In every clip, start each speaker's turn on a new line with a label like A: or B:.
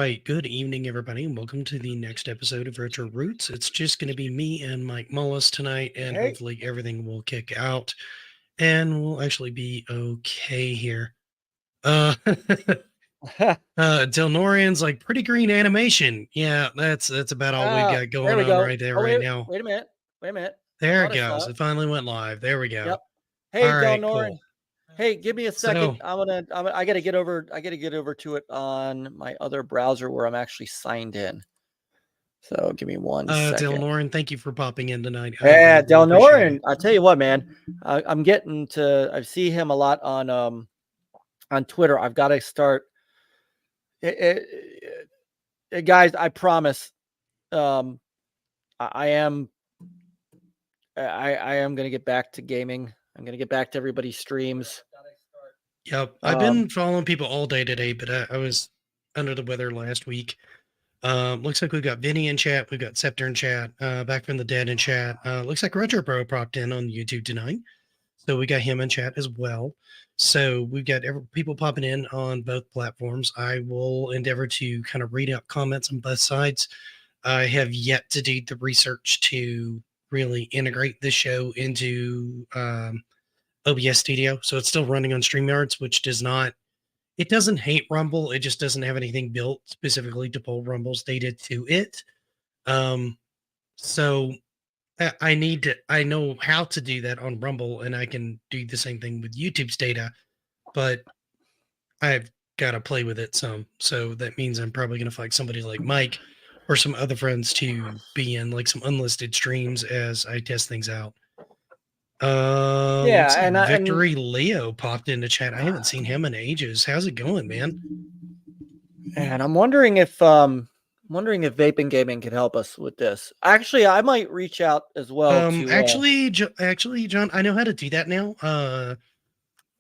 A: right. Good evening, everybody, and welcome to the next episode of Retro Roots. It's just going to be me and Mike Mullis tonight, and
B: Hey.
A: hopefully everything will kick out and we'll actually be okay here. Uh, Delnorian's like pretty green animation. Yeah, that's about all we've got
B: There
A: going
B: we
A: on
B: go.
A: right there
B: Oh,
A: right
B: wait,
A: now.
B: wait a minute. Wait a minute. I
A: There it
B: thought I saw
A: goes.
B: it.
A: It finally went live. There we go.
B: Yep.
A: All
B: Hey, Del
A: right,
B: Norn.
A: cool.
B: Hey, give me a
A: So,
B: second. I gotta get over. I gotta get over to it on my other browser where I'm actually signed in. So give me one second.
A: Delnoran, thank you for popping in tonight. I
B: Yeah,
A: greatly
B: Del
A: appreciate it.
B: Norn. I tell you what, man. I'm getting to. I see him a lot on Twitter. I've got to start. Guys, I promise. I am. I am gonna get back to gaming. I'm gonna get back to everybody's streams.
A: Yep, I've been following people all day today, but I was under the weather last week. Looks like we've got Vinny in chat, we've got Scepter in chat, back from the dead in chat. Looks like Retro Bro popped in on YouTube tonight, so we got him in chat as well. So we've got people popping in on both platforms. I will endeavor to kind of read out comments on both sides. I have yet to do the research to really integrate this show into OBS Studio, so it's still running on StreamYards, which doesn't hate Rumble. It just doesn't have anything built specifically to pull Rumble's data to it. So I know how to do that on Rumble, and I can do the same thing with YouTube's data, but I've got to play with it some. So that means I'm probably going to find somebody like Mike or some other friends to be in like some unlisted streams as I test things out.
B: Yeah,
A: Looks like
B: and
A: Victory Leo popped into chat. I haven't seen him in ages. How's it going, man?
B: and I'm wondering if vaping gaming can help us with this. Actually, I might reach out as well to
A: actually, John, I know how to do that now.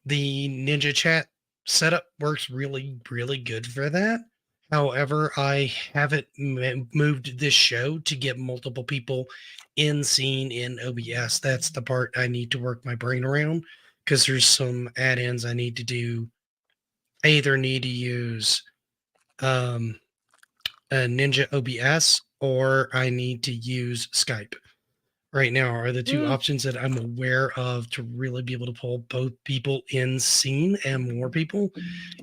A: The Ninja Chat setup works really, really good for that. However, I haven't moved this show to get multiple people in scene in OBS. That's the part I need to work my brain around because there's some add-ins I need to do. I either need to use a Ninja OBS or I need to use Skype. Right now are the two options that I'm aware of to really be able to pull both people in scene and more people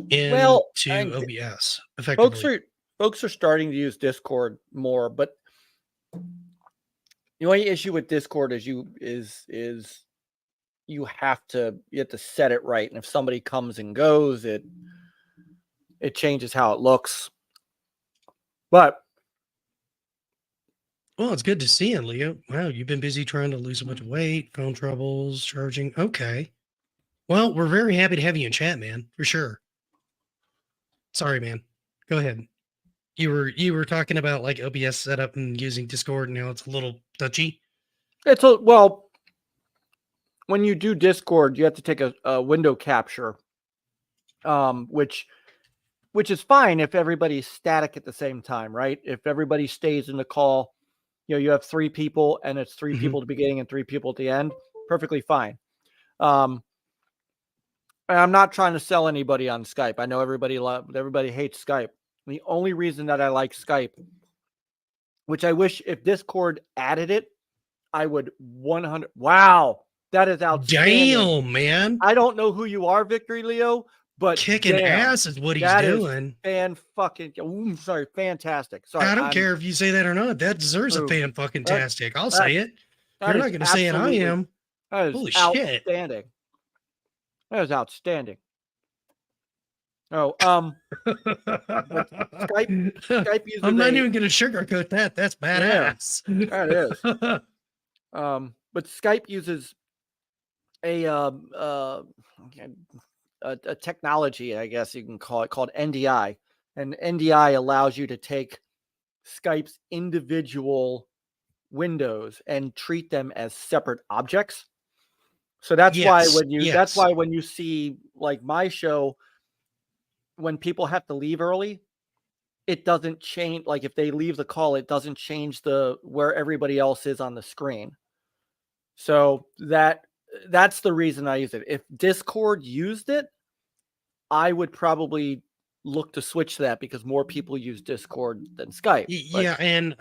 A: into OBS effectively.
B: Folks are starting to use Discord more, but the only issue with Discord is you have to set it right, and if somebody comes and goes, it changes how it looks. But
A: well, it's good to see you, Leo. Wow, you've been busy trying to lose a bunch of weight, phone troubles, charging. Okay. Well, we're very happy to have you in chat, man, for sure. Sorry, man. Go ahead. You were talking about like OBS setup and using Discord, and now it's a little touchy.
B: When you do Discord, you have to take a window capture, which is fine if everybody's static at the same time, right? If everybody stays in the call, you have 3 people and it's 3 people at the beginning and 3 people at the end, perfectly fine. And I'm not trying to sell anybody on Skype. I know everybody hates Skype. The only reason that I like Skype, which I wish if Discord added it, I would 100. Wow, that is outstanding.
A: Damn, man.
B: I don't know who you are, Victory Leo, but
A: kicking ass is what he's doing.
B: Sorry, fantastic. Sorry,
A: I don't care if you say that or not. That deserves a fan fucking tastic. I'll say it. You're not going to say it. I am. Holy shit!
B: Outstanding. That is outstanding. Oh, Skype uses.
A: I'm not even going to sugarcoat that. That's badass.
B: Yeah, that is. But Skype uses a technology, I guess you can call it, called NDI, and NDI allows you to take Skype's individual windows and treat them as separate objects. So that's why when you see like my show, when people have to leave early, it doesn't change. Like if they leave the call, it doesn't change where everybody else is on the screen. So that's the reason I use it. If Discord used it, I would probably look to switch that because more people use Discord than Skype. But
A: Yeah, and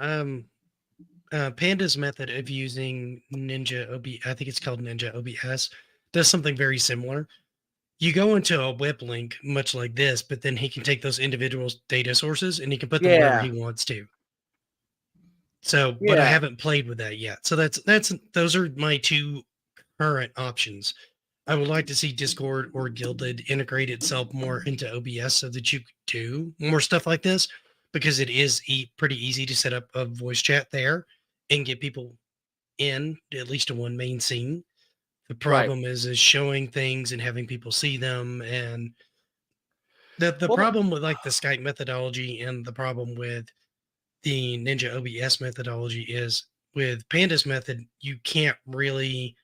A: Panda's method of using I think it's called Ninja OBS, does something very similar. You go into a web link, much like this, but then he can take those individual data sources and he can put them wherever
B: yeah,
A: he wants to. So, but I
B: yeah,
A: haven't played with that yet. So those are my two current options. I would like to see Discord or Guilded integrate itself more into OBS so that you could do more stuff like this, because it is pretty easy to set up a voice chat there and get people in at least to one main scene. The
B: right.
A: problem is showing things and having people see them, and the
B: Well,
A: problem with like the Skype methodology and the problem with the Ninja OBS methodology is with Panda's method, you can't really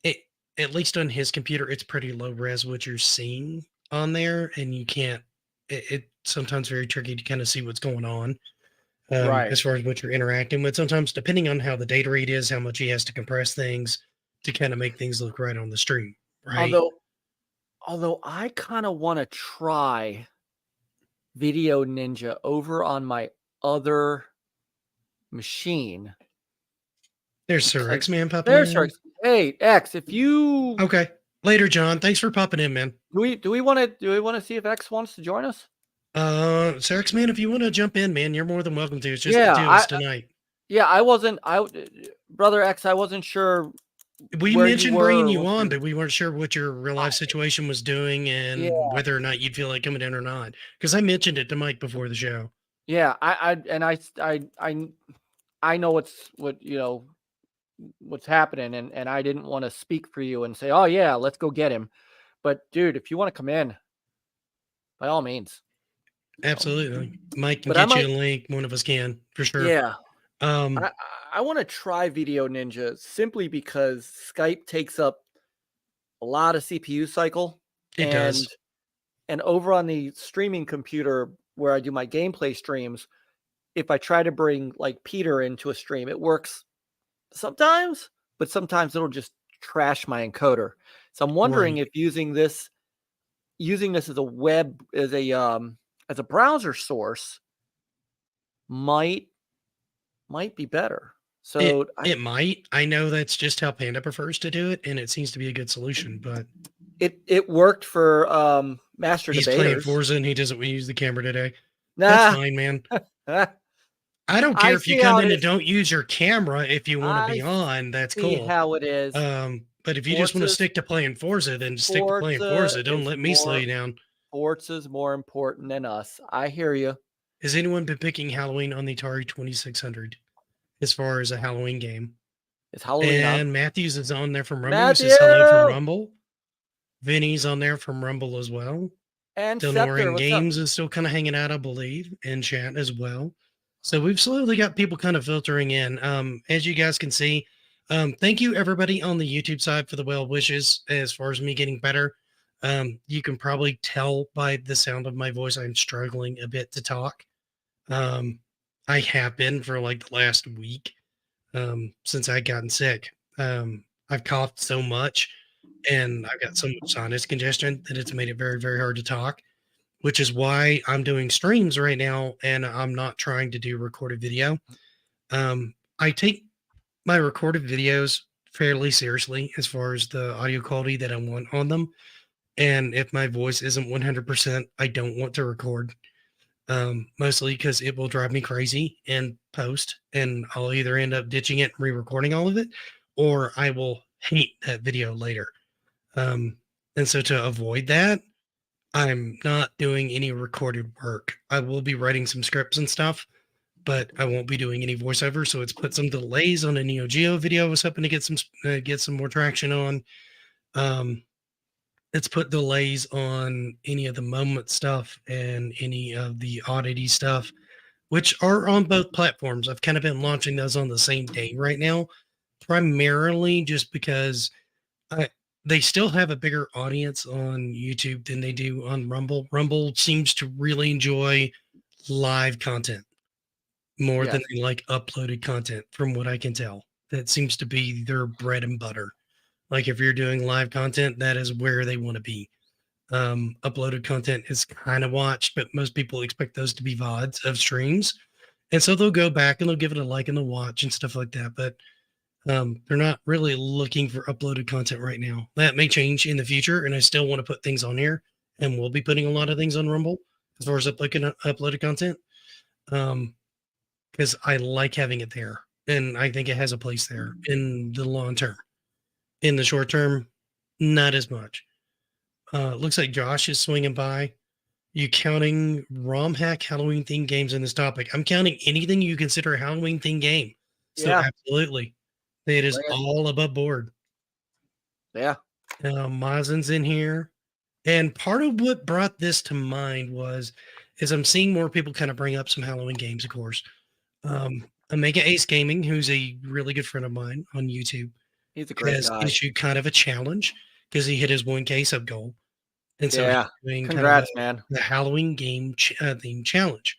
A: it, at least on his computer, it's pretty low res what you're seeing on there, and you can't. It's sometimes very tricky to kind of see what's going on
B: right.
A: as far as what you're interacting with. Sometimes, depending on how the data rate is, how much he has to compress things to kind of make things look right on the stream, right?
B: Although I kind of want to try Video Ninja over on my other machine
A: There's Sir
B: because
A: X Man popping
B: there's her.
A: in.
B: Hey X, if you
A: Okay, later, John. Thanks for popping in, man.
B: do we want to see if X wants to join us?
A: Sir X Man, if you want to jump in, man, you're more than welcome to. It's just the
B: Yeah,
A: two of us tonight.
B: I wasn't brother X, I wasn't sure
A: We
B: where you
A: mentioned
B: were
A: bringing
B: or
A: you
B: what
A: on,
B: you
A: but we weren't sure what your real life situation was doing
B: yeah,
A: and whether or not you'd feel like coming in or not. Because I mentioned it to Mike before the show.
B: yeah, I know what's happening and I didn't want to speak for you and say, "Oh yeah, let's go get him." But dude, if you want to come in, by all means.
A: Absolutely. Mike can
B: But I
A: get you
B: might
A: a link. One of us can, for sure.
B: yeah.
A: Um,
B: I I want to try Video Ninja simply because Skype takes up a lot of CPU cycle
A: it
B: and
A: does.
B: over on the streaming computer where I do my gameplay streams, if I try to bring like Peter into a stream, it works sometimes, but sometimes it'll just trash my encoder. So I'm wondering
A: Right.
B: if using this as a as a browser source might be better. So
A: It might. I know that's just how Panda prefers to do it, and it seems to be a good solution, but
B: it worked for Master
A: he's playing
B: Debaters.
A: Forza and he doesn't want to use the camera today. That's
B: Nah,
A: fine, man. I don't care
B: I
A: if you
B: see
A: come
B: how it
A: in and
B: is.
A: don't use your camera if you want to
B: I
A: be on, that's
B: see
A: cool.
B: how it is.
A: But if you just want to
B: Forza's
A: stick to playing Forza, then stick to playing
B: Forza
A: Forza. Don't
B: is
A: let me slow
B: more
A: you down.
B: Forza's more important than us. I hear you.
A: Has anyone been picking Halloween on the Atari 2600 as far as a Halloween game?
B: It's Halloween on.
A: And Matthews is on there from Rumble. He says hello from
B: Matthew
A: Rumble. Vinny's on there from Rumble as well.
B: and Scepter,
A: Denoring
B: what's up?
A: Games is still kind of hanging out, I believe, in chat as well. So we've slowly got people kind of filtering in. As you guys can see, thank you everybody on the YouTube side for the well wishes as far as me getting better. You can probably tell by the sound of my voice, I'm struggling a bit to talk. I have been for like the last week since I gotten sick. I've coughed so much and I've got so much sinus congestion that it's made it very, very hard to talk, which is why I'm doing streams right now and I'm not trying to do recorded video. I take my recorded videos fairly seriously as far as the audio quality that I want on them. And if my voice isn't 100%, I don't want to record. Mostly because it will drive me crazy in post, and I'll either end up ditching it and re-recording all of it, or I will hate that video later. And so to avoid that, I'm not doing any recorded work. I will be writing some scripts and stuff, but I won't be doing any voiceover. So it's put some delays on a Neo Geo video I was hoping to get some more traction on. It's put delays on any of the moment stuff and any of the oddity stuff, which are on both platforms. I've kind of been launching those on the same day right now, primarily just because I, they still have a bigger audience on YouTube than they do on Rumble. Rumble seems to really enjoy live content more than
B: Yes.
A: they like uploaded content, from what I can tell. That seems to be their bread and butter. Like if you're doing live content, that is where they want to be. Uploaded content is kind of watched, but most people expect those to be VODs of streams. And so they'll go back and they'll give it a like and they'll watch and stuff like that. But they're not really looking for uploaded content right now. That may change in the future. And I still want to put things on here. And we'll be putting a lot of things on Rumble as far as uploaded content. Because I like having it there. And I think it has a place there in the long term. In the short term, not as much. Looks like Josh is swinging by. You counting ROM hack Halloween themed games in this topic? I'm counting anything you consider a Halloween themed game. So
B: Yeah.
A: absolutely, it is
B: Bring it.
A: all above board.
B: Yeah.
A: Mazen's in here, and part of what brought this to mind is I'm seeing more people kind of bring up some Halloween games. Of course, Omega Ace Gaming, who's a really good friend of mine on YouTube,
B: He's a great
A: has
B: guy.
A: issued kind of a challenge because he hit his 1K sub goal. And so
B: Yeah.
A: he's doing
B: Congrats,
A: kind of
B: man.
A: the Halloween game theme challenge.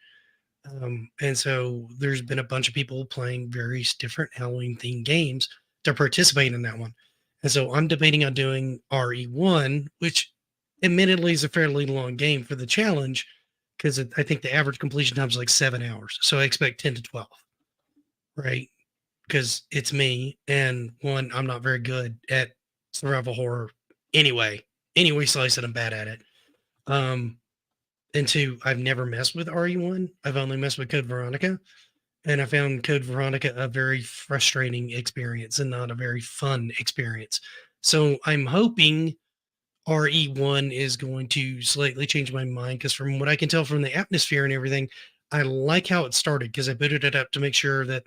A: And so there's been a bunch of people playing various different Halloween themed games to participate in that one. And so I'm debating on doing RE1, which admittedly is a fairly long game for the challenge because I think the average completion time is like 7 hours. So I expect 10 to 12, right? Because it's me. And one, I'm not very good at survival horror anyway. Anyway, slice it, I'm bad at it. And two, I've never messed with RE1. I've only messed with Code Veronica. And I found Code Veronica a very frustrating experience and not a very fun experience. So I'm hoping RE1 is going to slightly change my mind because from what I can tell from the atmosphere and everything, I like how it started because I booted it up to make sure that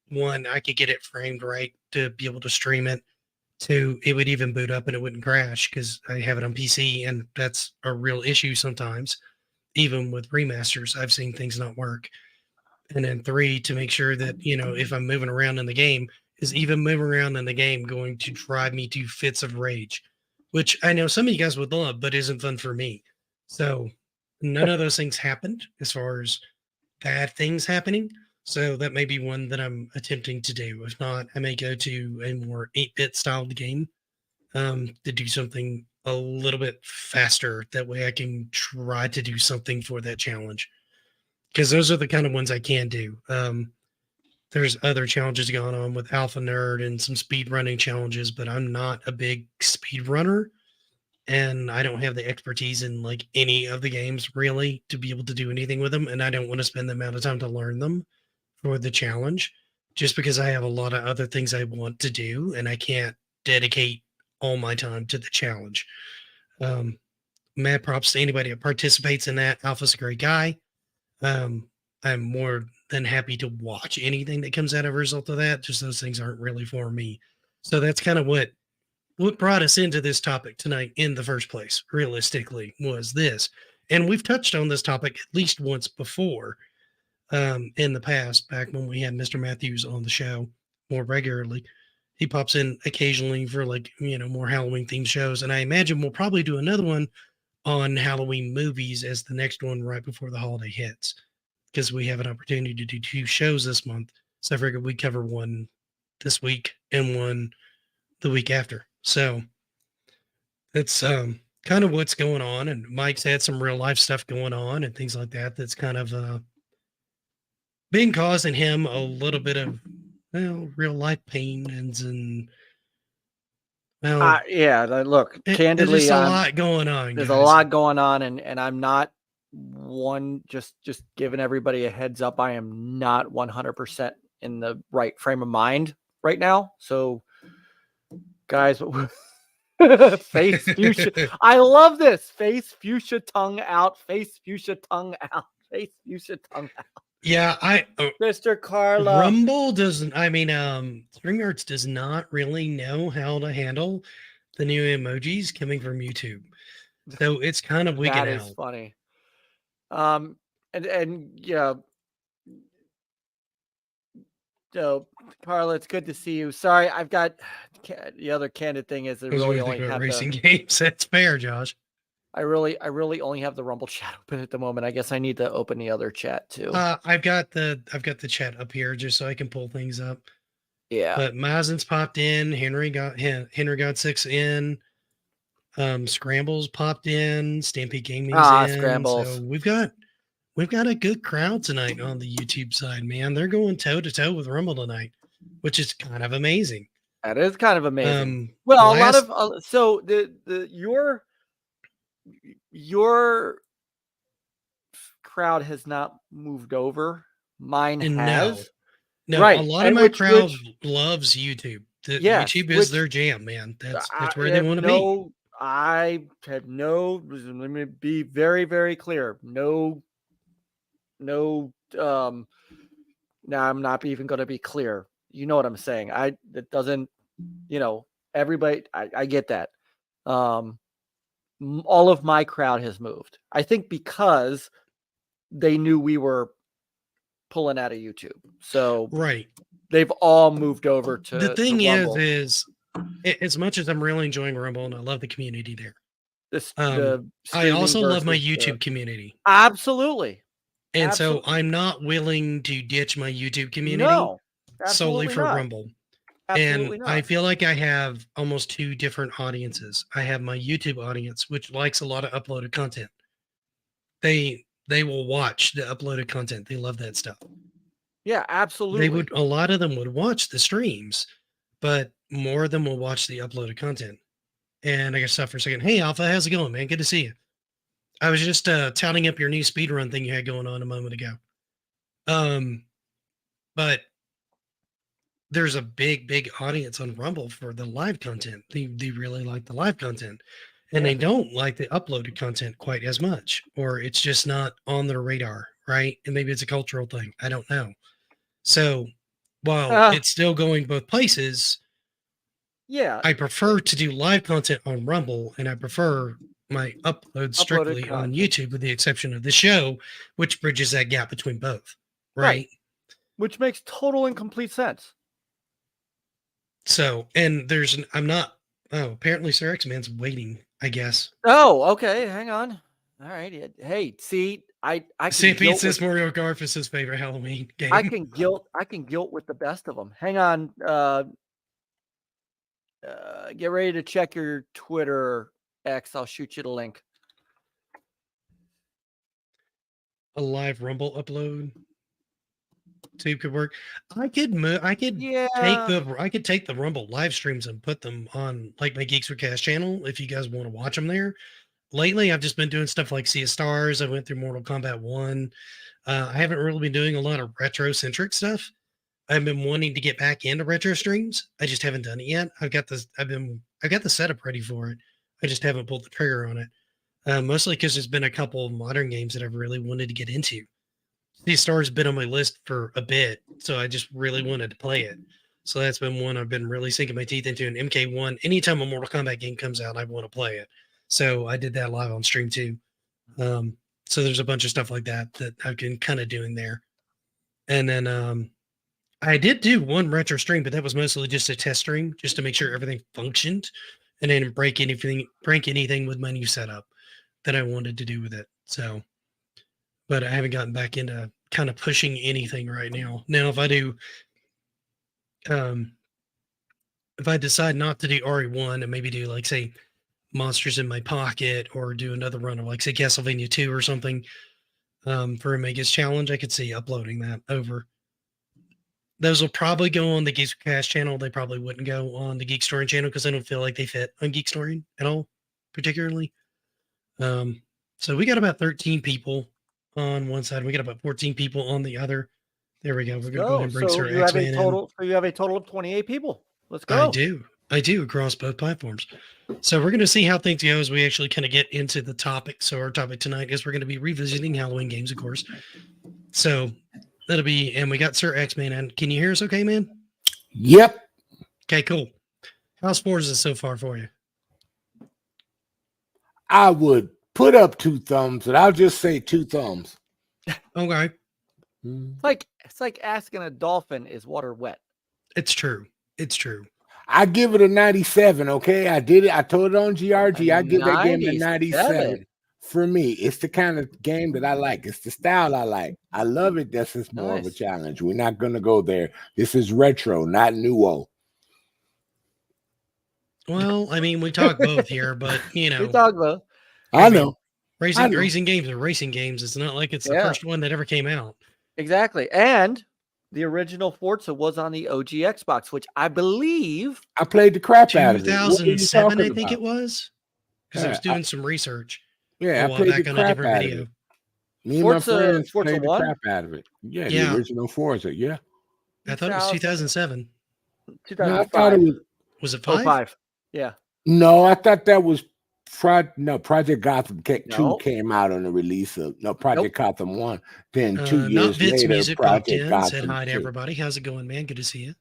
A: one, I could get it framed right to be able to stream it. Two, it would even boot up and it wouldn't crash because I have it on PC and that's a real issue sometimes. Even with remasters, I've seen things not work. And then three, to make sure that, if I'm moving around in the game, is even moving around in the game going to drive me to fits of rage, which I know some of you guys would love, but isn't fun for me. So none of those things happened as far as bad things happening. So that may be one that I'm attempting to do. If not, I may go to a more 8-bit styled game to do something a little bit faster. That way I can try to do something for that challenge. Because those are the kind of ones I can do. There's other challenges going on with Alpha Nerd and some speed running challenges, but I'm not a big speed runner. And I don't have the expertise in like any of the games really to be able to do anything with them. And I don't want to spend the amount of time to learn them for the challenge just because I have a lot of other things I want to do and I can't dedicate all my time to the challenge. Mad props to anybody that participates in that. Alpha's a great guy. I'm more than happy to watch anything that comes out of a result of that. Just those things aren't really for me. So that's kind of what brought us into this topic tonight in the first place, realistically, was this. And we've touched on this topic at least once before in the past, back when we had Mr. Matthews on the show more regularly. He pops in occasionally for more Halloween themed shows. And I imagine we'll probably do another one on Halloween movies as the next one right before the holiday hits because we have an opportunity to do 2 shows this month. So I figured we'd cover one this week and one the week after. So that's kind of what's going on. And Mike's had some real life stuff going on and things like that. That's kind of been causing him a little bit of real life pain and
B: yeah. Look, candidly,
A: there's a lot going on.
B: There's
A: guys.
B: a lot going on, and I'm not one just giving everybody a heads up. I am not 100% in the right frame of mind right now. So, guys, face fuchsia. I love this. Face fuchsia tongue out. Face fuchsia tongue out. Face fuchsia tongue out.
A: Yeah,
B: Mr. Carla.
A: Rumble doesn't. I mean, StreamYards does not really know how to handle the new emojis coming from YouTube, so it's kind of wigging out.
B: That is funny. And yeah. So, Carla, it's good to see you. Sorry, I've got the other candid thing is that really only have
A: racing games. That's fair, Josh.
B: I really only have the Rumble chat open at the moment. I guess I need to open the other chat too.
A: I've got the chat up here just so I can pull things up.
B: Yeah.
A: But Mazen's popped in. Henry got 6 in. Scrambles popped in, Stampede Gaming's in.
B: Scrambles.
A: So we've got a good crowd tonight on the YouTube side, man. They're going toe to toe with Rumble tonight, which is kind of amazing.
B: That is kind of amazing.
A: A
B: lot of so your crowd has not moved over. Mine has.
A: No,
B: right.
A: A lot of my crowd loves YouTube. YouTube is their jam, man. That's where they want to be.
B: I have no. Let me be very, very clear. No. Now I'm not even going to be clear. You know what I'm saying? It doesn't. Everybody. I get that. All of my crowd has moved. I think because they knew we were pulling out of YouTube. So
A: right.
B: They've all moved over to
A: the thing
B: to Rumble.
A: is as much as I'm really enjoying Rumble and I love the community there.
B: I
A: also love my YouTube community.
B: Absolutely.
A: And so I'm not willing to ditch my YouTube community solely for Rumble.
B: Absolutely
A: and
B: not.
A: I feel like I have almost two different audiences. I have my YouTube audience, which likes a lot of uploaded content. They will watch the uploaded content. They love that stuff.
B: Yeah, absolutely.
A: A lot of them would watch the streams, but more of them will watch the uploaded content. And I got to stop for a second. Hey, Alpha, how's it going, man? Good to see you. I was just touting up your new speedrun thing you had going on a moment ago. But there's a big audience on Rumble for the live content. They really like the live content. And they don't like the uploaded content quite as much, or it's just not on their radar, right? And maybe it's a cultural thing. I don't know. So while it's still going both places, I prefer to do live content on Rumble, and I prefer my upload strictly on YouTube, with the exception of the show, which bridges that gap between both, right?
B: Which makes total and complete sense.
A: So, and apparently Sir X-Man's waiting, I guess.
B: Oh, okay. Hang on. All right. Hey, see, I
A: Stampede says Mario Kart is his favorite Halloween game.
B: I can guilt with the best of them. Hang on. Get ready to check your Twitter, X. I'll shoot you the link.
A: A live Rumble upload tube could work. I could take the Rumble live streams and put them on like my Geeks for Cash channel if you guys want to watch them there. Lately, I've just been doing stuff like Sea of Stars. I went through Mortal Kombat 1. I haven't really been doing a lot of retro-centric stuff. I've been wanting to get back into retro streams. I just haven't done it yet. I've got the setup ready for it. I just haven't pulled the trigger on it. Mostly because there's been a couple of modern games that I've really wanted to get into. Sea of Stars has been on my list for a bit, so I just really wanted to play it. So that's been one I've been really sinking my teeth into. An MK1, anytime a Mortal Kombat game comes out, I want to play it. So I did that live on stream too. So there's a bunch of stuff like that I've been kind of doing there. And then I did do one retro stream, but that was mostly just a test stream, just to make sure everything functioned, and then break anything with my new setup that I wanted to do with it. So, but I haven't gotten back into kind of pushing anything right now. Now, if I decide not to do RE1 and maybe do like say Monsters in My Pocket, or do another run of like say Castlevania 2 or something for Omega's challenge, I could see uploading that over. Those will probably go on the Geeks Cast channel. They probably wouldn't go on the Geek Story channel because I don't feel like they fit on Geek Story at all, particularly. So we got about 13 people on one side. We got about 14 people on the other. There we go. We're going to go ahead and bring Sir X-Man in.
B: So you have a total of 28 people. Let's go.
A: I do across both platforms. So we're going to see how things go as we actually kind of get into the topic. So our topic tonight is we're going to be revisiting Halloween games, of course. So that'll be, and we got Sir X-Man in. Can you hear us okay, man?
C: Yep.
A: Okay, cool. How's Forza so far for you?
C: I would put up 2 thumbs, but I'll just say 2 thumbs.
A: Okay.
B: It's like asking a dolphin, is water wet?
A: It's true. It's true.
C: I give it a 97, okay? I did it. I told it on GRG. I give that game a 97. For me, it's the kind of game that I like. It's the style I like. I love it. This is more of a challenge. We're not going to go there. This is retro, not nuo.
A: Well, I mean, we talk both here, but
B: We talk about.
C: I know.
A: racing games are racing games. It's not like it's the first one that ever came out.
B: Exactly. And the original Forza was on the OG Xbox, which I believe
C: I played the crap out of it.
A: 2007, I think it was. Because I was doing some research.
C: Yeah, I played the crap out of it. Me and my friends played the crap out of it. Yeah, the original Forza. Yeah.
A: I thought it was 2007.
B: 2005.
C: No, I thought it
A: was it 5?
B: 05. Yeah.
C: No, I thought that was Project Gotham 2 came out on the release of Project Gotham 1. Then 2 years later,
A: Music
C: Project Gotham
A: said hi to
C: 2.
A: everybody. How's it going, man? Good to see you.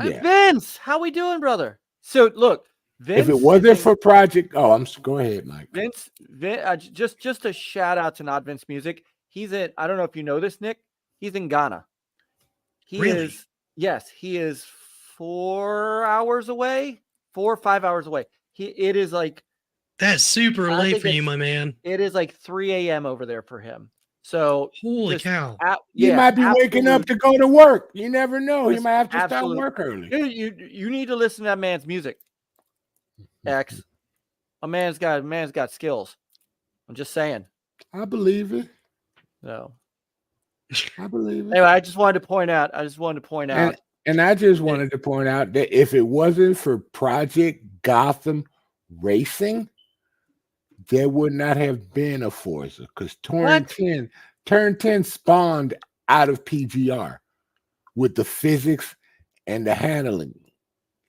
B: Yeah. Vince, how we doing, brother? So look, Vince,
C: if it wasn't for Project, go ahead, Mike.
B: Vince, just a shout out to Not Vince Music. He's in. I don't know if you know this, Nick. He's in Ghana. He is 4 hours away, 4 or 5 hours away. It is like
A: that's super late for you, my man.
B: It is like 3 a.m. over there for him. So
A: holy cow!
C: He might be waking up to go to work. You never know. He might have to start work early.
B: You need to listen to that man's music. X, a man's got skills. I'm just saying.
C: I believe it.
B: No,
C: I believe it.
B: Anyway, I just wanted to point out. And I just wanted to point out
C: that if it wasn't for Project Gotham Racing, there would not have been a Forza because Turn 10 spawned out of PGR with the physics and the handling.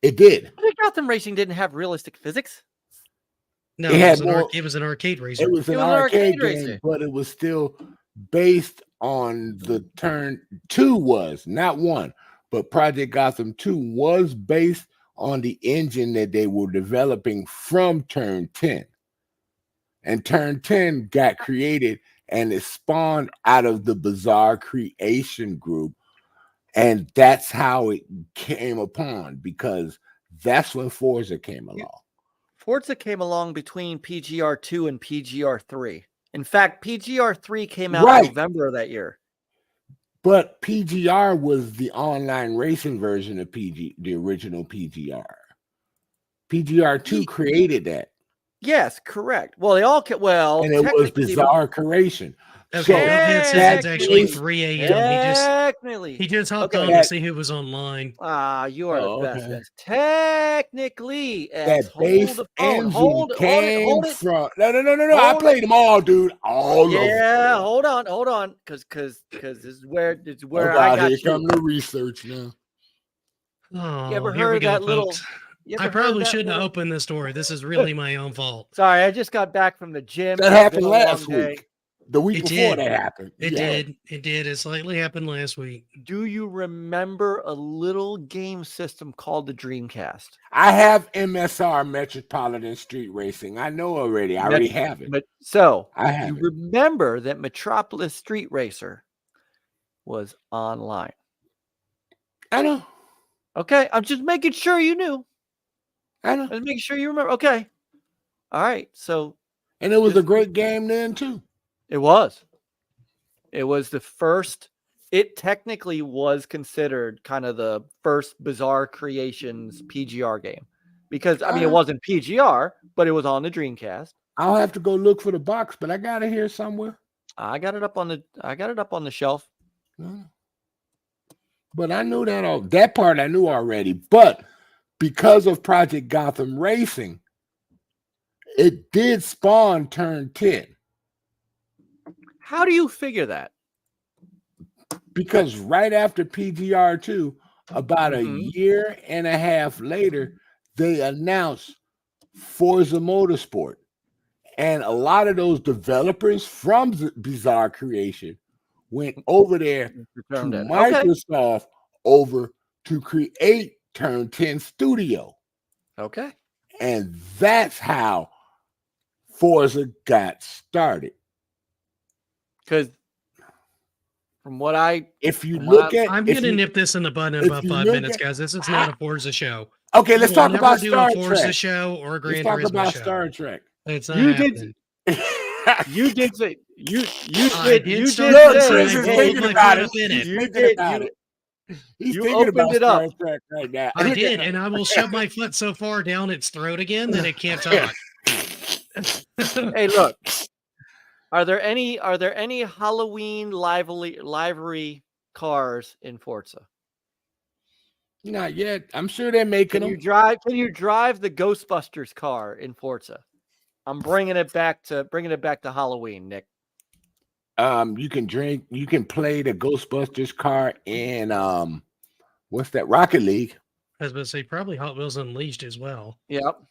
C: It did.
B: Gotham Racing didn't have realistic physics.
A: No, it was an arcade racer.
C: It was an arcade game, but it was still based on the Turn 2 was not 1, but Project Gotham 2 was based on the engine that they were developing from Turn 10. And Turn 10 got created and it spawned out of the Bizarre Creation Group. And that's how it came upon, because that's when Forza came along.
B: Forza came along between PGR 2 and PGR 3. In fact, PGR 3 came out in November of that year.
C: But PGR was the online racing version of the original PGR. PGR 2 created that.
B: Yes, correct. Well, they all
C: and it was Bizarre Creation.
A: Okay, Uphead says it's actually 3 a.m. He just hopped on to see who was online.
B: You are the best. Okay. Technically,
C: that base engine came from. No. I played them all, dude. All of them.
B: Yeah, hold on, because this is where I got
C: here come the research now.
A: Oh, you ever heard of that little? I probably shouldn't have opened this door. This is really my own fault.
B: Sorry, I just got back from the gym.
C: That happened last week. The week before that happened.
A: It did. It slightly happened last week.
B: Do you remember a little game system called the Dreamcast?
C: I have MSR, Metropolitan Street Racing. I know already. I already have it.
B: But so I have remember that Metropolis Street Racer was online.
C: I know.
B: Okay, I'm just making sure you knew.
C: I know.
B: Just making sure you remember. Okay. All right. So.
C: And it was a great game then too.
B: It was. It was the first. It technically was considered kind of the first Bizarre Creations PGR game, because I mean it wasn't PGR, but it was on the Dreamcast.
C: I'll have to go look for the box, but I got it here somewhere.
B: I got it up on the shelf.
C: But I knew that part I knew already. But because of Project Gotham Racing, it did spawn Turn 10.
B: How do you figure that?
C: Because right after PGR 2, about a year and a half later, they announced Forza Motorsport. And a lot of those developers from Bizarre Creation went over there to Microsoft over to create Turn 10 Studio.
B: Okay.
C: And that's how Forza got started.
B: Because from what I'm
A: going to nip this in the bud in about 5 minutes, guys. This is not a Forza show.
C: Okay, let's talk about Star Trek.
A: Forza show or a Gran Turismo show.
C: Let's talk about Star Trek.
A: It's not happening.
B: You did say you did.
C: Chris is thinking about it. He's
B: You
C: thinking about
B: opened it up.
C: Star Trek right now.
A: I did, and I will shove my foot so far down its throat again that it can't talk.
B: Hey, look. Are there any Halloween livery cars in Forza?
C: Not yet. I'm sure they're making
B: Can
C: them.
B: you drive the Ghostbusters car in Forza? I'm bringing it back to Halloween, Nick.
C: You can play the Ghostbusters car in what's that, Rocket League?
A: I was about to say probably Hot Wheels Unleashed as well.
B: Yep.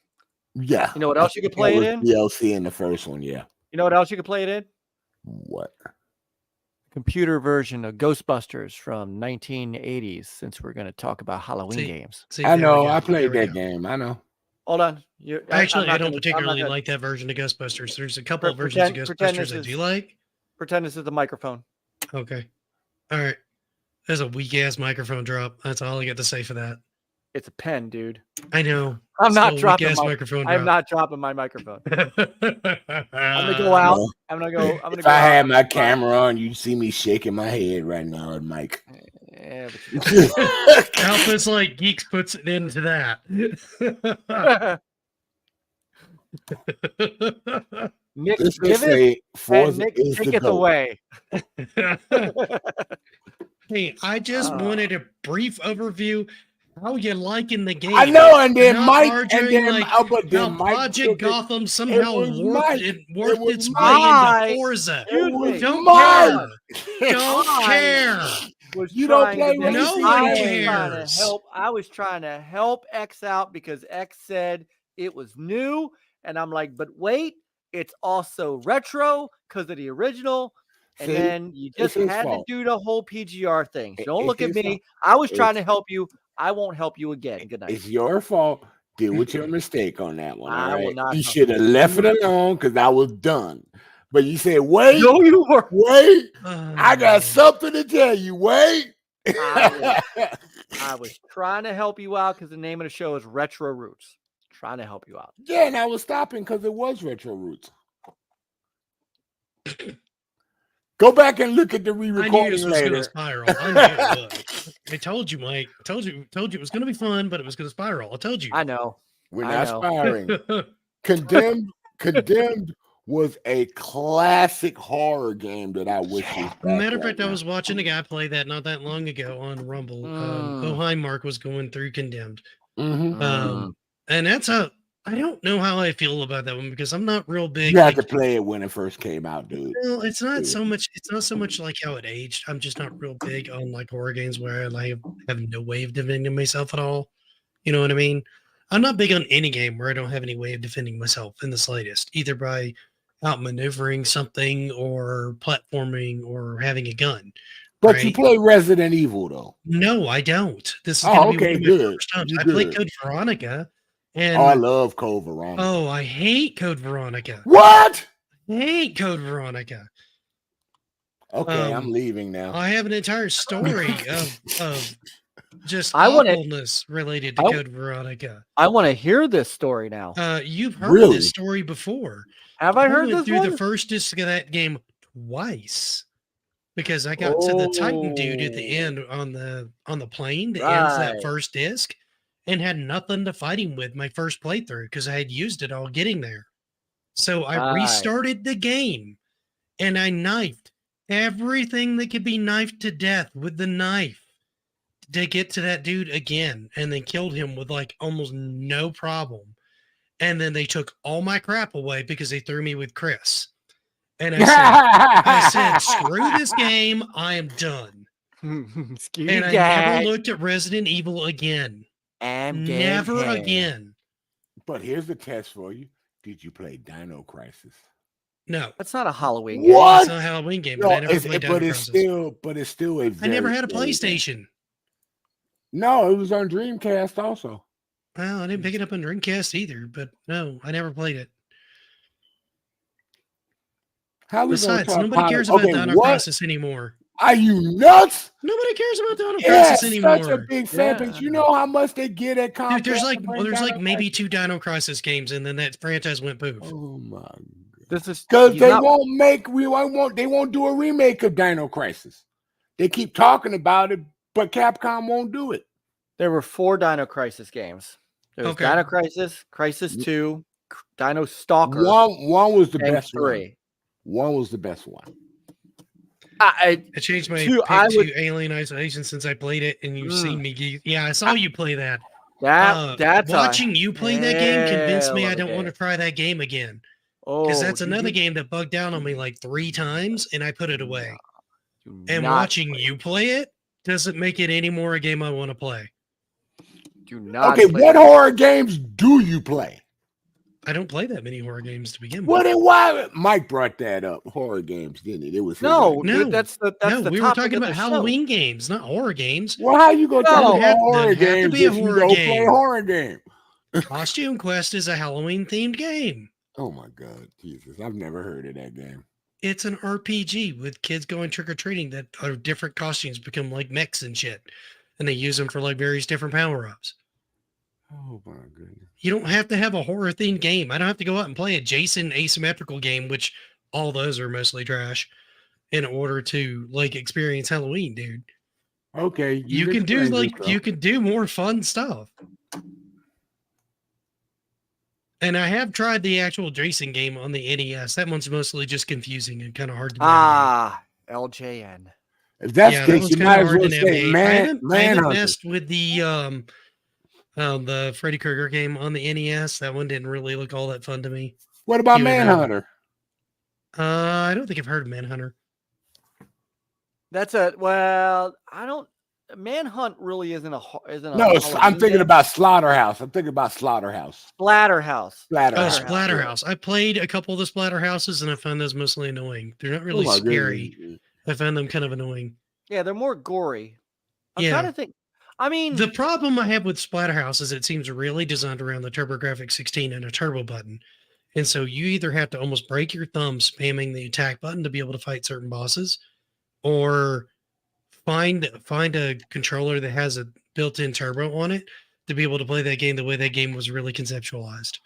C: Yeah.
B: You know what else you could play it in?
C: DLC in the first one, yeah.
B: You know what else you could play it in?
C: What?
B: Computer version of Ghostbusters from 1980s, since we're going to talk about Halloween games.
C: I know. I played that game. I know.
B: Hold on.
A: Actually, I don't particularly like that version of Ghostbusters. There's a couple of versions of Ghostbusters I do like.
B: Pretend this is the microphone.
A: Okay. All right. There's a weak-ass microphone drop. That's all I get to say for that.
B: It's a pen, dude.
A: I know.
B: I'm not dropping
A: my microphone.
B: I'm not dropping my microphone. I'm gonna go out. I'm gonna go.
C: If I had my camera on, you'd see me shaking my head right now at Mike.
B: Yeah,
A: Alpha's like Geeks puts it into that.
B: Nick,
C: Let's
B: give
C: it.
B: Nick, take it away.
A: Hey, I just wanted a brief overview. How you liking the game?
C: I know, and then Mike,
A: and then Project Gotham somehow worked its way into Forza. Don't care. Don't care.
C: You don't play
A: with no one cares.
B: I was trying to help X out because X said it was new, and I'm like, but wait, it's also retro because of the original. And then you just had to do the whole PGR thing. So don't look at me. I was trying to help you. I won't help you again. Good night.
C: It's your fault. Deal with your mistake on that one.
B: I will not.
C: You should have left it alone because I was done. But you said, wait.
B: No, you were.
C: Wait. I got something to tell you. Wait.
B: I was trying to help you out because the name of the show is Retro Roots. Trying to help you out.
C: Yeah, and I was stopping because it was Retro Roots. Go back and look at the re-recording
A: I knew this was going to spiral. I knew it would. I told you, Mike. Told you it was going to be fun, but it was going to spiral. I told you.
B: I know.
C: We're not spiraling. Condemned was a classic horror game that I wish was back.
A: Matter of fact, I was watching a guy play that not that long ago on Rumble. Ohio Mark was going through Condemned. And that's I don't know how I feel about that one because I'm not real big.
C: You had to play it when it first came out, dude.
A: Well, it's not so much like how it aged. I'm just not real big on like horror games where I have no way of defending myself at all. You know what I mean? I'm not big on any game where I don't have any way of defending myself in the slightest, either by outmaneuvering something or platforming or having a gun.
C: But
A: right?
C: you play Resident Evil though.
A: No, I don't. This is going to be one of my first times. I played Code Veronica. And
C: I love Code Veronica.
A: Oh, I hate Code Veronica.
C: What?
A: I hate Code Veronica.
C: Okay, I'm leaving now.
A: I have an entire story of just awfulness related to Code Veronica.
B: I want to hear this story now.
A: You've heard this story before.
B: Have I heard this
A: through the first disc of that game twice because I got to the Titan dude at the end on the plane that ends that first disc. And had nothing to fight him with my first playthrough because I had used it all getting there. So I restarted the game and I knifed everything that could be knifed to death with the knife to get to that dude again and then killed him with like almost no problem. And then they took all my crap away because they threw me with Chris. And I said, screw this game. I am done. And I never looked at Resident Evil again. Never again.
C: But here's the test for you. Did you play Dino Crisis?
A: No.
B: That's not a Halloween game.
C: What?
A: It's not a Halloween game, but I never played Dino Crisis.
C: But it's still a
A: I never had a PlayStation.
C: Game. No, it was on Dreamcast also.
A: Well, I didn't pick it up on Dreamcast either, but no, I never played it. Besides, nobody cares about Dino Crisis anymore.
C: Are you nuts?
A: Nobody cares about Dino Crisis anymore.
C: Such a big fan, but you know how much they get at Comcast.
A: Dude, there's like maybe 2 Dino Crisis games, and then that franchise went poof.
C: Oh my god!
B: This is
C: because they won't do a remake of Dino Crisis. They keep talking about it, but Capcom won't do it.
B: There were 4 Dino Crisis games. There was
A: Okay.
B: Dino Crisis, Crisis 2, Dino Stalker.
C: One was the best
B: 3.
C: One was the best one.
A: I changed my pick
B: I
A: to
B: would-
A: Alien Isolation since I played it, and you've seen me. Yeah, I saw you play that.
B: That's
A: watching you play that game convinced me I don't want to
B: to.
A: try that game again.
B: Oh,
A: Because that's another game that bugged out on me like 3 times, and I put it away. And watching you play it doesn't make it any more a game I want to play.
B: Do not.
C: Okay, what horror games do you play?
A: I don't play that many horror games to begin with.
C: Well, then why? Mike brought that up. Horror games, didn't it? It was
A: No,
B: that's the
A: we were talking about Halloween games, not horror games.
C: Well, how you gonna talk about horror
A: games?
C: Have to be a horror game. Play horror game.
A: Costume Quest is a Halloween themed game.
C: Oh my God, Jesus! I've never heard of that game.
A: It's an RPG with kids going trick or treating that are different costumes become like mechs and shit, and they use them for like various different power ups.
C: Oh my goodness!
A: You don't have to have a horror themed game. I don't have to go out and play a Jason asymmetrical game, which all those are mostly trash, in order to like experience Halloween, dude.
C: Okay,
A: you can do you can do more fun stuff. And I have tried the actual Jason game on the NES. That one's mostly just confusing and kind of hard to
B: navigate. LJN.
C: If that's the case, you might as well say
A: I haven't messed with the Freddy Krueger game on the NES. That one didn't really look all that fun to me.
C: What about Manhunter?
A: I don't think I've heard of Manhunter.
B: I don't. Manhunt really isn't a.
C: No, I'm thinking about Slaughterhouse. Splatterhouse.
A: Splatterhouse. I played a couple of the Splatterhouses and I found those mostly annoying. They're not really scary. Goodness. I found them kind of annoying.
B: Yeah, they're more gory. I'm trying to think. I mean,
A: the problem I have with Splatterhouse is it seems really designed around the TurboGrafx 16 and a turbo button. And so you either have to almost break your thumb spamming the attack button to be able to fight certain bosses, or find a controller that has a built-in turbo on it to be able to play that game the way that game was really conceptualized.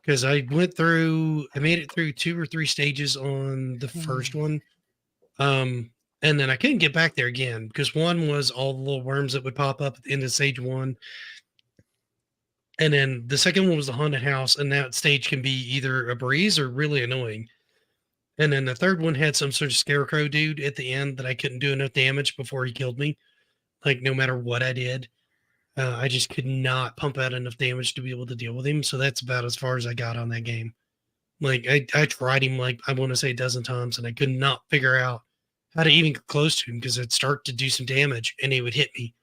A: Because I made it through 2 or 3 stages on the first one. And then I couldn't get back there again because one was all the little worms that would pop up at the end of stage 1. And then the second one was the haunted house, and that stage can be either a breeze or really annoying. And then the third one had some sort of scarecrow dude at the end that I couldn't do enough damage before he killed me. Like, no matter what I did, I just could not pump out enough damage to be able to deal with him. So that's about as far as I got on that game. Like, I tried him, like, I want to say a dozen times, and I could not figure out how to even get close to him because I'd start to do some damage, and he would hit me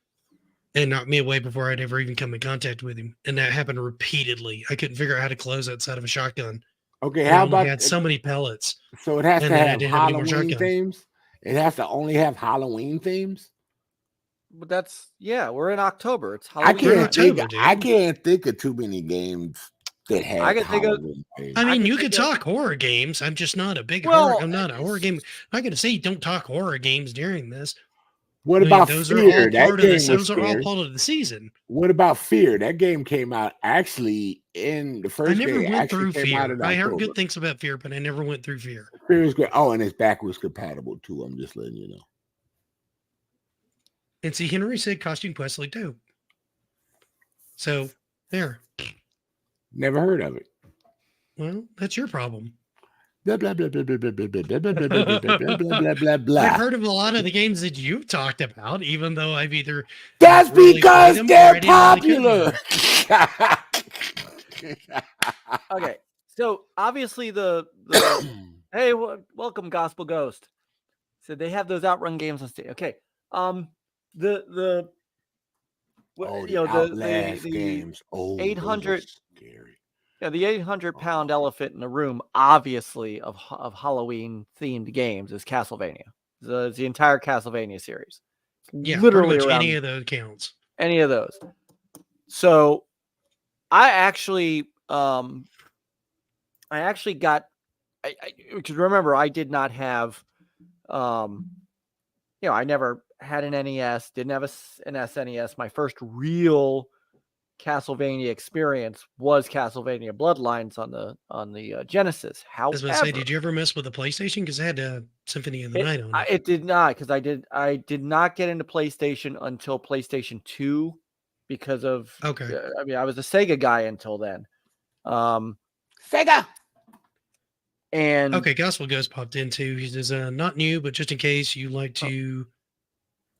A: and knock me away before I'd ever even come in contact with him. And that happened repeatedly. I couldn't figure out how to close outside of a shotgun.
C: Okay, how about
A: had so many pellets?
C: So it has to have Halloween themes. It has to only have Halloween themes.
B: But we're in October. It's Halloween.
C: I can't think of too many games that have.
B: I can think of.
A: I mean, you could talk horror games. I'm just not a big horror. I'm not a horror game. I'm not going to say don't talk horror games during this.
C: What about
A: those
C: Fear?
A: Those are all part of the season.
C: What about Fear? That game came out actually in the first.
A: I never went through Fear. I heard good things about Fear, but I never went through Fear.
C: Fear is good. Oh, and it's backwards compatible too. I'm just letting you know.
A: And see, Henry said Costume Quest looked dope. So there.
C: Never heard of it.
A: Well, that's your problem.
C: Blah blah blah blah blah blah blah blah blah blah blah blah blah.
A: I've heard of a lot of the games that you've talked about, even though I've either.
C: That's because they're popular.
B: Okay, so obviously the hey, welcome Gospel Ghost. So they have those Outrun games on stage. Okay, the
C: games.
B: 800. Yeah, the 800-pound elephant in the room, obviously, of Halloween-themed games is Castlevania. It's the entire Castlevania series.
A: Yeah,
B: literally
A: pretty much any of those counts.
B: Any of those. So, I actually got. Because remember, I did not have. I never had an NES. Didn't have an SNES. My first real Castlevania experience was Castlevania Bloodlines on the Genesis.
A: I was going to say,
B: However,
A: did you ever mess with the PlayStation? Because it had Symphony of the Night on it.
B: it did not, because I did not get into PlayStation until PlayStation 2 because of
A: Okay.
B: I mean, I was a Sega guy until then.
C: Sega.
B: And
A: Okay, Gospel Ghost popped in too. He says, not new, but just in case you like to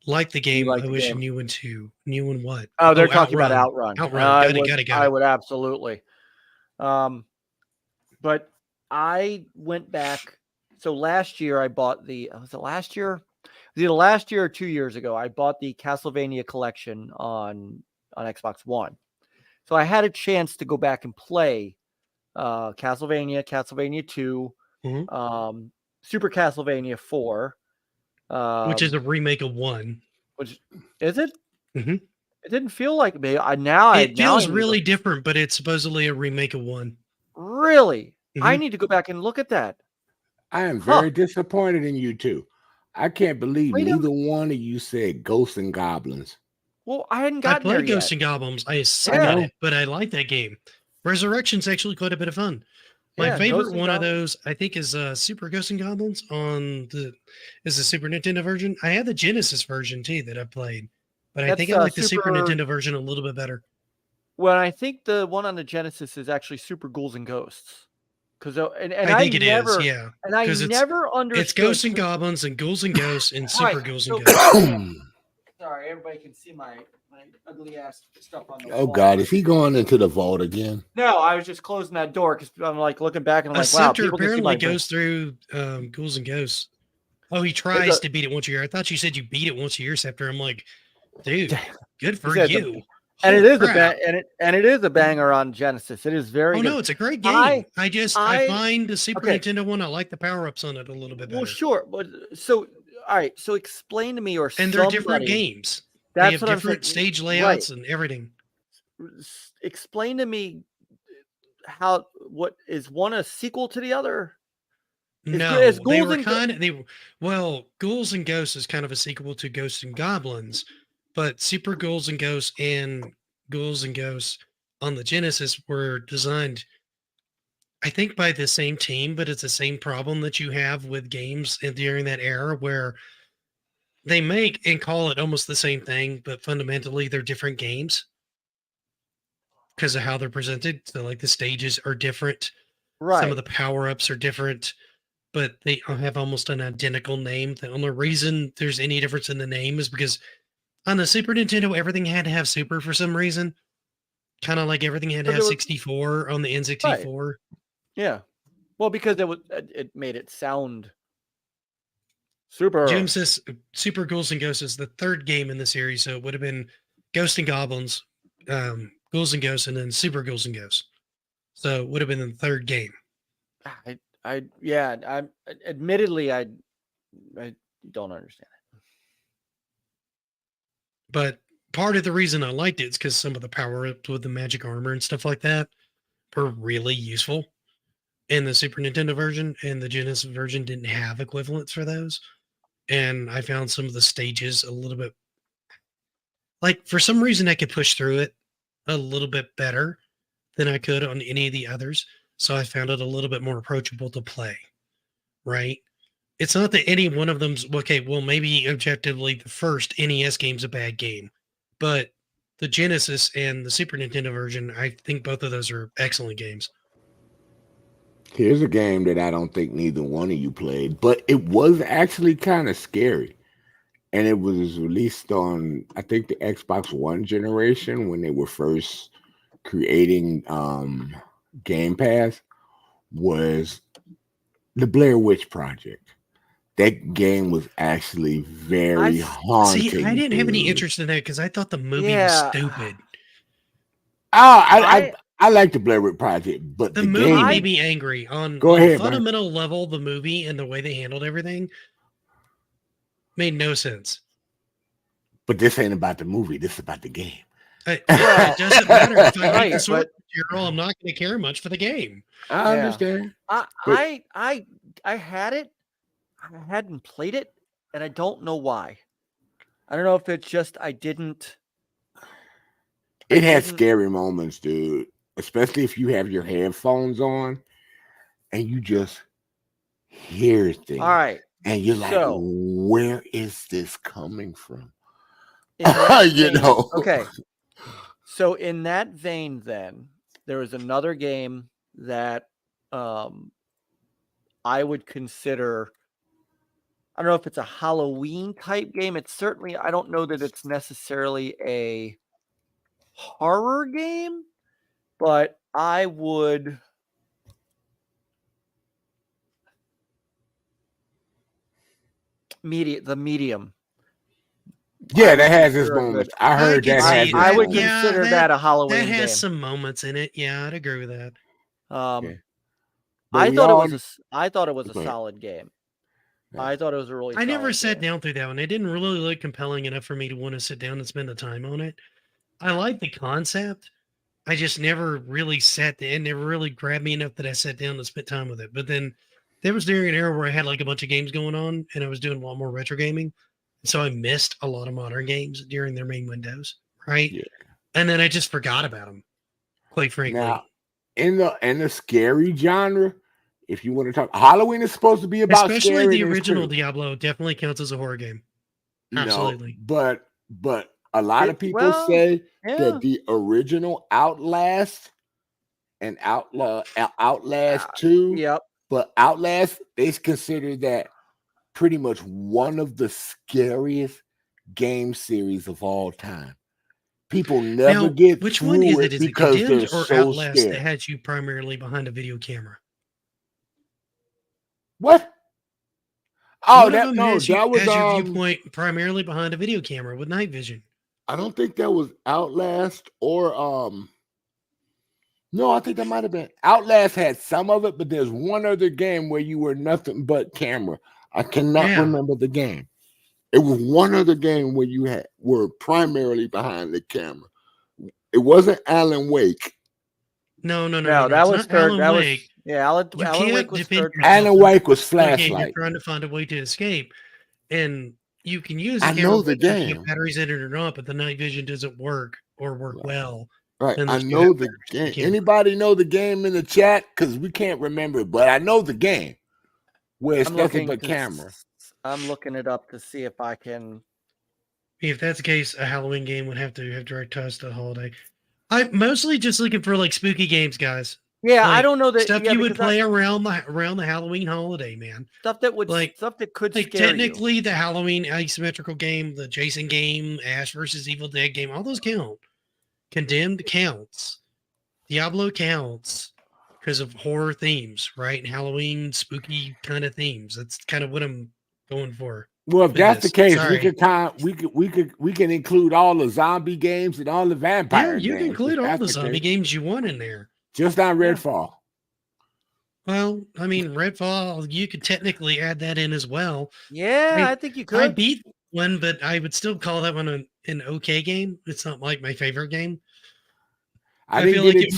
A: like the game,
B: like
A: I
B: the
A: wish
B: game.
A: a new one too. New one what?
B: Oh, they're talking about Outrun.
A: Outrun.
B: I
A: Got it.
B: would absolutely. But I went back. So last year I bought was it last year? Was it last year or 2 years ago? I bought the Castlevania collection on Xbox One. So I had a chance to go back and play Castlevania 2, Super Castlevania 4.
A: Which is a remake of 1.
B: Which is it?
A: Mm-hmm.
B: It didn't feel like me.
A: It feels really different, but it's supposedly a remake of 1.
B: Really?
A: Mm-hmm.
B: I need to go back and look at that.
C: I am very disappointed in you two. I can't believe neither one of you said Ghosts and Goblins.
B: Well, I hadn't gotten there yet.
A: I played Ghosts and Goblins. I suck at it, but I like that game. Resurrection's actually quite a bit of fun. My favorite one of those, I think, is Super Ghosts and Goblins the Super Nintendo version. I had the Genesis version too that I played, but I think I like the Super Nintendo version a little bit better.
B: Well, I think the one on the Genesis is actually Super Ghouls and Ghosts. Because
A: I think it is, yeah.
B: And I never understood.
A: It's Ghosts and Goblins and Ghouls and Ghosts and Super Ghouls and Ghosts.
B: Sorry, everybody can see my ugly ass stuff on the
C: wall. God, is he going into the vault again?
B: No, I was just closing that door because I'm like looking back and I'm
A: wow.
B: Scepter
A: apparently goes through Ghouls and Ghosts. Oh, he tries to beat it once a year. I thought you said you beat it once a year, Scepter. I'm like, dude, good for you.
B: And it is a banger on Genesis. It is very good.
A: No, it's a great game. I find the Super Nintendo one, I like the power-ups on it a little bit better.
B: Well, sure. But all right. So explain to me
A: and they're different games. They have different stage layouts and everything.
B: Explain to me what is one a sequel to the other?
A: No, they were Ghouls and Ghosts is kind of a sequel to Ghosts and Goblins. But Super Ghouls and Ghosts and Ghouls and Ghosts on the Genesis were designed, I think, by the same team, but it's the same problem that you have with games during that era where they make and call it almost the same thing, but fundamentally they're different games because of how they're presented. So like the stages are different.
B: Right.
A: Some of the power-ups are different, but they have almost an identical name. The only reason there's any difference in the name is because on the Super Nintendo, everything had to have Super for some reason. Kind of like everything had to have 64 on the N64.
B: Right. Yeah. Well, because it made it sound super.
A: Jim says Super Ghouls and Ghosts is the third game in the series, so it would have been Ghosts and Goblins, Ghouls and Ghosts, and then Super Ghouls and Ghosts. So it would have been the third game.
B: Admittedly, I don't understand it.
A: But part of the reason I liked it is because some of the power-ups with the magic armor and stuff like that were really useful in the Super Nintendo version, and the Genesis version didn't have equivalents for those. And I found some of the stages a little bit, like, for some reason I could push through it a little bit better than I could on any of the others. So I found it a little bit more approachable to play, right? It's not that any one of them's, okay, well, maybe objectively the first NES game's a bad game, but the Genesis and the Super Nintendo version, I think both of those are excellent games.
C: Here's a game that I don't think neither one of you played, but it was actually kind of scary. And it was released on, I think, the Xbox One generation when they were first creating Game Pass, was the Blair Witch Project. That game was actually very haunting.
A: See, I didn't have any interest in that because I thought the movie was stupid.
C: I like the Blair Witch Project, but
A: the movie
C: game
A: made me angry on
C: a
A: fundamental level. The movie and the way they handled everything made no sense.
C: But this ain't about the movie. This is about the game.
A: It doesn't matter if I like the source material. I'm not going to care much for the game.
C: I understand.
B: I had it. I hadn't played it, and I don't know why. I don't know if it's just I didn't.
C: It has scary moments, dude. Especially if you have your headphones on and you just hear things.
B: All right.
C: And you're like, where is this coming from?
B: You know. Okay. So in that vein, then there was another game that I would consider. I don't know if it's a Halloween type game. It's certainly, I don't know that it's necessarily a horror game, but I would. The Medium.
C: Yeah, that has its moments. I heard that.
B: I would consider that a Halloween game.
A: That has some moments in it. Yeah, I'd agree with that.
B: I thought it was a solid game. Yeah. I thought it was a really.
A: I never sat down through that one. It didn't really look compelling enough for me to want to sit down and spend the time on it. I like the concept. I just never really sat there. It never really grabbed me enough that I sat down and spent time with it. But then there was during an era where I had like a bunch of games going on and I was doing a lot more retro gaming. So I missed a lot of modern games during their main windows. Right. Yeah. And then I just forgot about them, quite frankly.
C: Now, in the scary genre, if you want to talk, Halloween is supposed to be about
A: especially the original Diablo definitely counts as a horror game. Absolutely.
C: No, but a lot of people say that the original Outlast and Outlast 2, but Outlast, they consider that pretty much one of the scariest game series of all time. People never get
A: which
C: through
A: one is it? Is it
C: because
A: Condemned
C: they're
A: or
C: so
A: Outlast
C: scared.
A: that had you primarily behind a video camera?
C: What? Oh, that
A: was
C: your
A: viewpoint primarily behind a video camera with night vision.
C: I don't think that was Outlast or no, I think that might have been Outlast had some of it, but there's one other game where you were nothing but camera. I cannot remember the game. It was one other game where you were primarily behind the camera. It wasn't Alan Wake.
A: No.
B: That was third. That was Alan Wake was third.
C: Alan Wake was flashlight.
A: You're trying to find a way to escape, and you can use.
C: I know the game.
A: Batteries in it or not, but the night vision doesn't work or work well.
C: Right. I know the game. Anybody know the game in the chat? Because we can't remember it, but I know the game where it's nothing but camera.
B: I'm looking it up to see if I can.
A: If that's the case, a Halloween game would have to have direct ties to the holiday. I'm mostly just looking for like spooky games, guys.
B: Yeah, I don't know that
A: stuff you would play around the Halloween holiday, man.
B: Stuff that could
A: like technically the Halloween asymmetrical game, the Jason game, Ash versus Evil Dead game, all those count. Condemned counts. Diablo counts because of horror themes, right? And Halloween spooky kind of themes. That's kind of what I'm going for.
C: Well, if that's the case, we can include all the zombie games and all the vampire games.
A: You can include all the zombie games you want in there.
C: Just not Redfall.
A: Well, I mean, Redfall, you could technically add that in as well.
B: Yeah, I think you could.
A: I beat one, but I would still call that one an okay game. It's not like my favorite game.
C: I didn't get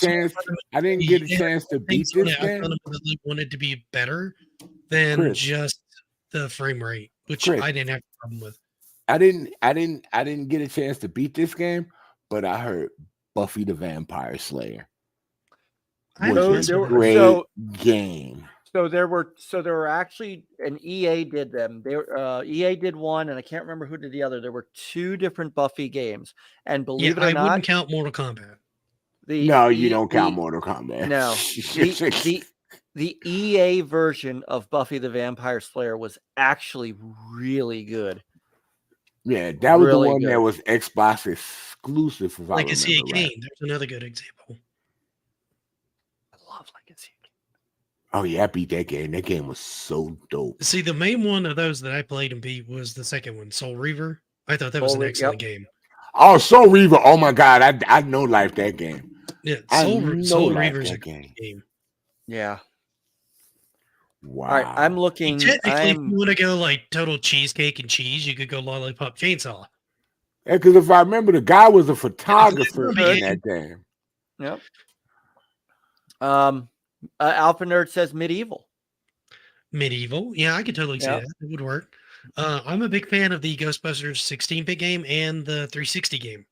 C: a chance to beat this game.
A: I really wanted to be better than just the frame rate, which I didn't have a problem with.
C: I didn't get a chance to beat this game, but I heard Buffy the Vampire Slayer. Was a great game.
B: So there were actually, and EA did them. EA did one, and I can't remember who did the other. There were two different Buffy games, and believe it or not,
A: I wouldn't count Mortal Kombat.
C: You don't count Mortal Kombat.
B: No, the EA version of Buffy the Vampire Slayer was actually really good.
C: Yeah, that was really the one that was Xbox exclusive.
A: Legacy of Kain. There's another good example.
C: Oh yeah, I beat that game. That game was so dope.
A: See, the main one of those that I played and beat was the second one, Soul Reaver. I thought that was an excellent game.
C: Oh, Soul Reaver! Oh my god, I know life that game.
A: Yeah, Soul Reaver's a game.
B: Yeah.
C: Wow.
B: All right, I'm looking.
A: Technically, if you want to go like total cheesecake and cheese, you could go Lollipop Chainsaw.
C: Yeah, because if I remember, the guy was a photographer in that game.
B: Yep. Alpha Nerd says Medieval.
A: Yeah, I could totally see that. It would work. I'm a big fan of the Ghostbusters 16-bit game and the 360 game.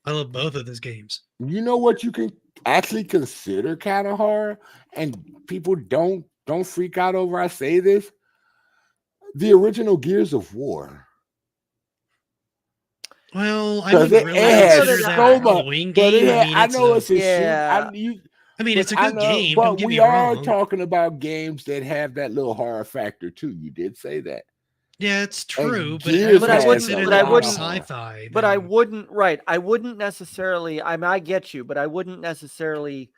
A: I love both of those games.
C: You know what you can actually consider kind of horror, and people don't freak out over I say this. The original Gears of War.
A: Well, I
C: Because
A: wouldn't really consider that a Halloween game. I mean,
C: I
A: it's
C: know
A: a,
C: it's a
B: Yeah.
A: I mean, it's a good game.
C: but
A: Don't get
C: we
A: me
C: are
A: wrong.
C: talking about games that have that little horror factor too. You did say that.
A: Yeah, it's true, but
C: Gears
A: I
C: has
A: would
C: a
A: consider
C: lot
A: that
C: of
A: more
C: horror.
A: sci-fi.
B: But I
A: than-
B: wouldn't. Right. I wouldn't necessarily. I get you, but I wouldn't necessarily.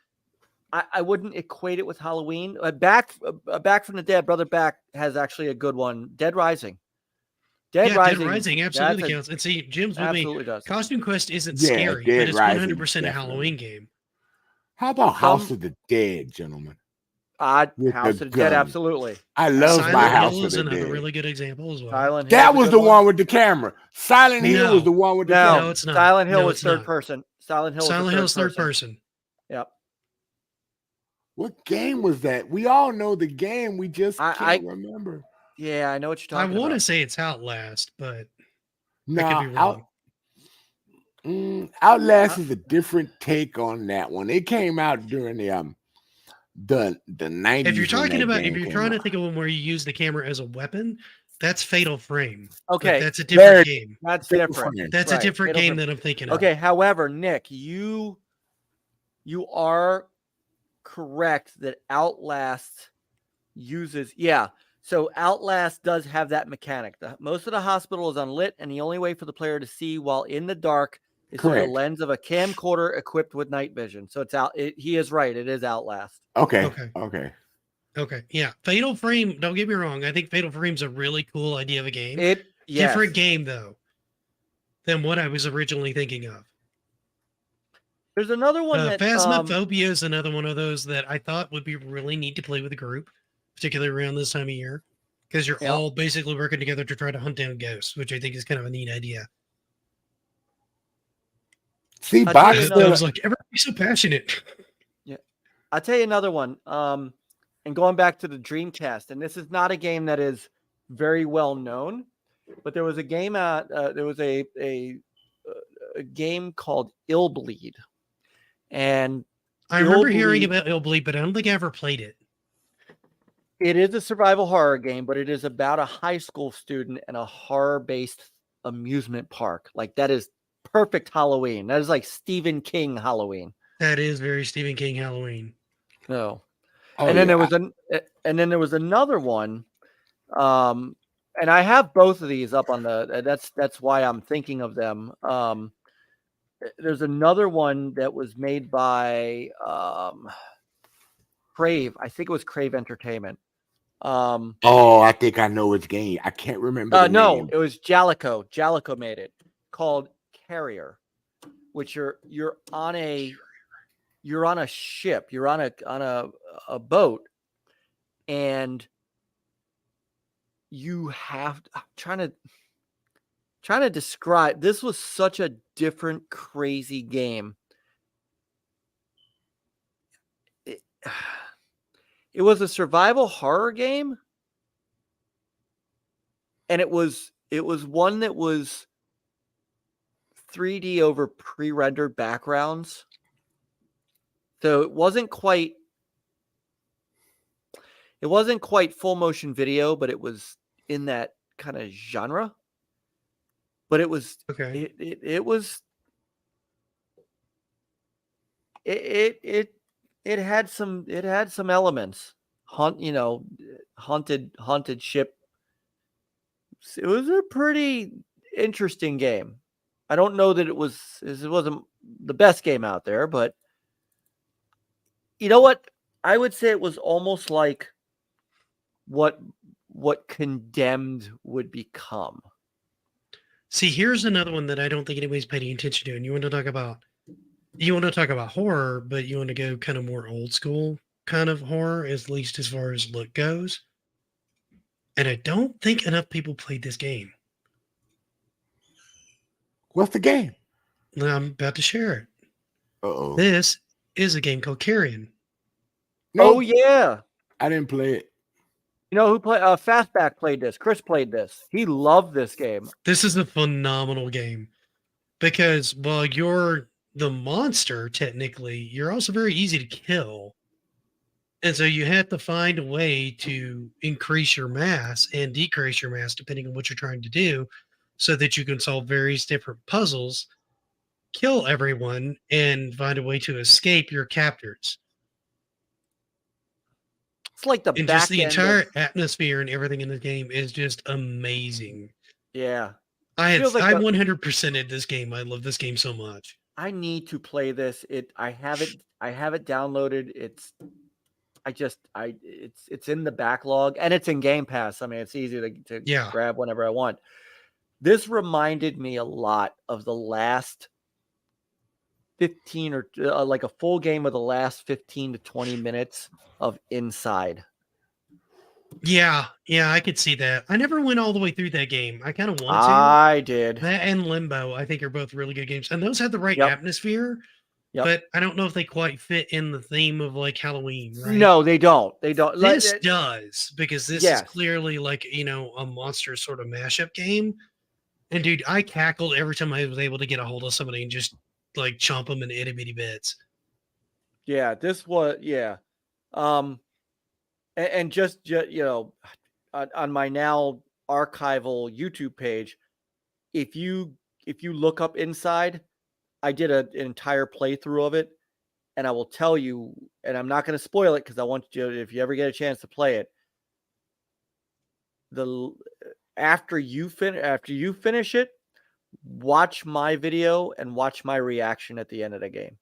B: I wouldn't equate it with Halloween. Back from the Dead. Brother Back has actually a good one. Dead Rising. Dead Rising
A: absolutely counts. And see, Jim's with me.
B: absolutely does.
A: Costume Quest isn't
C: Yeah,
A: scary,
C: Dead
A: but it's
C: Rising,
A: 100% a
C: definitely.
A: Halloween game.
C: How about House of the Dead, gentlemen?
B: With
C: With
B: House
C: the
B: of the Dead,
C: gun.
B: absolutely.
C: I love my
A: Silent
C: House
A: Hill
C: of
A: is
C: the
A: another
C: Dead.
A: really good example as well.
B: Silent Hill.
C: That was the one with the camera. Silent Hill was
A: No.
C: the one with the
B: No,
C: camera.
A: No, it's not.
B: Silent Hill
A: No,
B: was
A: it's
B: third
A: not.
B: person. Silent Hill
A: Silent
B: was
A: Hill's
B: third
A: third person.
B: Yep.
C: What game was that? We all know the game. We just can't remember.
B: Yeah, I know what you're
A: I
B: talking about.
A: want to say it's Outlast, but I could
C: No,
A: be wrong.
C: Outlast is a different take on that one. It came out during the 90s.
A: If you're talking about, if you're trying to
C: out.
A: think of one where you use the camera as a weapon, that's Fatal Frame. But
B: Okay.
A: that's a different
C: Very-
A: game.
B: That's
C: Fatal
B: different.
C: Frame.
A: That's
B: Right,
A: a different
B: Fatal
A: game
B: Frame.
A: that I'm thinking of.
B: Okay, however, Nick, you are correct that Outlast uses so Outlast does have that mechanic. Most of the hospital is unlit, and the only way for the player to see while in the dark is through the
C: Correct.
B: lens of a camcorder equipped with night vision. So he is right. It is Outlast.
C: Okay.
A: Yeah. Fatal Frame, don't get me wrong. I think Fatal Frame's a really cool idea of a game.
B: Yes.
A: Different game, though, than what I was originally thinking of.
B: There's another one that
A: Phasmophobia is another one of those that I thought would be really neat to play with a group, particularly around this time of year, because you're all basically working together to try to hunt down ghosts, which I think is kind of a neat idea.
C: See,
A: I was like, everybody's so passionate.
B: Yeah, I'll tell you another one. And going back to the Dreamcast, and this is not a game that is very well known, but there was a game there was a game called Ill Bleed. And
A: I remember hearing about Ill Bleed, but I don't think I ever played it.
B: It is a survival horror game, but it is about a high school student and a horror-based amusement park. Like, that is perfect Halloween. That is like Stephen King Halloween.
A: That is very Stephen King Halloween.
B: No. And then there was another one. And I have both of these up on that's why I'm thinking of them. There's another one that was made by Crave. I think it was Crave Entertainment.
C: I think I know which game. I can't remember the name.
B: It was Jalico. Jalico made it, called Carrier, which you're on a ship, you're on a boat, and you have trying to describe. This was such a different, crazy game. It was a survival horror game, and it was one that was 3D over pre-rendered backgrounds. So it wasn't quite full motion video, but it was in that kind of genre. But it was
A: okay.
B: It had some elements. Haunted ship. It was a pretty interesting game. I don't know that it wasn't the best game out there, but you know what? I would say it was almost like what Condemned would become.
A: See, here's another one that I don't think anybody's paying attention to. And you want to talk about horror, but you want to go kind of more old school kind of horror, at least as far as look goes. And I don't think enough people played this game.
C: What's the game?
A: I'm about to share it.
C: Uh-oh.
A: This is a game called Carrion.
B: Oh, yeah.
C: I didn't play it.
B: You know who played? Fastback played this. Chris played this. He loved this game.
A: This is a phenomenal game. because while you're the monster, technically, you're also very easy to kill. And so you have to find a way to increase your mass and decrease your mass depending on what you're trying to do so that you can solve various different puzzles, kill everyone, and find a way to escape your captors.
B: It's like the
A: And just
B: back
A: the
B: end
A: entire
B: of
A: atmosphere and everything in the game is just amazing.
B: yeah.
A: I
B: Feels like
A: 100%ed this game. I love this game so much.
B: I need to play this. I have it downloaded. It's in the backlog and it's in Game Pass. I mean, it's easy to
A: Yeah.
B: grab whenever I want. This reminded me a lot of the last 15 or like a full game of the last 15 to 20 minutes of Inside.
A: Yeah, I could see that. I never went all the way through that game. I kind of want to.
B: I did.
A: That and Limbo, I think, are both really good games. And those have the right
B: Yep.
A: atmosphere, but I don't know if they quite fit in the theme of like Halloween, right?
B: No, they don't. They don't.
A: This does, because this
B: Yes.
A: is clearly like, you know, a monster sort of mashup game. And dude, I cackled every time I was able to get a hold of somebody and just like chomp them in itty bitty bits.
B: Yeah, this was and just you know, on my now archival YouTube page, if you look up Inside, I did an entire playthrough of it, and I will tell you, and I'm not going to spoil it because I want you, if you ever get a chance to play it, after you finish it, watch my video and watch my reaction at the end of the game.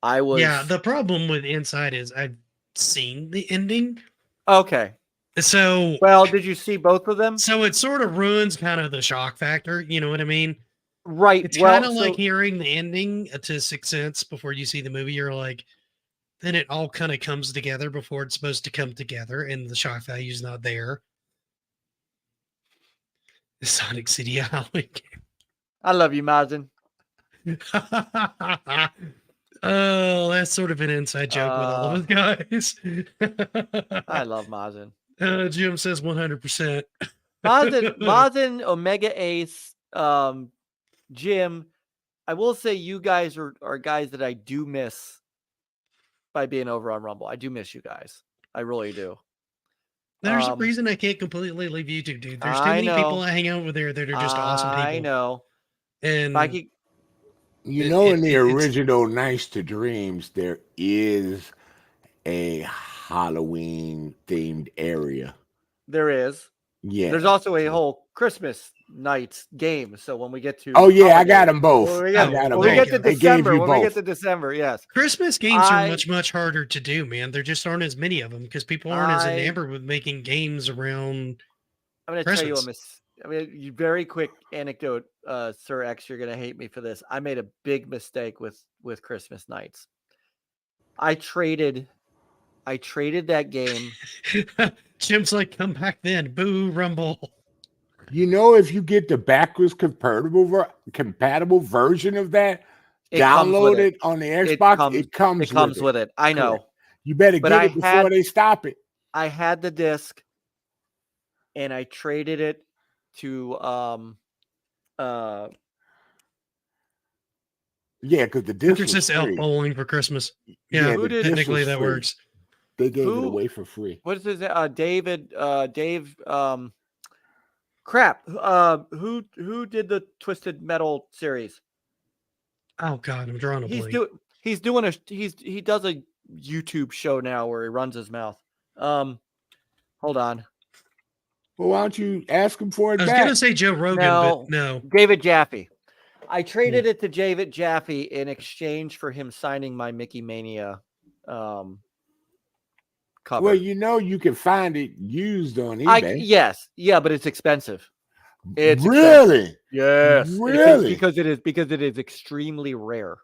A: The problem with Inside is I've seen the ending.
B: Okay.
A: So
B: well, did you see both of them?
A: So it sort of ruins kind of the shock factor, you know what I mean?
B: Right.
A: It's kind of like hearing the ending to Sixth Sense before you see the movie. You're like, then it all kind of comes together before it's supposed to come together, and the shock value is not there. The Sonic City Halloween game.
B: I love you, Mazen.
A: Oh, that's sort of an inside joke with all of us guys.
B: I love Mazen.
A: Jim says 100%.
B: Mazen, Omega Ace, Jim. I will say you guys are guys that I do miss by being over on Rumble. I do miss you guys. I really do.
A: There's a reason I can't completely leave YouTube, dude. There's too many people I hang out with there that are just awesome people.
B: I know.
A: And
C: in the original Nice to Dreams, there is a Halloween themed area.
B: There is.
C: Yeah.
B: There's also a whole Christmas nights game. So when we get to
C: I got them both.
B: When we get to December, yes.
A: Christmas games are much harder to do, man. There just aren't as many of them because people aren't as enamored with making games around.
B: I'm going to tell you a very quick anecdote, Sir X. You're going to hate me for this. I made a big mistake with Christmas nights. I traded that game.
A: Jim's like, come back then. Boo, Rumble.
C: If you get the backwards compatible version of that, download it on the Xbox, it comes
B: with it. I know.
C: Correct. You better get it before they stop it.
B: I had the disc, and I traded it to
C: because the disc was
A: just out bowling for Christmas. Yeah, technically that works.
C: They gave it away for free.
B: What is this? Dave. Crap. Who did the Twisted Metal series?
A: Oh God, I'm drawing a blank.
B: He does a YouTube show now where he runs his mouth. Hold on.
C: Well, why don't you ask him for it?
A: I was gonna say Joe Rogan, but no.
B: David Jaffe. I traded it to David Jaffe in exchange for him signing my Mickey Mania cover.
C: Well, you can find it used on eBay.
B: Yes, but it's expensive. It's
C: really,
B: yes,
C: really
B: because it is extremely rare.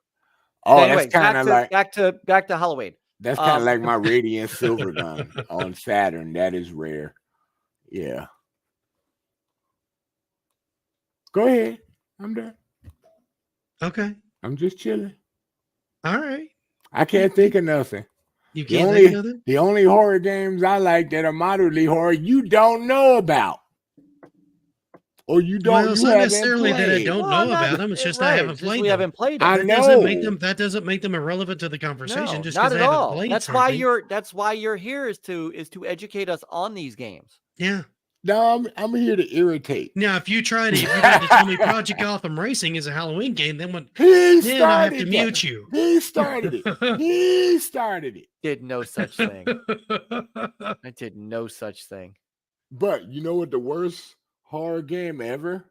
C: Oh, anyway, that's kind of like
B: back to Halloween.
C: That's kind of like my Radiant Silver gun on Saturn. That is rare. Yeah. Go ahead. I'm done.
A: Okay.
C: I'm just chilling.
A: All right.
C: I can't think of nothing.
A: You can't think of nothing?
C: The only horror games I like that are moderately horror you don't know about. or you don't.
A: Well, it's
C: you
A: not
C: haven't
A: necessarily that I
C: played.
A: don't know about them. It's just I haven't
B: It's just
A: played
B: we
A: them.
B: haven't played
C: I
B: them.
C: know.
A: That doesn't make them irrelevant to the conversation.
B: No,
A: Just
B: not
A: because
B: at
A: I haven't
B: all.
A: played
B: That's
A: something.
B: why you're here is to educate us on these games.
A: Yeah.
C: No, I'm here to irritate.
A: Now, if you tried to tell me Project Gotham Racing is a Halloween game, then
C: Then
A: I have to mute you.
C: He started it. He started it.
B: Did no such thing. I did no such thing.
C: But you know what the worst horror game ever?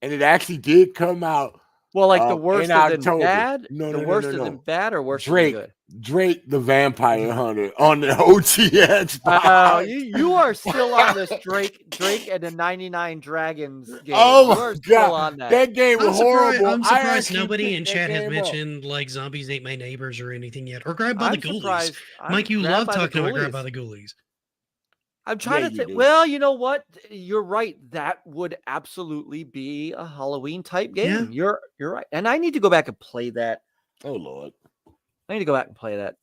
C: And it actually did come out.
B: Well, like the worst
C: in
B: is in
C: October.
B: bad.
C: No,
B: the
C: no,
B: worst
C: no, no,
B: is in bad or worse
C: Drake,
B: than good.
C: Drake the Vampire Hunter on the OTX.
B: Oh, you are still on this Drake and the 99 Dragons game.
C: Oh
B: you are
C: my
B: still
C: god,
B: on that.
C: that game was horrible.
A: I'm surprised nobody in
C: picked that
A: chat has
C: game up.
A: mentioned like Zombies Ate My Neighbors or anything yet, or Grabbed by the Ghoulies. Mike, you
B: Grabbed
A: love
B: by the
A: talking about Grabbed
B: Ghoulies.
A: by the Ghoulies.
B: I'm trying
C: Yeah,
B: to
C: you
B: think.
C: do.
B: Well, you know what? You're right. That would absolutely be a Halloween type game.
A: Yeah.
B: You're right. And I need to go back and play that.
C: Oh Lord.
B: I need to go back and play that.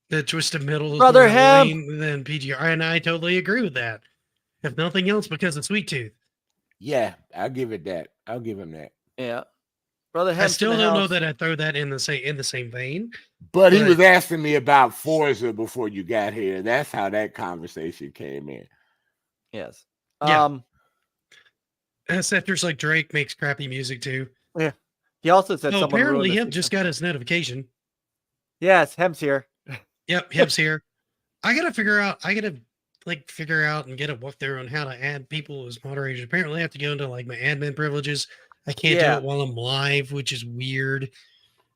A: The Twisted Metal is
B: Brother
A: more
B: Hemp.
A: Halloween than PGR, and I totally agree with that. If nothing else, because of Sweet Tooth.
C: Yeah, I'll give it that. I'll give him that.
B: Yeah. Brother
A: I
B: Hemp's
A: still
B: in the
A: don't know
B: house.
A: that I throw that in the same vein.
C: But he
A: But-
C: was asking me about Forza before you got here. That's how that conversation came in.
B: Yes.
A: Yeah. Scepter's like Drake makes crappy music too.
B: He also said
A: Oh,
B: someone
A: apparently
B: ruined
A: Hemp
B: this.
A: just got his notification.
B: Yes, Hemp's here.
A: Yep, Hemp's here. I gotta figure out and get a walkthrough on how to add people as moderators. Apparently I have to go into like my admin privileges. I can't do
B: Yeah.
A: it while I'm live, which is weird.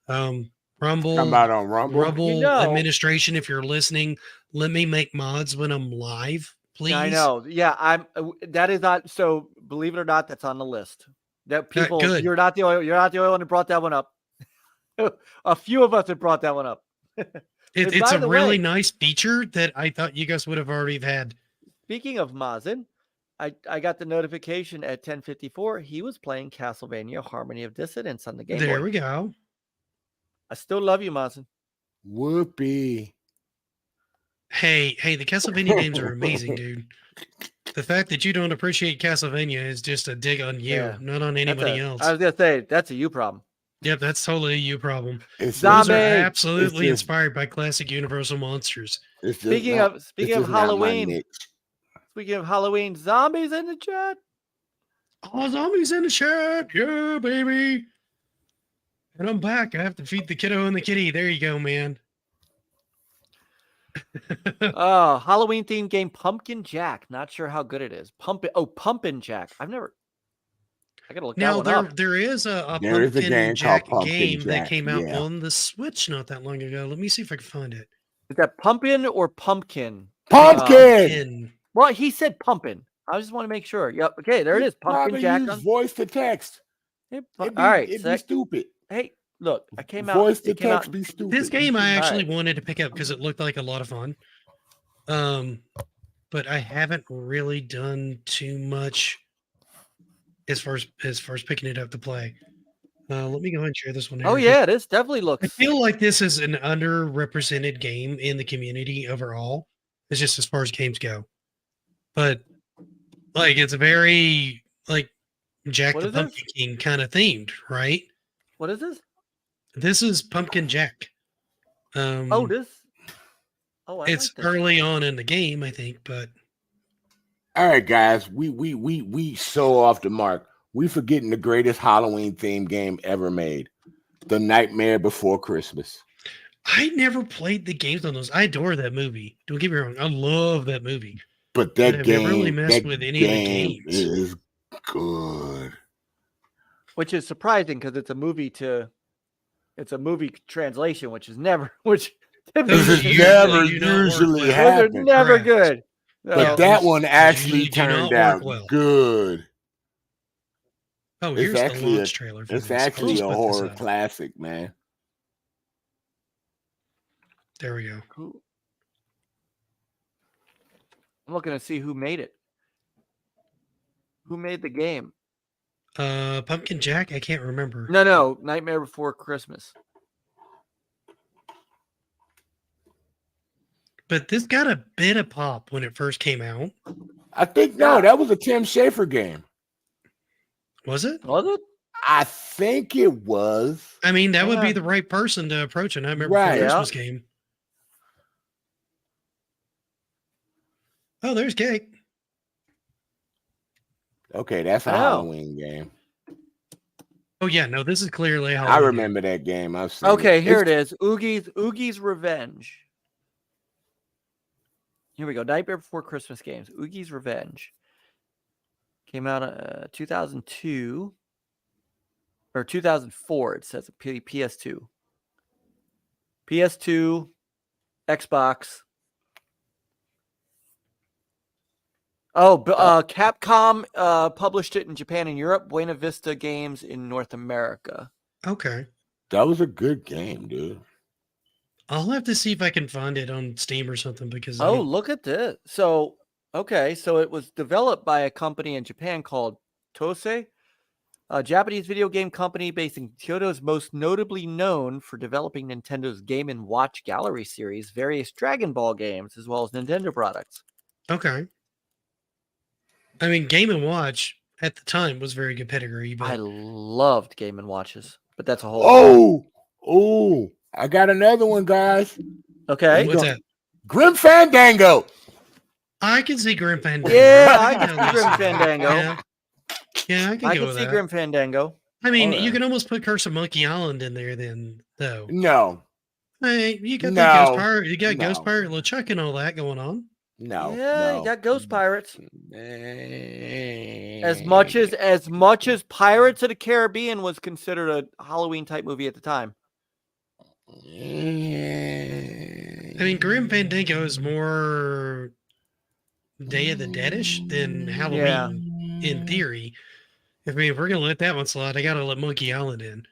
A: Rumble.
C: Talking about on Rumble.
B: You know-
A: administration, if you're listening, let me make mods when I'm live, please.
B: Yeah, I know. Yeah, that is not so. Believe it or not, that's on the list. That people,
A: good.
B: you're not the only one who brought that one up. A few of us have brought that one up.
A: It's
B: by
A: a
B: the
A: really
B: way-
A: nice feature that I thought you guys would have already had.
B: Speaking of Mazin, I got the notification at 10:54. He was playing Castlevania Harmony of Dissonance on the Game
A: There
B: Boy.
A: we go.
B: I still love you, Mazin.
C: Whoopee.
A: Hey, the Castlevania games are amazing, dude. The fact that you don't appreciate Castlevania is just a dig on you,
B: Yeah.
A: not on anybody else.
B: I was gonna say that's a you problem.
A: Yep, that's totally a you problem.
C: It's
A: Those
B: Zombie.
A: are
C: just-
A: absolutely
C: It's just-
A: inspired by classic Universal monsters.
C: it's just
B: Speaking
C: not-
B: of
C: it's just not my
B: Halloween,
C: niche.
B: zombies in the chat.
A: Oh, zombies in the chat. Yeah, baby. And I'm back. I have to feed the kiddo and the kitty. There you go, man.
B: Oh, Halloween themed game Pumpkin Jack. Not sure how good it is. Pumpkin Jack. I gotta look that
A: Now
B: one up.
A: there is a
C: There is a
A: Pumpkin
C: game
A: Jack
C: called Pumpkin
A: game that
C: Jack,
A: came out
C: yeah.
A: on the Switch not that long ago. Let me see if I can find it.
B: Is that pumpkin or pumpkin?
C: Pumpkin.
B: Well, he said pumpkin. I just want to make sure. Yep. Okay, there it is. Pumpkin
C: Probably
B: Jack.
C: use voice to text. All
B: right.
C: It'd be stupid.
B: Hey, look, I came out.
C: Voice to
B: it came out
C: text be stupid.
A: This game I actually
B: Alright.
A: wanted to pick up because it looked like a lot of fun. But I haven't really done too much as far as picking it up to play. Let me go ahead and share this one.
B: Oh
A: here.
B: yeah, this definitely
A: I
B: looks.
A: feel like this is an underrepresented game in the community overall. It's just as far as games go. But like it's very like Jack
B: What
A: the
B: is this?
A: Pumpkin King kind of themed, right?
B: What is this?
A: This is Pumpkin Jack.
B: Oh, this. Oh, I
A: it's
B: like this.
A: early on in the game, I think, but
C: All right, guys, we so off the mark. We forgetting the greatest Halloween themed game ever made, The Nightmare Before Christmas.
A: I never played the games on those. I adore that movie. Don't get me wrong. I love that movie.
C: But
A: But
C: that
A: have you
C: game,
A: really messed
C: that
A: with any of the
C: game
A: games?
C: is good.
B: Which is surprising because it's a movie translation, which is never which.
A: Those
C: This
A: usually
C: never
A: do not work
C: usually
A: well.
B: Those are
C: happens.
B: never
A: Correct.
B: good.
C: But
B: No.
C: that
A: those
C: one actually
A: usually do not
C: turned
A: work
C: out
A: well.
C: good.
A: Oh,
C: It's
A: here's the
C: actually
A: launch trailer. For
C: It's
A: this. I'll
C: actually
A: just
C: a
A: put this
C: horror
A: up.
C: classic, man.
A: There we go.
B: Cool. I'm looking to see who made it. Who made the game?
A: Pumpkin Jack. I can't remember.
B: No, Nightmare Before Christmas.
A: But this got a bit of pop when it first came out.
C: I think that was a Tim Schafer game.
A: Was it?
B: Was it?
C: I think it was.
A: I mean, that would be the right person to approach a Nightmare
C: Right.
A: Before Christmas game. Oh, there's Cake.
C: Okay, that's a Halloween game.
A: Oh yeah, no, this is clearly Halloween.
C: I remember that game. I've seen
B: Okay,
C: it.
B: here it is. Oogie's Revenge. Here we go. Nightmare Before Christmas games. Oogie's Revenge. Came out 2002 or 2004. It says PS2. PS2, Xbox. Oh, Capcom published it in Japan and Europe. Buena Vista Games in North America.
A: Okay.
C: That was a good game, dude.
A: I'll have to see if I can find it on Steam or something because
B: look at this. So it was developed by a company in Japan called Tosei, a Japanese video game company based in Kyoto, is most notably known for developing Nintendo's Game & Watch Gallery series, various Dragon Ball games, as well as Nintendo products.
A: Okay. I mean, Game & Watch at the time was very good pedigree. But
B: I loved Game & Watches, but that's a whole
C: Oh, I got another one, guys.
B: Okay.
A: What's that?
C: Grim Fandango.
A: I can see Grim Fandango.
B: Yeah, I can see Grim Fandango.
A: Yeah, I can
B: see Grim Fandango.
A: I mean, you can almost put Curse of Monkey Island in there then, though.
C: No.
A: Hey, you got the Ghost Pirate. You got Ghost Pirate LeChuck and all that going on.
C: No.
B: Yeah, you got Ghost Pirates. As much as Pirates of the Caribbean was considered a Halloween type movie at the time.
A: I mean, Grim Fandango is more Day of the Deadish than Halloween in theory. I mean, if we're gonna let that one slide, I gotta let Monkey Island in.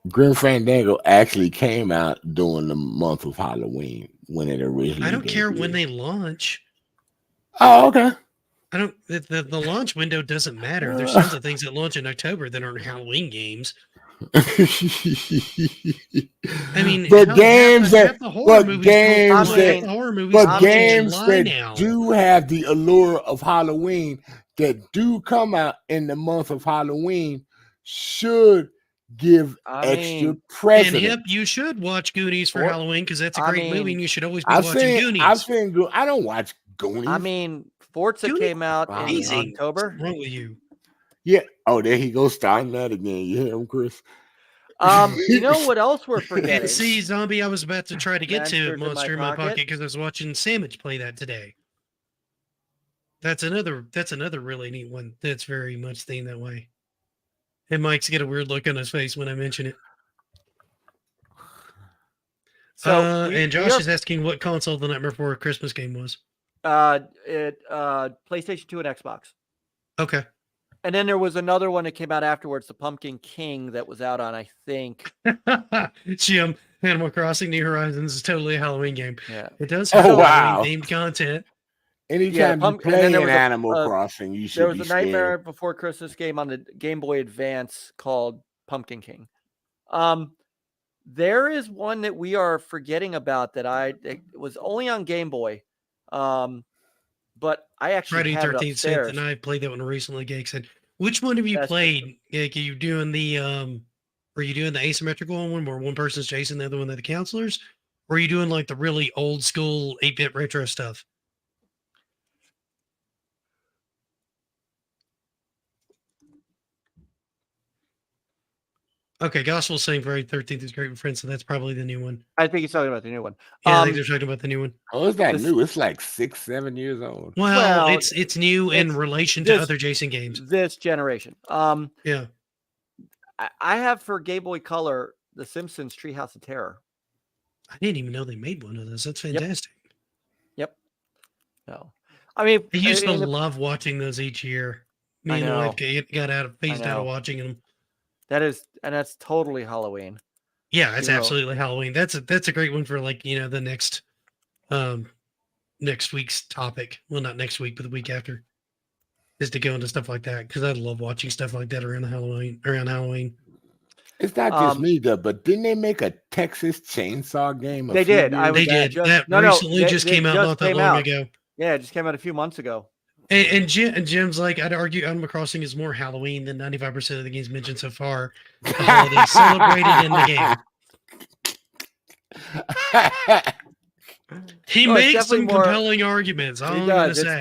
C: Grim Fandango actually came out during the month of Halloween when it originally.
A: I don't care when they launch.
C: Oh, okay.
A: I don't. The launch window doesn't matter. There's tons of things that launch in October that aren't Halloween games. I mean,
C: but games that do have the allure of Halloween that do come out in the month of Halloween should give extra precedence.
A: And Hip, you should watch Goonies for Halloween because that's a great movie, and you should always be watching Goonies.
C: I don't watch Goonies.
B: I mean, Forza came out in October.
A: What's wrong with you?
C: Yeah. Oh, there he goes starting that again. You hear him, Chris?
B: You know what else we're forgetting?
A: See, Zombie, I was about to try to get to Monster in My Pocket because I was watching Sandwich play that today. That's another really neat one that's very much themed that way. And Mike's got a weird look on his face when I mention it. So, and Josh is asking what console the Nightmare Before Christmas game was.
B: PlayStation 2 and Xbox.
A: Okay.
B: And then there was another one that came out afterwards, the Pumpkin King, that was out on, I think.
A: Jim, Animal Crossing New Horizons is totally a Halloween game.
B: Yeah.
A: It does have Halloween themed content.
C: Anytime you play an Animal Crossing, you should be
B: There was a Nightmare Before Christmas game on the Game Boy Advance called Pumpkin King. There is one that we are forgetting about it was only on Game Boy. But I actually
A: Friday 13th
B: said,
A: and I played that one recently. Gag said, which one have you played? Gag, are you doing the asymmetrical one where one person's chasing the other one, the counselors? Or are you doing like the really old school 8-bit retro stuff? Okay, Gospel's saying Friday 13th is great with friends, so that's probably the new one.
B: I think he's talking about the new one.
A: Yeah, I think they're talking about the new one.
C: Oh, is that new? It's like 6-7 years old.
A: Well, it's new in relation to other Jason games.
B: This generation.
A: Yeah.
B: I have for Game Boy Color The Simpsons Treehouse of Terror.
A: I didn't even know they made one of those. That's fantastic.
B: Yep. No. I mean,
A: I used to love watching those each year. Me and my wife got phased out of watching them.
B: That's totally Halloween.
A: Yeah, it's absolutely Halloween. That's a great one for the next week's topic. Well, not next week, but the week after, is to go into stuff like that because I love watching stuff like that around Halloween.
C: It's not just me though, but didn't they make a Texas Chainsaw game?
B: They did.
A: They did. That recently just came out not that long ago.
B: Yeah, it just came out a few months ago.
A: And Jim's like, I'd argue Animal Crossing is more Halloween than 95% of the games mentioned so far. The holiday celebrated in the game. He makes some compelling arguments. All I'm gonna say.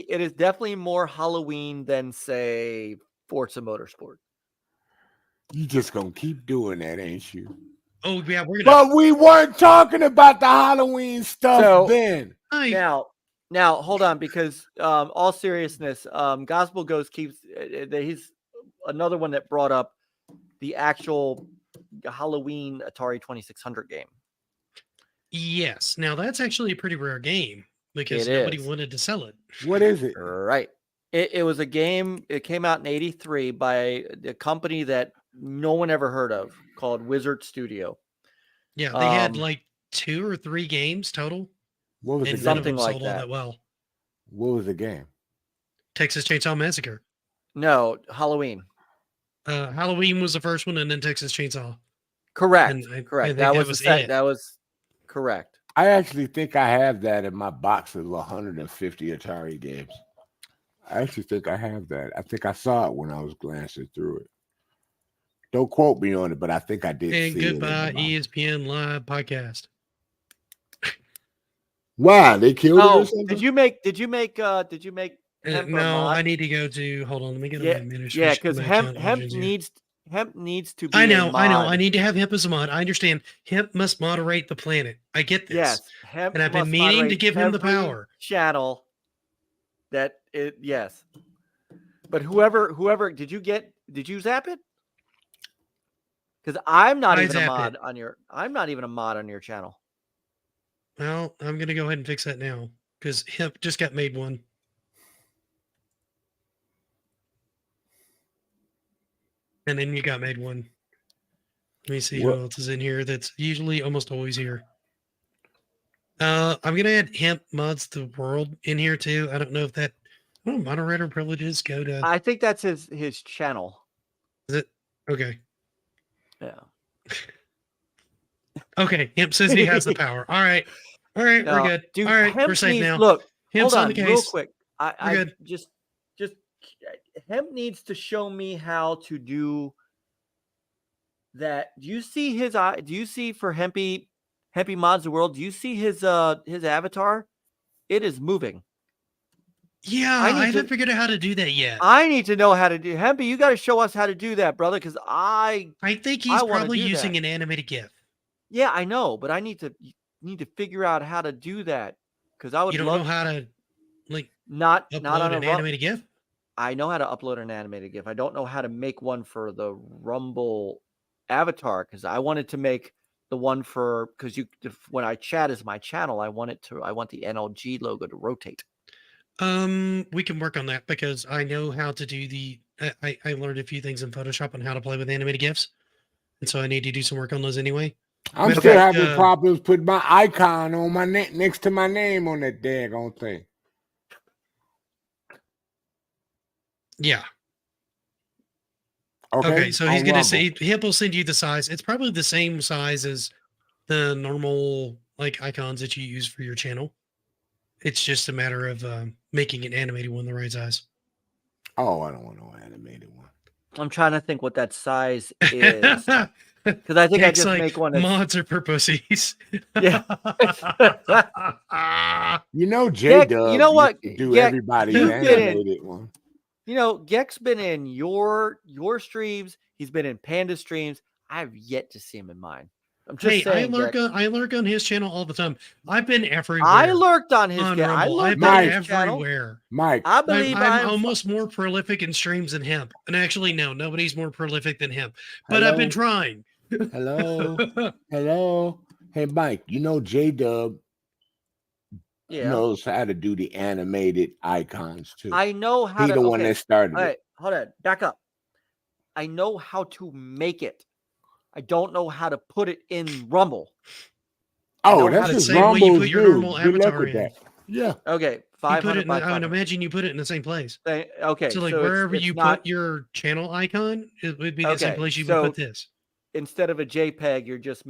B: It is definitely more Halloween than, say, Forza Motorsport.
C: You just gonna keep doing that, ain't you?
A: Oh yeah, we're
C: gonna. But we weren't talking about the Halloween stuff then.
B: Now hold on, because all seriousness, Gospel Ghost keeps he's another one that brought up the actual Halloween Atari 2600 game.
A: Yes. Now that's actually a pretty rare game because nobody wanted to sell it.
C: What is it?
B: Right. It was a game. It came out in '83 by a company that no one ever heard of called Wizard Studio.
A: Yeah, they had like 2 or 3 games total.
C: What was
A: and
C: it?
A: None of them sold all that well.
C: What was the game?
A: Texas Chainsaw Massacre.
B: No, Halloween.
A: Halloween was the first one, and then Texas Chainsaw.
B: Correct. Correct. That was it. That was correct.
C: I actually think I have that in my box of 150 Atari games. I actually think I have that. I think I saw it when I was glancing through it. Don't quote me on it, but I think I did.
A: And goodbye, ESPN Live podcast.
C: Wow, they killed it or something?
B: Did you make
A: no, I need to go to hold on, let me get a administration.
B: Yeah, because hemp needs to be
A: I know. I need to have hemp as a mod. I understand. Hemp must moderate the planet. I get this.
B: Yes, hemp
A: and I've been meaning to give him the power.
B: Channel yes. But whoever did you zap it? Because I'm not even a mod on your channel.
A: Well, I'm gonna go ahead and fix that now because hemp just got made one. And then you got made one. Let me see who else is in here that's usually almost always here. I'm gonna add hemp mods to the world in here too. I don't know if that moderator privileges go to.
B: I think that's his channel.
A: Is it? Okay.
B: Yeah.
A: Okay. Hemp says he has the power. All right. We're good.
B: Dude,
A: all right, we're safe now.
B: Look,
A: Hemp's
B: hold on,
A: the case.
B: real quick. I
A: good.
B: just hemp needs to show me how to do that. Do you see his eye? Do you see for Hempy Mods the World? Do you see his avatar? It is moving.
A: Yeah, I haven't figured out how to do that yet.
B: I need to know how to do Hempy. You got to show us how to do that, brother, because I
A: think he's probably using an animated GIF.
B: Yeah, I know, but I need to figure out how to do that because I would.
A: You don't know how to
B: not
A: on an animated GIF.
B: I know how to upload an animated GIF. I don't know how to make one for the Rumble avatar because I wanted to make the one for when I chat as my channel, I want the NLG logo to rotate.
A: We can work on that because I know how to do I learned a few things in Photoshop on how to play with animated GIFs, and so I need to do some work on those anyway.
C: I'm still having problems putting my icon on my next to my name on that daggone thing.
A: Yeah.
C: Okay.
A: So he's gonna say Hemp will send you the size. It's probably the same size as the normal icons that you use for your channel. It's just a matter of making an animated one the right size.
C: Oh, I don't want no animated one.
B: I'm trying to think what that size is. Because I think I just make one.
A: Mods are for pussies.
B: Yeah.
C: J-Dub.
B: You know what?
C: Do everybody's animated one.
B: Gek's been in your streams. He's been in Panda streams. I've yet to see him in mine. I'm just saying.
A: I lurk on his channel all the time. I've been everywhere.
B: I lurked on his channel.
A: I've been everywhere.
C: Mike,
B: I believe
A: I'm almost more prolific in streams than Hemp. And actually, no, nobody's more prolific than Hemp. But I've been trying.
C: Hello. Hey, Mike. J-Dub knows how to do the animated icons too.
B: I know how.
C: He's the one that started.
B: All right, hold on. Back up. I know how to make it. I don't know how to put it in Rumble.
C: Oh, that's the same way you put your normal
A: avatar in.
C: Yeah.
B: Okay. 500
A: I would imagine you put it in the same place.
B: Okay.
A: So wherever you put your channel icon, it would be the same place you would put this.
B: Instead of a JPEG, you're just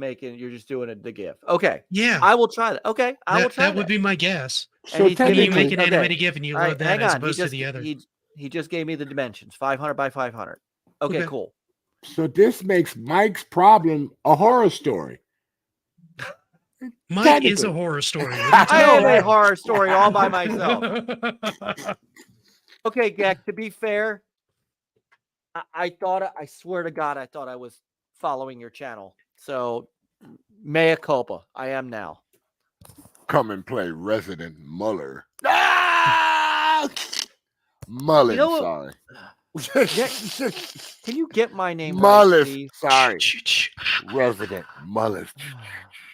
B: doing the GIF. Okay.
A: Yeah.
B: I will try that. Okay. I will try
A: that. That would be my guess.
C: So
B: he's
A: And you
B: giving
A: make
B: me
A: an
B: okay.
A: animated GIF and you
B: All right,
A: load that
B: hang
A: as
B: on.
A: opposed to the other.
B: He just gave me the dimensions, 500 by 500. Okay,
A: Okay.
B: cool.
C: So this makes Mike's problem a horror story.
A: Mike is a
C: Technically.
A: horror story. What are you
B: I am
A: talking
B: a horror story all by myself.
A: about?
B: Okay, Gek, to be fair, I thought, I swear to God, I thought I was following your channel. So, mea culpa. I am now.
C: Come and play Resident Muller. Ah! Mullen,
B: You know what?
C: sorry.
B: Can you get my name
C: Mullis,
B: right, please?
C: sorry. Resident Mullis.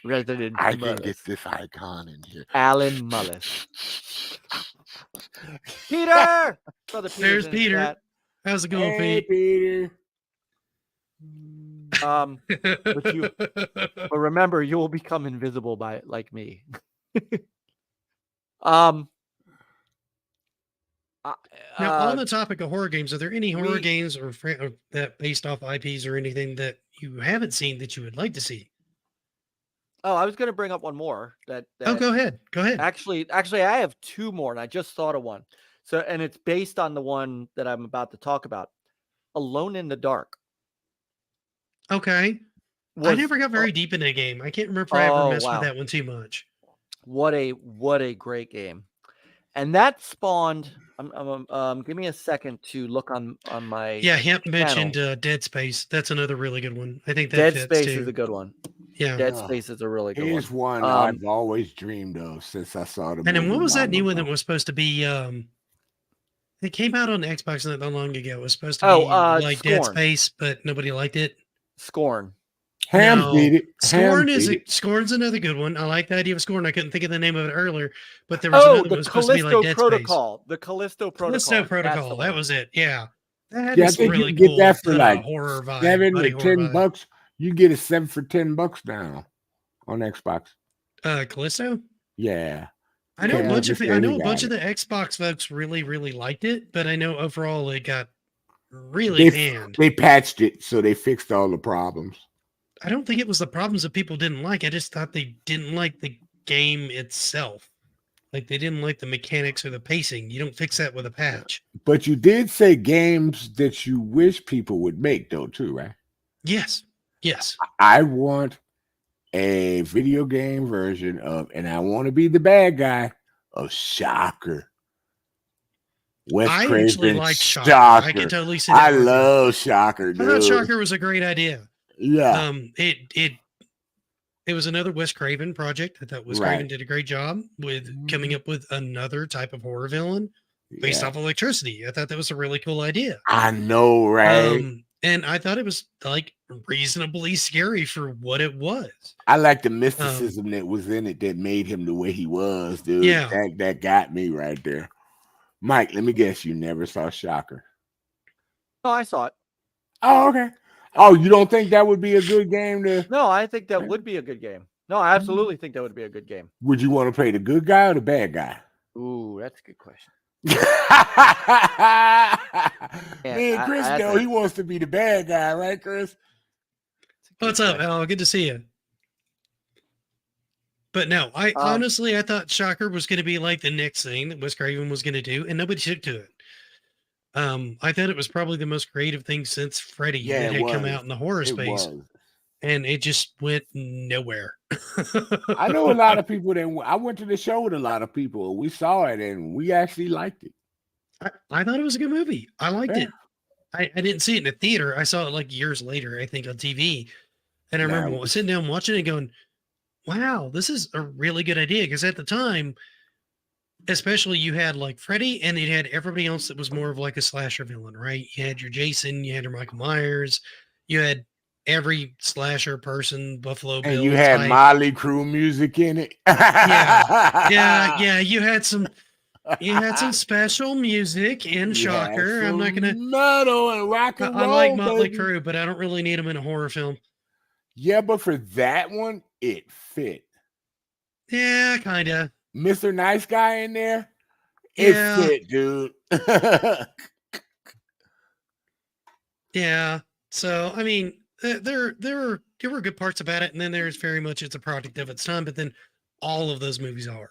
B: Resident
C: I
B: Mullis.
C: can get this icon in here.
B: Alan Mullis. Peter! Brother Peter's
A: There's
B: in the
A: Peter.
B: chat.
A: How's it going,
C: Hey,
A: Pete?
C: Peter.
B: But remember, you will become invisible by like me.
A: Now, on the topic of horror games, are there any horror games or that based off IPs or anything that you haven't seen that you would like to see?
B: Oh, I was going to bring up one more.
A: Oh, go ahead. Go ahead.
B: Actually, I have two more, and I just thought of one. So, and it's based on the one that I'm about to talk about. Alone in the Dark.
A: Okay. I never got very deep into a game. I can't remember if I ever messed with that one too much.
B: What a great game. And that spawned. Give me a second to look on my.
A: Yeah, Hemp mentioned Dead Space. That's another really good one. I think that
B: Dead
A: fits
B: Space
A: too.
B: is a good one.
A: Yeah,
B: Dead Space is a really good one.
C: Here's one I've always dreamed of since I saw the.
A: And then what was that new one that was supposed to be? It came out on Xbox not that long ago. It was supposed to be like
B: Scorn.
A: Dead Space, but nobody liked it.
B: Scorn.
C: Ham beat it.
A: Scorn's another good one. I like the idea of Scorn. I couldn't think of the name of it earlier, but there was another one that was supposed to be like Dead
B: Protocol.
A: Space.
B: The Callisto Protocol.
A: Callisto Protocol. That was it. Yeah.
C: I think really you can get that for like
A: horror vibe,
C: $7 or $10. You get a 7 for $10 now on Xbox.
A: Callisto?
C: Yeah.
A: I know a bunch of the Xbox folks really, really liked it, but I know overall it got really panned.
C: They patched it, so they fixed all the problems.
A: I don't think it was the problems that people didn't like. I just thought they didn't like the game itself. Like they didn't like the mechanics or the pacing. You don't fix that with a patch.
C: But you did say games that you wish people would make, though, too, right?
A: Yes. Yes.
C: I want a video game version of, and I want to be the bad guy of Shocker.
A: I actually like Shocker. I can totally see
C: that. I love Shocker, dude.
A: I thought Shocker was a great idea.
C: Yeah.
A: It was another Wes Craven project. I thought Wes Craven did a great job with coming up with another type of horror villain based off electricity. I thought that was a really cool idea.
C: I know, right?
A: And I thought it was like reasonably scary for what it was.
C: I like the mysticism that was in it that made him the way he was, dude.
A: Yeah.
C: That got me right there. Mike, let me guess, you never saw Shocker.
B: No, I saw it.
C: Oh, okay. Oh, you don't think that would be a good game to?
B: No, I think that would be a good game. No, I absolutely think that would be a good game.
C: Would you want to play the good guy or the bad guy?
B: Ooh, that's a good question.
C: Man, Chris, though, he wants to be the bad guy, right, Chris?
A: What's up, Al? Good to see you. But no, I honestly, I thought Shocker was going to be like the next thing that Wes Craven was going to do, and nobody took to it. I thought it was probably the most creative thing since Freddy that had come out in the horror space, and it just went nowhere.
C: I know a lot of people that I went to the show with a lot of people. We saw it, and we actually liked it.
A: I thought it was a good movie. I liked it. I didn't see it in the theater. I saw it like years later, I think, on TV. And I remember sitting down watching it going, wow, this is a really good idea. Because at the time, especially you had like Freddy and you had everybody else that was more of like a slasher villain, right? You had your Jason, you had your Michael Myers, you had every slasher person, Buffalo Bill.
C: And you had Motley Crue music in it.
A: Yeah. You had some special music in Shocker. I'm not gonna
C: metal and rock and roll.
A: I like Motley Crue, but I don't really need them in a horror film.
C: Yeah, but for that one, it fit.
A: Yeah, kinda.
C: Mr. Nice Guy in there, it fit, dude.
A: Yeah. So I mean, there were good parts about it, and then there's very much it's a product of its time. But then all of those movies are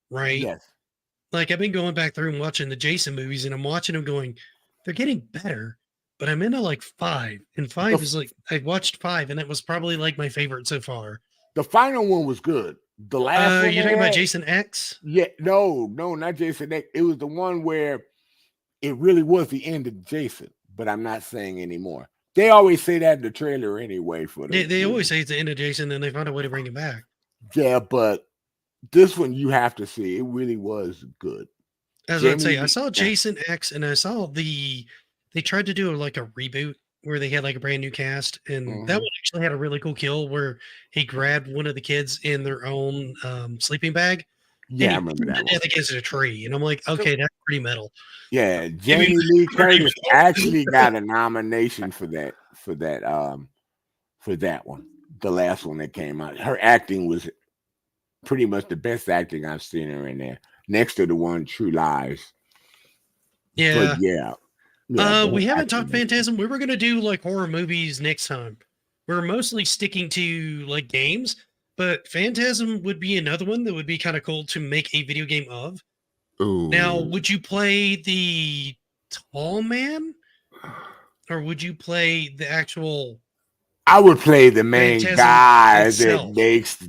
A: right.
C: Yes.
A: like I've been going back through and watching the Jason movies, and I'm watching them going, they're getting better. But I'm into like 5, and 5 is like I watched 5, and it was probably like my favorite so far.
C: The final one was good. The last one.
A: You're talking about Jason X?
C: Yeah, no, not Jason X. It was the one where it really was the end of Jason, but I'm not saying anymore. They always say that in the trailer anyway.
A: They always say it's the end of Jason, and they find a way to bring him back.
C: Yeah, but this one you have to see. It really was good.
A: As I'd say, I saw Jason X, and I saw they tried to do like a reboot where they had like a brand new cast, and that one actually had a really cool kill where he grabbed one of the kids in their own sleeping bag.
C: Yeah, I remember that one.
A: Against a tree, and I'm like, okay, that's pretty metal.
C: Yeah, Jamie Lee Curtis actually got a nomination for that one. The last one that came out. Her acting was pretty much the best acting I've seen her in there, next to the one True Lies.
A: Yeah.
C: But yeah.
A: We haven't talked Phantasm. We were gonna do like horror movies next time. We're mostly sticking to like games, but Phantasm would be another one that would be kind of cool to make a video game of.
C: Ooh.
A: Now, would you play the tall man, or would you play the actual?
C: I would play the main
A: Phantasm
C: guy
A: itself.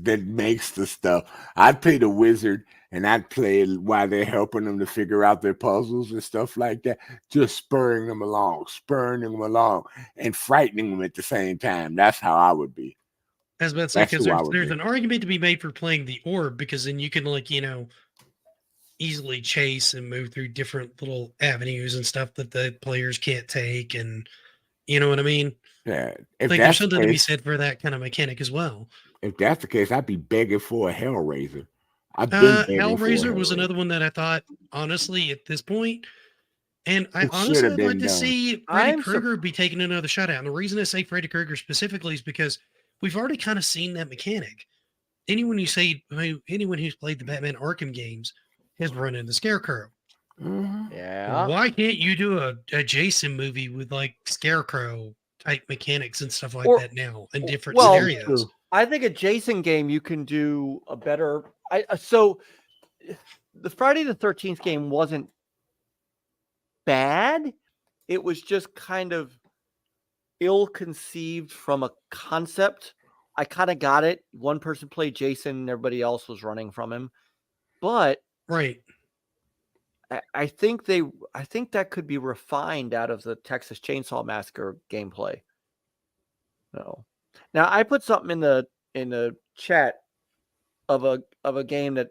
C: that makes the stuff. I'd play the wizard, and I'd play while they're helping them to figure out their puzzles and stuff like that. Just spurring them along, and frightening them at the same time. That's how I would be.
A: As about to say, because there's an argument to be made for playing the orb, because then you can easily chase and move through different little avenues and stuff that the players can't take, and you know what I mean?
C: Yeah,
A: there's something to be said for that kind of mechanic as well.
C: If that's the case, I'd be begging for a Hellraiser.
A: Hellraiser was another one that I thought, honestly, at this point, and I honestly would like to see Freddy Krueger be taking another shot at. And the reason I say Freddy Krueger specifically is because we've already kind of seen that mechanic. Anyone who's played the Batman Arkham games has run into Scarecrow.
B: Yeah.
A: Why can't you do a Jason movie with like Scarecrow type mechanics and stuff like that now in different scenarios?
B: I think a Jason game you can do a better. So the Friday the 13th game wasn't bad. It was just kind of ill-conceived from a concept. I kind of got it. One person played Jason, and everybody else was running from him. But
A: right.
B: I think that could be refined out of the Texas Chainsaw Massacre gameplay. No. Now I put something in the chat of a game that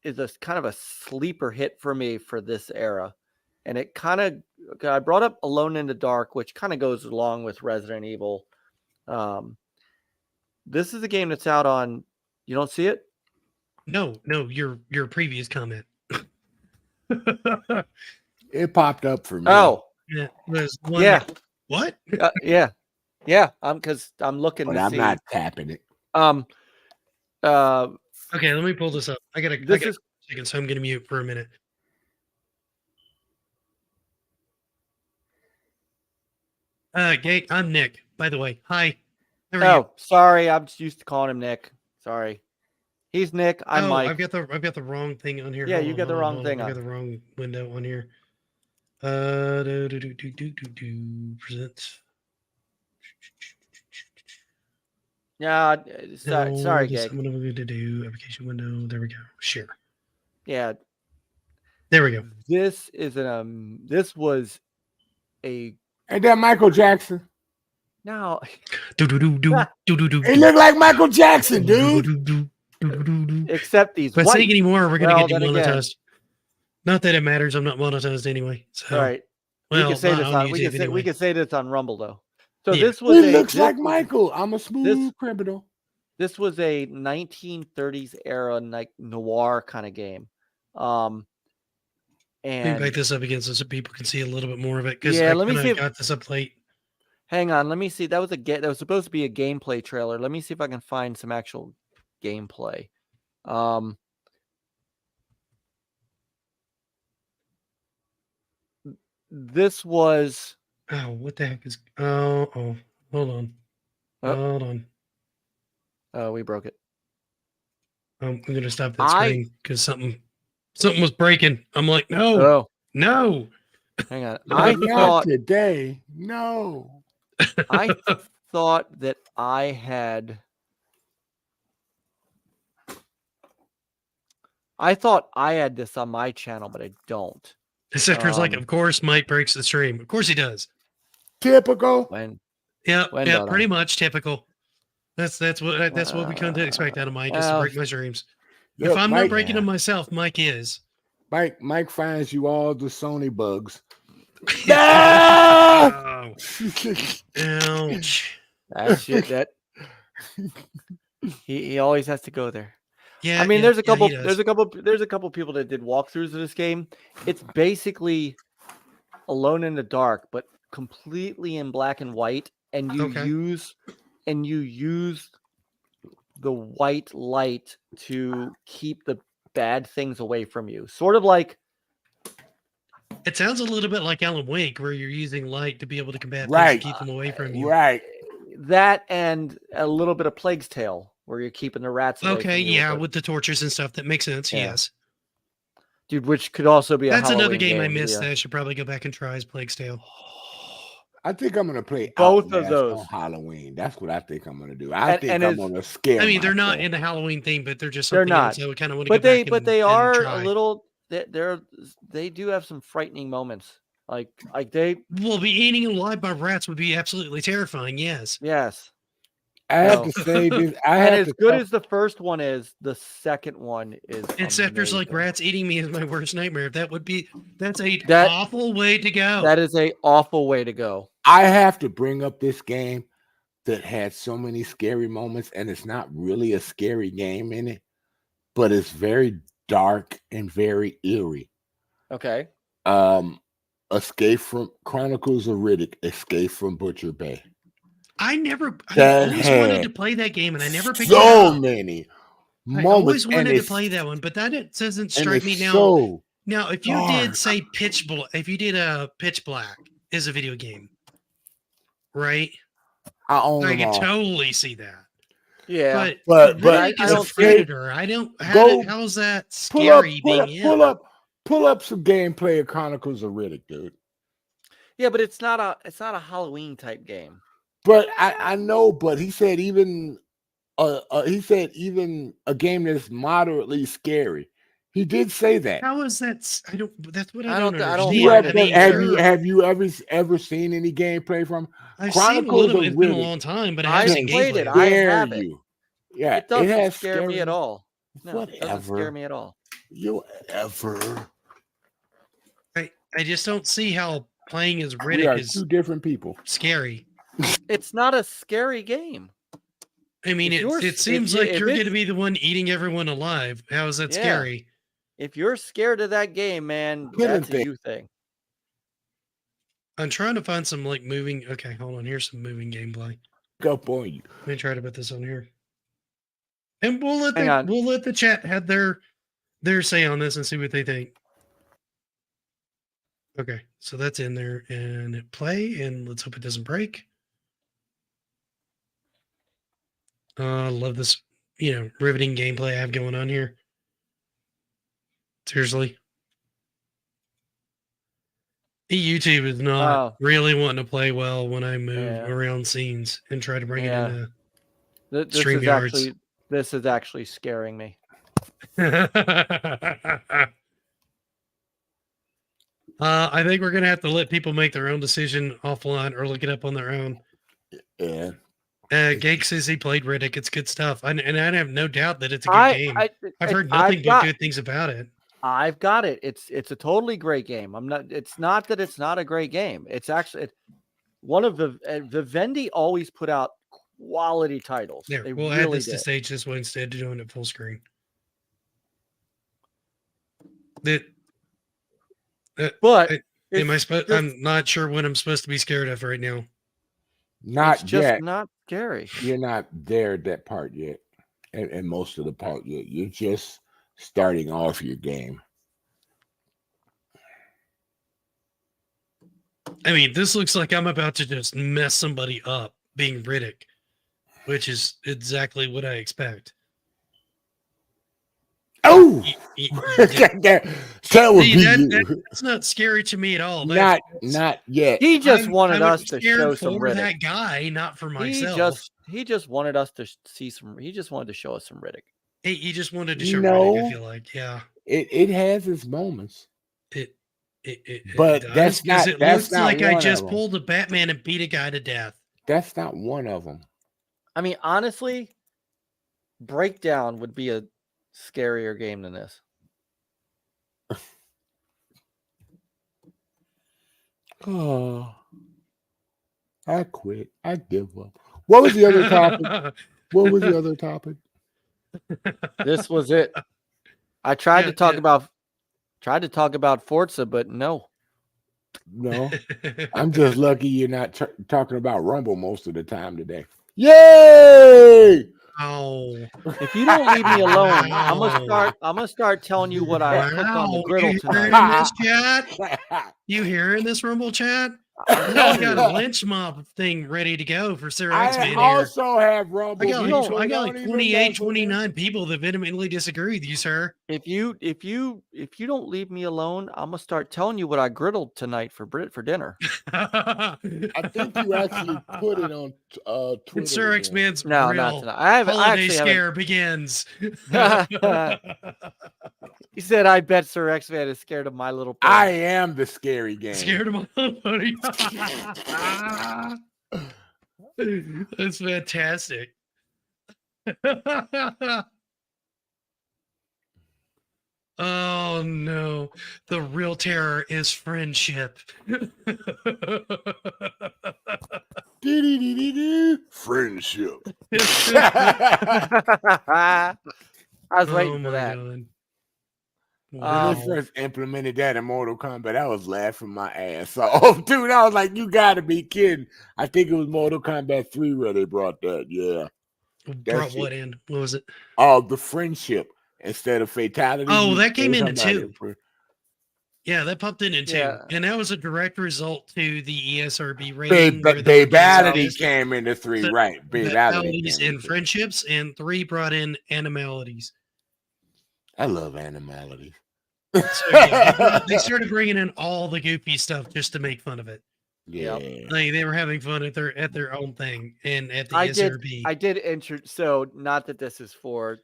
B: is a kind of a sleeper hit for me for this era, and it kind of I brought up Alone in the Dark, which kind of goes along with Resident Evil. This is a game that's out on. You don't see it?
A: No, your previous comment.
C: It popped up for me.
B: Oh,
A: yeah, there's one.
B: Yeah.
A: What?
B: Yeah. Because I'm looking.
C: But
B: to
C: I'm
B: see.
C: not tapping it.
A: Okay, let me pull this up. I got a second, so I'm gonna mute for a minute. Gay, I'm Nick, by the way. Hi.
B: Sorry, I'm just used to calling him Nick. Sorry. He's Nick. I'm Mike.
A: I've got the wrong thing on here.
B: Yeah, you got the wrong thing on.
A: I got the wrong window on here. Present.
B: Yeah, sorry, Gay.
A: I'm going to do application window. There we go. Share.
B: Yeah.
A: There we go.
B: This is this was a.
C: Ain't that Michael Jackson?
B: No.
C: He looked like Michael Jackson, dude.
B: Except these.
A: If I say anymore, we're gonna get demonetized. Not that it matters. I'm not monetized anyway. So.
B: All right.
A: Well,
B: we can say this on. We can say this on Rumble though. So this was.
C: He looks like Michael. I'm a smooth criminal.
B: This was a 1930s era like noir kind of game. And
A: let me back this up again so people can see a little bit more of it. Because
B: let me see.
A: I got this up late.
B: Hang on, let me see. That was supposed to be a gameplay trailer. Let me see if I can find some actual gameplay. This was.
A: Oh, what the heck is? Oh, hold on. Hold on.
B: Oh, we broke it.
A: I'm going to stop that screen because something Something was breaking. I'm like, no,
B: Oh,
A: no.
B: hang on.
A: No.
B: I
C: Not
B: thought
C: today. No.
B: I thought that I had. I thought I had this on my channel, but I don't.
A: Sector's like, of course, Mike breaks the stream. Of course he does.
C: Typical.
B: When
A: Yeah,
B: When
A: yeah,
B: don't
A: pretty
B: I?
A: much typical. That's what we come to expect out of Mike, is to
B: well,
A: break my streams. If
C: Look,
A: I'm
C: Mike,
A: not breaking them myself, Mike is.
C: Mike finds you all the Sony bugs.
A: Oh, ouch.
B: that shit. That he always has to go there.
A: Yeah,
B: I mean,
A: yeah,
B: there's a
A: yeah, he
B: couple
A: does.
B: there's a couple people that did walkthroughs of this game. It's basically Alone in the Dark, but completely in black and white, and you
A: Okay.
B: use the white light to keep the bad things away from you. Sort of like
A: It sounds a little bit like Alan Wake, where you're using light to be able to combat things
C: Right.
A: and keep them away from you.
C: Right.
B: that, and a little bit of Plague's Tale, where you're keeping the rats away
A: Okay,
B: from you.
A: yeah, with the torches and stuff, that makes sense.
B: Yeah.
A: Yes,
B: Dude, which could also be a
A: that's another
B: Halloween
A: game I
B: game,
A: missed
B: yeah.
A: that I should probably go back and try. Is Plague's Tale.
C: I think I'm gonna play
B: Both of
C: Outlast
B: those.
C: on Halloween. That's what I think I'm gonna do. I think
B: and
C: I'm
B: it's-
C: gonna scare.
A: I mean, they're not
C: myself.
A: in the Halloween theme, but they're just
B: They're
A: something else.
B: not.
A: I would kind of want to
B: But
A: go back
B: they
A: and
B: are
A: try.
B: a little. They do have some frightening moments. Like they.
A: Well, be eating alive by rats would be absolutely terrifying. Yes.
B: Yes.
C: I have
B: No.
C: to say this. I
B: And
C: have
B: as
C: to
B: good
C: tell-
B: as the first one is, the second one is.
A: And sectors like
B: amazing.
A: rats eating me is my worst nightmare. That's an
B: That-
A: awful way to go.
B: That is a awful way to go.
C: I have to bring up this game that had so many scary moments, and it's not really a scary game in it, but it's very dark and very eerie.
B: Okay.
C: Escape from Chronicles of Riddick, Escape from Butcher Bay.
A: I
C: That
A: always wanted
C: had
A: to play that game, and I never picked it
C: so
A: up.
C: many
A: I
C: moments.
A: always
C: and
A: wanted to
C: it's-
A: play that one, but that it doesn't
C: and
A: strike
C: it's
A: me now.
C: so
A: Now, if you
C: dark.
A: did say if you did a Pitch Black is a video game, right?
C: I own
A: I
C: them
A: could
C: all.
A: totally see that.
B: Yeah.
C: But
A: Riddick
B: I
A: is a
B: don't see-
A: predator. I don't. How's that scary being him?
C: pull up some gameplay of Chronicles of Riddick, dude.
B: Yeah, but it's not a Halloween type game.
C: But I know, but he said even a game that's moderately scary. He did say that.
A: How is that? I don't. That's what I
B: I
A: don't
B: don't- I
A: understand.
B: don't
C: Have,
B: find it
C: have you ever seen any gameplay from?
A: I've
C: Chronicles
A: seen a little
C: of
A: bit. It's been a
C: Riddick
A: long time, but I
B: I've
A: haven't seen
B: played
A: gameplay.
B: it. I have
C: Scare
B: it.
C: you. Yeah,
B: It doesn't
C: has
B: scare me at all. No, it doesn't scare
C: Whatever.
B: me at all.
C: You ever?
A: I just don't see how playing as
C: We are
A: Riddick is
C: two different people.
A: scary.
B: It's not a scary game.
A: I mean,
B: If you're-
A: it seems
B: if you-
A: like
B: if
A: you're
B: it-
A: going to be the one eating everyone alive. How is that
B: Yeah.
A: scary?
B: If you're scared of that game, man,
C: Killing
B: that's a
C: things.
B: you thing.
A: I'm trying to find some like moving. Okay, hold on. Here's some moving gameplay.
C: Up on you.
A: Let me try to put this on here, and we'll
B: Hang on.
A: let the chat have their say on this and see what they think. Okay, so that's in there and hit play, and let's hope it doesn't break. Love this, riveting gameplay I have going on here. Seriously. YouTube is not really wanting to play well when I move around scenes and try to bring it into StreamYards.
B: This is actually scaring me.
A: I think we're gonna have to let people make their own decision offline or look it up on their own.
C: Yeah.
A: Gake says he played Riddick. It's good stuff, and I have no doubt that it's a good game. I've heard nothing but good things about it.
B: I've got it. It's a totally great game. It's not that it's not a great game. It's actually one of the Vivendi always put out quality titles.
A: Yeah,
B: they
A: we'll
B: really
A: add this
B: did.
A: to stage this way instead of doing it full screen.
B: But
A: I'm not sure what I'm supposed to be scared of right now.
C: Not
B: it's just
C: yet.
B: not scary.
C: You're not there at that part yet, and most of the part yet. You're just starting off your game.
A: I mean, this looks like I'm about to just mess somebody up being Riddick, which is exactly what I expect.
C: Oh, That would be you.
A: That's not scary to me at all.
C: Not yet.
B: He just wanted
A: I
B: us to show some
A: for
B: Riddick.
A: that guy, not for myself.
B: He just wanted us to see some. He just wanted to show us some Riddick.
A: He just wanted to show Riddick. I feel like, yeah.
C: It has its moments.
A: But
C: that's not.
A: It
C: that's
A: looks
C: not
A: like I
C: one
A: just
C: of
A: pulled a Batman and beat a guy to death.
C: That's not one of them.
B: I mean, honestly, Breakdown would be a scarier game than this.
C: Oh, I quit. I give up. What was the other topic? What was the other topic?
B: This was it. I tried to talk about Forza, but no.
C: I'm just lucky you're not talking about Rumble most of the time today. Yay!
A: Oh,
B: if you don't leave me alone, I'm gonna start telling you what I cooked on the griddle tonight.
A: You hearing this Rumble chat? I got a lynch mob thing ready to go for Sir X-Man.
C: I also have Rumble.
A: I got like 28, 29 people that vehemently disagree with you, sir.
B: If you don't leave me alone, I'm gonna start telling you what I griddled tonight for dinner.
C: I think you actually put it on Twitter.
A: It's Sir X-Man's
B: not tonight.
A: Holiday scare begins.
B: He said, "I bet Sir X-Man is scared of My Little Pony."
C: I am the scary game.
A: Scared of My Little Pony. That's fantastic. Oh no, the real terror is friendship.
C: Friendship.
B: I was waiting for that.
A: God.
C: When they first implemented that in Mortal Kombat, I was laughing my ass off. Dude, I was like, you gotta be kidding. I think it was Mortal Kombat 3 where they brought that. Yeah.
A: Brought what in? What was it?
C: Oh, the friendship instead of fatality.
A: Oh, that came in 2. Yeah, that popped in 2. And that was a direct result to the ESRB rating.
C: Babality came into 3, right.
A: Babalities and friendships, and 3 brought in animalities.
C: I love animalities.
A: So, yeah, they started bringing in all the goofy stuff just to make fun of it.
C: Yeah,
A: like they were having fun at their own thing, and at the SRB.
B: I did so not that this is for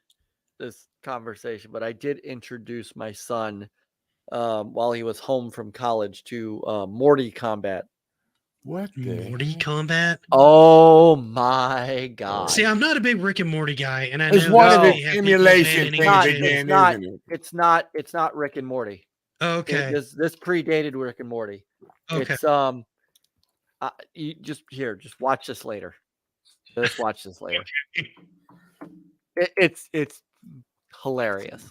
B: this conversation, but I did introduce my son while he was home from college to Morty Combat.
C: What
A: Morty Combat?
B: Oh my god!
A: See, I'm not a big Rick and Morty guy, and I
C: know it's one of the emulation things.
B: It's not Rick and Morty.
A: Okay,
B: this predated Rick and Morty.
A: Okay,
B: it's you just watch this later. Just watch this later. It's hilarious.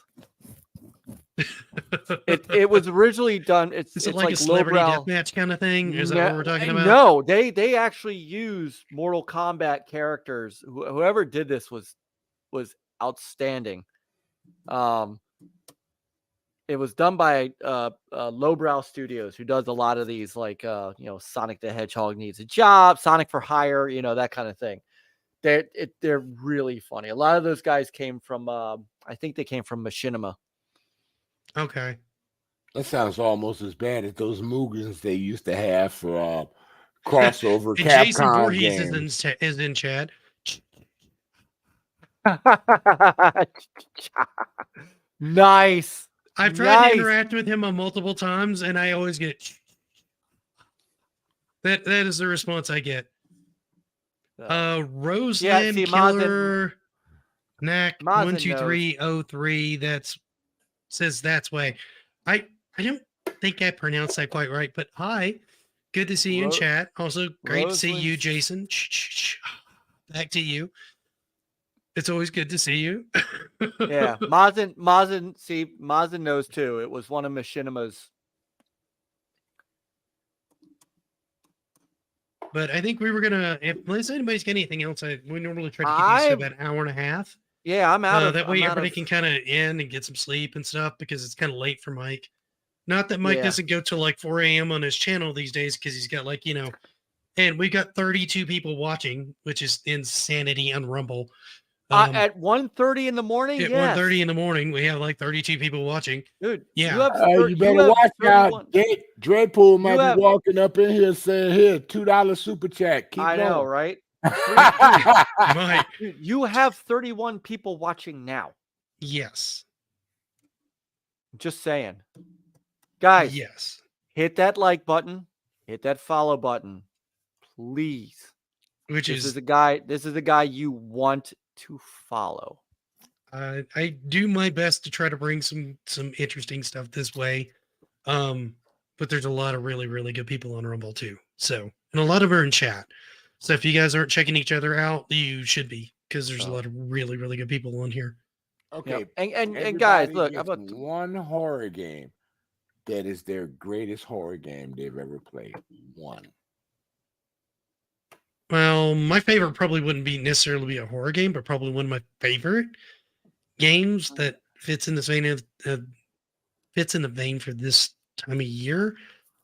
B: It was originally done. It's
A: like a celebrity deathmatch kind of thing. Is that what we're talking about?
B: No, they actually use Mortal Kombat characters. Whoever did this was outstanding. It was done by Lowbrow Studios, who does a lot of these, like Sonic the Hedgehog needs a job, Sonic for Hire, that kind of thing. They're really funny. A lot of those guys came from I think they came from Machinima.
A: Okay.
C: That sounds almost as bad as those Mugens they used to have for crossover Capcom
A: Jason Voorhees
C: games.
A: is in chat.
B: Nice.
A: I've tried to interact with him multiple times, and I always get that is the response I get. Roseland Killer Knack 12303. That's says that's way. I don't think I pronounced that quite right, but hi, good to see you in chat. Also, great to see you, Jason. Back to you. It's always good to see you.
B: Yeah, Mazin knows too. It was one of Machinima's.
A: But I think we were gonna, unless anybody's got anything else, we normally try to keep these to about an hour and a half.
B: Yeah, I'm out of
A: that way. Everybody can kind of end and get some sleep and stuff because it's kind of late for Mike. Not that Mike doesn't go till like 4 a.m. on his channel these days because he's got and we got 32 people watching, which is insanity on Rumble.
B: At 1:30 in the morning,
A: At
B: yes.
A: 1:30 in the morning, we have like 32 people watching.
B: Dude,
A: Yeah.
C: You better watch out. Dreadpool might be walking up in here saying, "Here, $2 super chat." Keep going.
B: I know, right? Dude, you have 31 people watching now.
A: Yes.
B: Just saying. Guys,
A: yes.
B: Hit that like button, hit that follow button, please. This is the guy you want to follow.
A: I do my best to try to bring some interesting stuff this way. But there's a lot of really, really good people on Rumble too. So, and a lot of them are in chat. So if you guys aren't checking each other out, you should be, because there's a lot of really, really good people on here.
C: Okay.
B: Yep. And guys, look, about
C: one horror game that is their greatest horror game they've ever played. One.
A: Well, my favorite probably wouldn't be necessarily be a horror game, but probably one of my favorite games that fits in the vein for this time of year,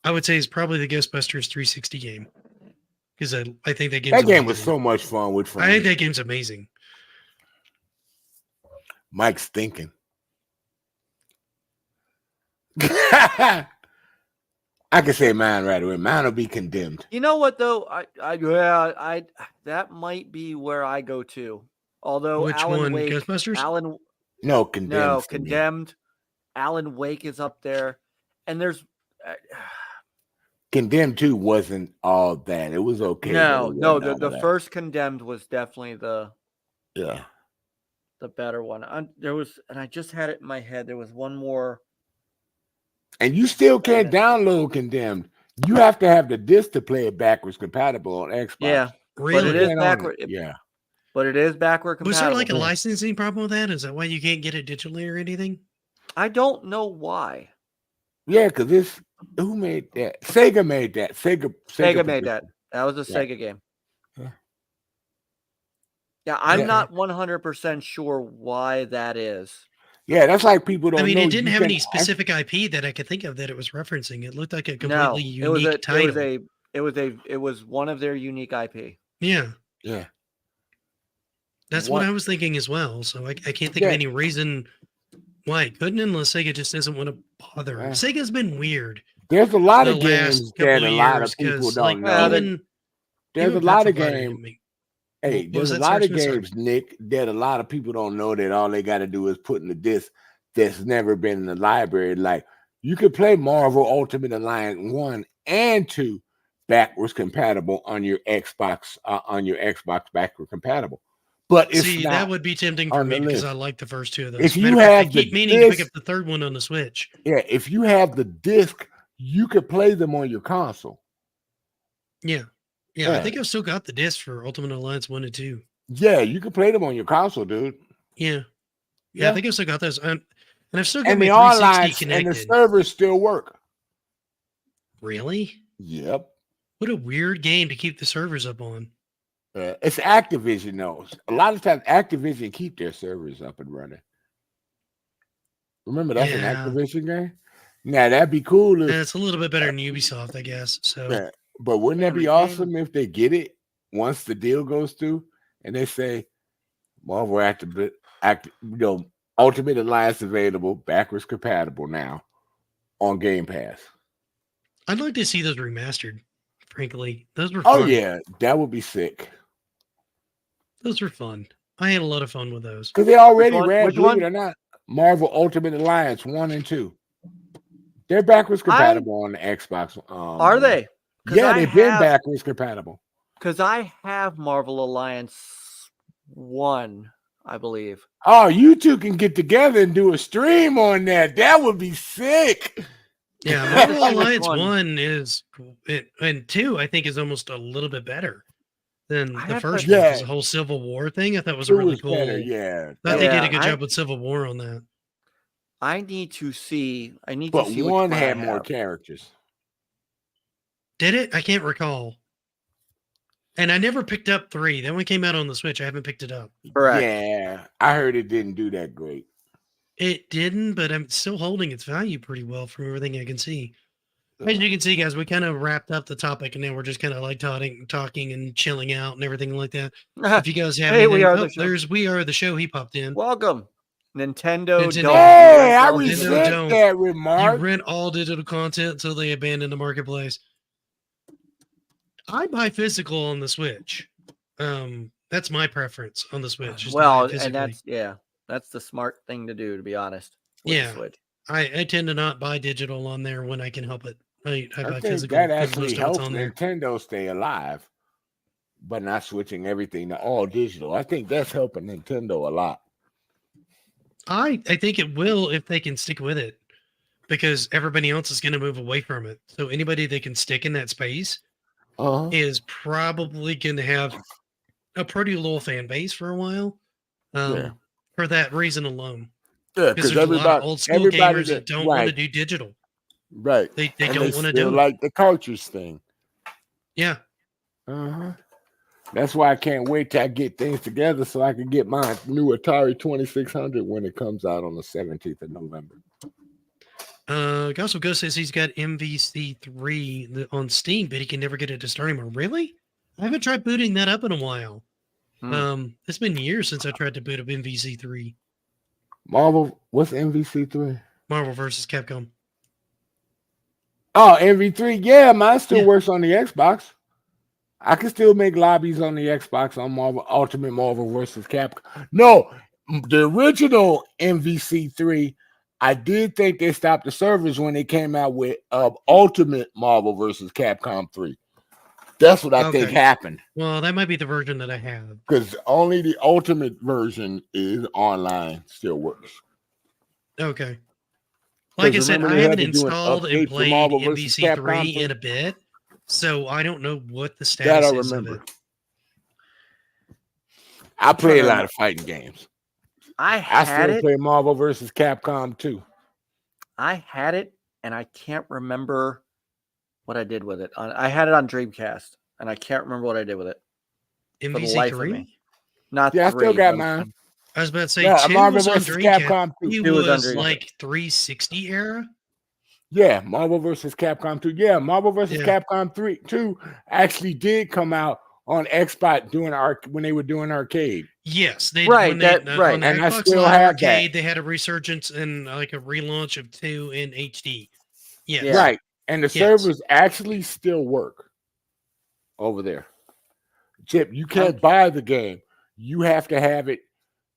A: I would say is probably the Ghostbusters 360 game. Because I think that
C: game was so much fun with friends.
A: I think that game's amazing.
C: Mike's thinking. I can say mine right away. Mine will be Condemned.
B: You know what though? I that might be where I go to. Although
A: which
B: Alan
A: one?
B: Wake,
A: Ghostbusters?
C: No, Condemned.
B: No, Condemned. Alan Wake is up there, and there's
C: Condemned 2 wasn't all that. It was okay.
B: No. The first Condemned was definitely the better one. I just had it in my head. There was one more.
C: And you still can't download Condemned. You have to have the disc to play it backwards compatible on Xbox.
B: Yeah,
A: really?
B: But it is backward.
C: Yeah.
B: But it is backward compatible.
A: Was there like a licensing problem with that? Is that why you can't get it digitally or anything?
B: I don't know why.
C: Yeah, because who made that? Sega made that. Sega
B: made that. That was a Sega game. Yeah, I'm not 100% sure why that is.
C: Yeah, that's like people don't know.
A: I mean, it didn't have any specific IP that I could think of that it was referencing. It looked like a completely unique title.
B: It was one of their unique IP.
A: Yeah.
C: Yeah.
A: That's what I was thinking as well. So I can't think of any reason why it couldn't, unless Sega just doesn't want to bother. Sega's been weird.
C: There's a lot of games that a lot of people don't know. There's a lot of games. Hey, there's a lot of games, Nick, that a lot of people don't know that all they got to do is put in the disc that's never been in the library. Like, you could play Marvel Ultimate Alliance 1 and 2 backwards compatible on your Xbox backward compatible. But it's not
A: that would be tempting for me because I like the first two of those.
C: If you have
A: I keep meaning to pick up the third one on the Switch.
C: Yeah, if you have the disc, you could play them on your console.
A: Yeah. I think I've still got the disc for Ultimate Alliance 1 and 2.
C: Yeah, you can play them on your console, dude.
A: Yeah, I think I've still got those. And I've still got
C: and
A: my
C: the
A: 360
C: online
A: connected.
C: And the servers still work.
A: Really?
C: Yep.
A: What a weird game to keep the servers up on.
C: It's Activision knows. A lot of times Activision keep their servers up and running. Remember, that's an Activision game? Now, that'd be cool.
A: It's a little bit better than Ubisoft, I guess. So,
C: but wouldn't that be awesome if they get it once the deal goes through and they say, Marvel Ultimate Alliance available, backwards compatible now on Game Pass.
A: I'd like to see those remastered, frankly. Those were fun.
C: Oh, yeah. That would be sick.
A: Those were fun. I had a lot of fun with those.
C: Because they already ran, believe it or not, Marvel Ultimate Alliance 1 and 2. They're backwards compatible on the Xbox.
B: Are they?
C: Yeah, they've been backwards compatible.
B: Because I have Marvel Alliance 1, I believe.
C: Oh, you two can get together and do a stream on that. That would be sick.
A: Yeah, Marvel Alliance 1 is cool. And 2, I think, is almost a little bit better than the first one. Because the whole Civil War thing, I thought was a really cool.
C: Better, yeah.
A: I thought they did a good job with Civil War on that.
B: I need to see.
C: But one had more characters.
A: Did it? I can't recall. And I never picked up 3. That one came out on the Switch. I haven't picked it up.
B: Correct.
C: Yeah, I heard it didn't do that great.
A: It didn't, but I'm still holding its value pretty well from everything I can see. As you can see, guys, we kind of wrapped up the topic, and now we're just kind of like talking and chilling out and everything like that. If you guys have
B: Hey,
A: anything,
B: we are the show.
A: We are the show. He popped in.
B: Welcome, Nintendo.
A: Nintendo.
B: Don't.
C: Hey, I
A: Nintendo
C: resent
A: don't.
C: that
A: You
C: remark.
A: rent all digital content until they abandon the marketplace. I buy physical on the Switch. That's my preference on the Switch.
B: Well, and that's the smart thing to do, to be honest. With the Switch.
A: I tend to not buy digital on there when I can help it. I buy
C: think
A: physical.
C: that actually helps Nintendo stay alive, but not switching everything to all digital. I think that's helping Nintendo a lot.
A: I think it will if they can stick with it, because everybody else is going to move away from it. So anybody that can stick in that space is probably going to have a pretty low fan base for a while. For that reason alone.
C: Yeah,
A: because there's a lot of old school gamers that don't want to do digital.
C: Right.
A: They don't want to do it.
C: Like the cartridge thing.
A: Yeah.
C: That's why I can't wait till I get things together so I can get my new Atari 2600 when it comes out on the 17th of November.
A: Gospel Ghost says he's got MVC3 on Steam, but he can never get it to start anymore. Really? I haven't tried booting that up in a while. It's been years since I tried to boot up MVC3.
C: Marvel, what's MVC3?
A: Marvel versus Capcom.
C: Oh, MV3. Yeah, mine still works on the Xbox. I can still make lobbies on the Xbox on Marvel Ultimate Marvel versus Capcom. No, the original MVC3, I did think they stopped the servers when they came out with Ultimate Marvel versus Capcom 3. That's what I think happened.
A: Well, that might be the version that I have.
C: Because only the Ultimate version is online, still works.
A: Okay. Like I said, I haven't installed and played MVC3 in a bit, so I don't know what the status is of it.
C: I play a lot of fighting games.
B: I still
C: play Marvel versus Capcom 2.
B: I had it, and I can't remember what I did with it. I had it on Dreamcast, and I can't remember what I did with it.
A: MVC3?
B: Not
C: I still got mine.
A: I was about to say, 2 was on Dreamcast. 2 was like 360 era?
C: Yeah, Marvel vs. Capcom 2. Yeah, Marvel vs. Capcom 2 actually did come out on Xbox when they were doing arcade.
A: Yes, they
B: right.
A: On the
C: and
A: Xbox
C: I still
A: Live
C: have
A: Arcade,
C: that.
A: they had a resurgence and like a relaunch of 2 in HD. Yes.
C: Right. And the servers actually still work over there. Chip, you can't buy the game. You have to have it.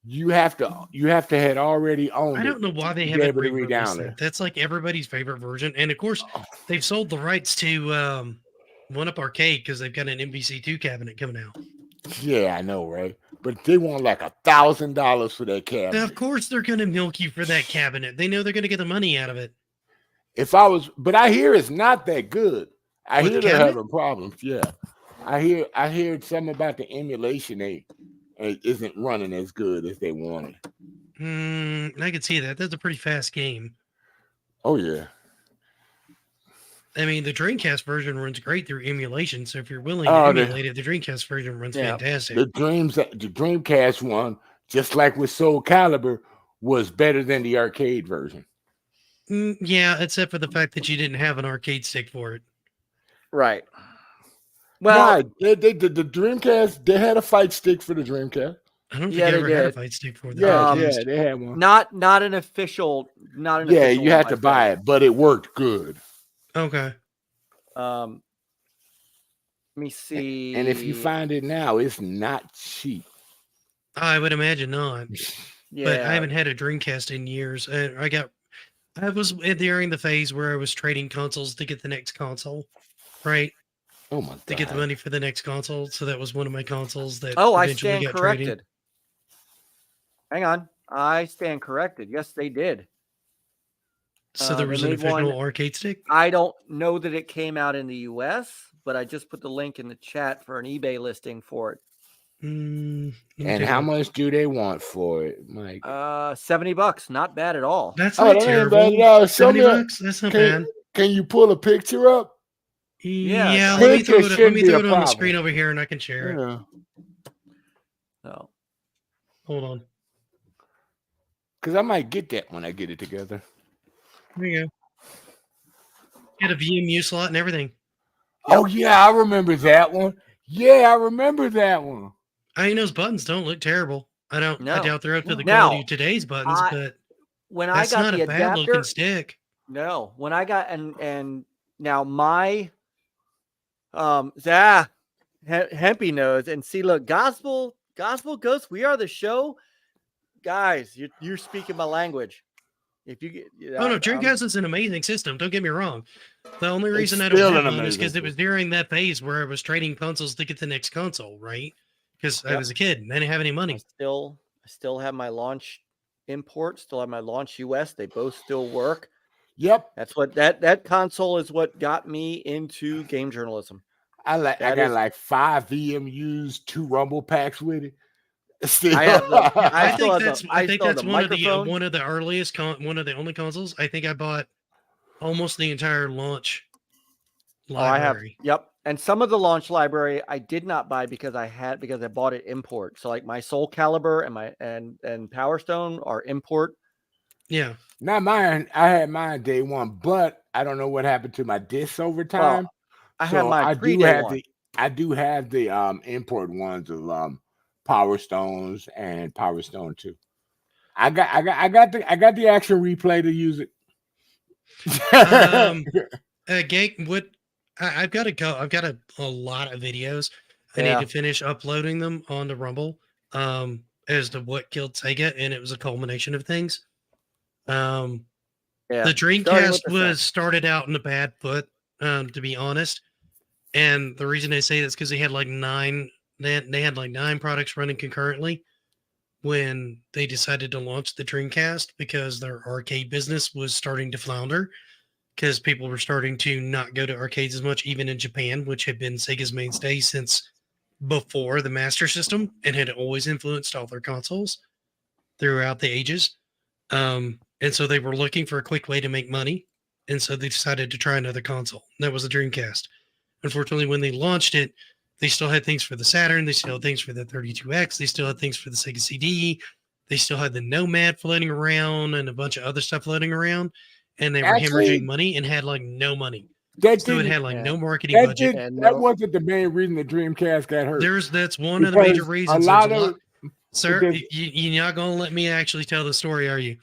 C: You have to had already owned it.
A: I don't know why they haven't re-released it. That's like everybody's favorite version. And of course, they've sold the rights to One Up Arcade because they've got an MVC2 cabinet coming out.
C: Yeah, I know, right? But they want like $1,000 for that cabinet.
A: Now, of course, they're going to milk you for that cabinet. They know they're going to get the money out of it.
C: But I hear it's not that good. I hear they're having problems. Yeah, I hear something about the emulation. It isn't running as good as they wanted.
A: I can see that. That's a pretty fast game.
C: Oh yeah.
A: I mean, the Dreamcast version runs great through emulation. So if you're willing to emulate it, the Dreamcast version runs fantastic.
C: The Dreamcast one, just like with Soul Calibur, was better than the arcade version.
A: Yeah, except for the fact that you didn't have an arcade stick for it.
B: Right. Well,
C: the Dreamcast, they had a fight stick for the Dreamcast.
A: I don't think I ever had a fight stick for that.
C: Yeah, they had one.
B: Not an official.
C: Yeah, you had to buy it, but it worked good.
A: Okay.
B: Let me see.
C: And if you find it now, it's not cheap.
A: I would imagine not. But I haven't had a Dreamcast in years. I was during the phase where I was trading consoles to get the next console, right?
C: Oh my God.
A: To get the money for the next console. So that was one of my consoles that
B: I stand corrected. Traded. Hang on. I stand corrected. Yes, they did.
A: So there was an official arcade stick?
B: I don't know that it came out in the US, but I just put the link in the chat for an eBay listing for it.
C: And how much do they want for it, Mike?
B: $70. Not bad at all.
A: That's not terrible. $70? That's not bad.
C: Can you pull a picture up?
A: Yeah, let me throw it on the screen over here and I can share it.
B: No.
A: Hold on.
C: Because I might get that when I get it together.
A: There you go. Had a VMU slot and everything.
C: Oh yeah, I remember that one. Yeah, I remember that one.
A: I mean, those buttons don't look terrible. I doubt they're up to the
B: Now,
A: quality of today's buttons, but
B: when
A: that's
B: I got
A: not
B: the
A: a bad
B: adapter,
A: looking stick.
B: No, when I got and now my Hempy knows, and see, look, gospel ghost, we are the show, guys. You're speaking my language. If you get,
A: Oh no, Dreamcast is an amazing system. Don't get me wrong. The only reason I
C: still
A: don't have
C: an
A: one is because
C: amazing
A: it was during that phase where I was trading consoles to get the next console, right? Because I was a kid and I didn't have any money.
B: I still have my launch import, still have my launch US. They both still work.
C: Yep.
B: That's what that console is what got me into game journalism.
C: I got like 5 VMUs, 2 Rumble packs with it. Still.
A: I think that's one of the earliest one of the only consoles. I think I bought almost the entire launch library.
B: Yep. And some of the launch library I did not buy because I bought it import. So like my Soul Calibur and my and Power Stone are import.
A: Yeah.
C: Not mine. I had mine day one, but I don't know what happened to my discs over time.
B: Well, I
C: do have the import ones of Power Stones and Power Stone 2. I got the action replay to use it.
A: I've got to go. I've got a lot of videos. I need to finish uploading them on the Rumble as to what killed Sega, and it was a culmination of things. The Dreamcast started out in a bad foot, to be honest. And the reason I say that's because they had like 9 products running concurrently when they decided to launch the Dreamcast, because their arcade business was starting to flounder, because people were starting to not go to arcades as much, even in Japan, which had been Sega's mainstay since before the Master System and had always influenced all their consoles throughout the ages. And so they were looking for a quick way to make money. And so they decided to try another console. That was the Dreamcast. Unfortunately, when they launched it, they still had things for the Saturn. They still had things for the 32X. They still had things for the Sega CD. They still had the Nomad floating around and a bunch of other stuff floating around. And they were hemorrhaging money and had like no money. So it had like no marketing budget.
C: That wasn't the main reason the Dreamcast got hurt.
A: That's one of the major reasons. Sir, you're not going to let me actually tell the story, are you?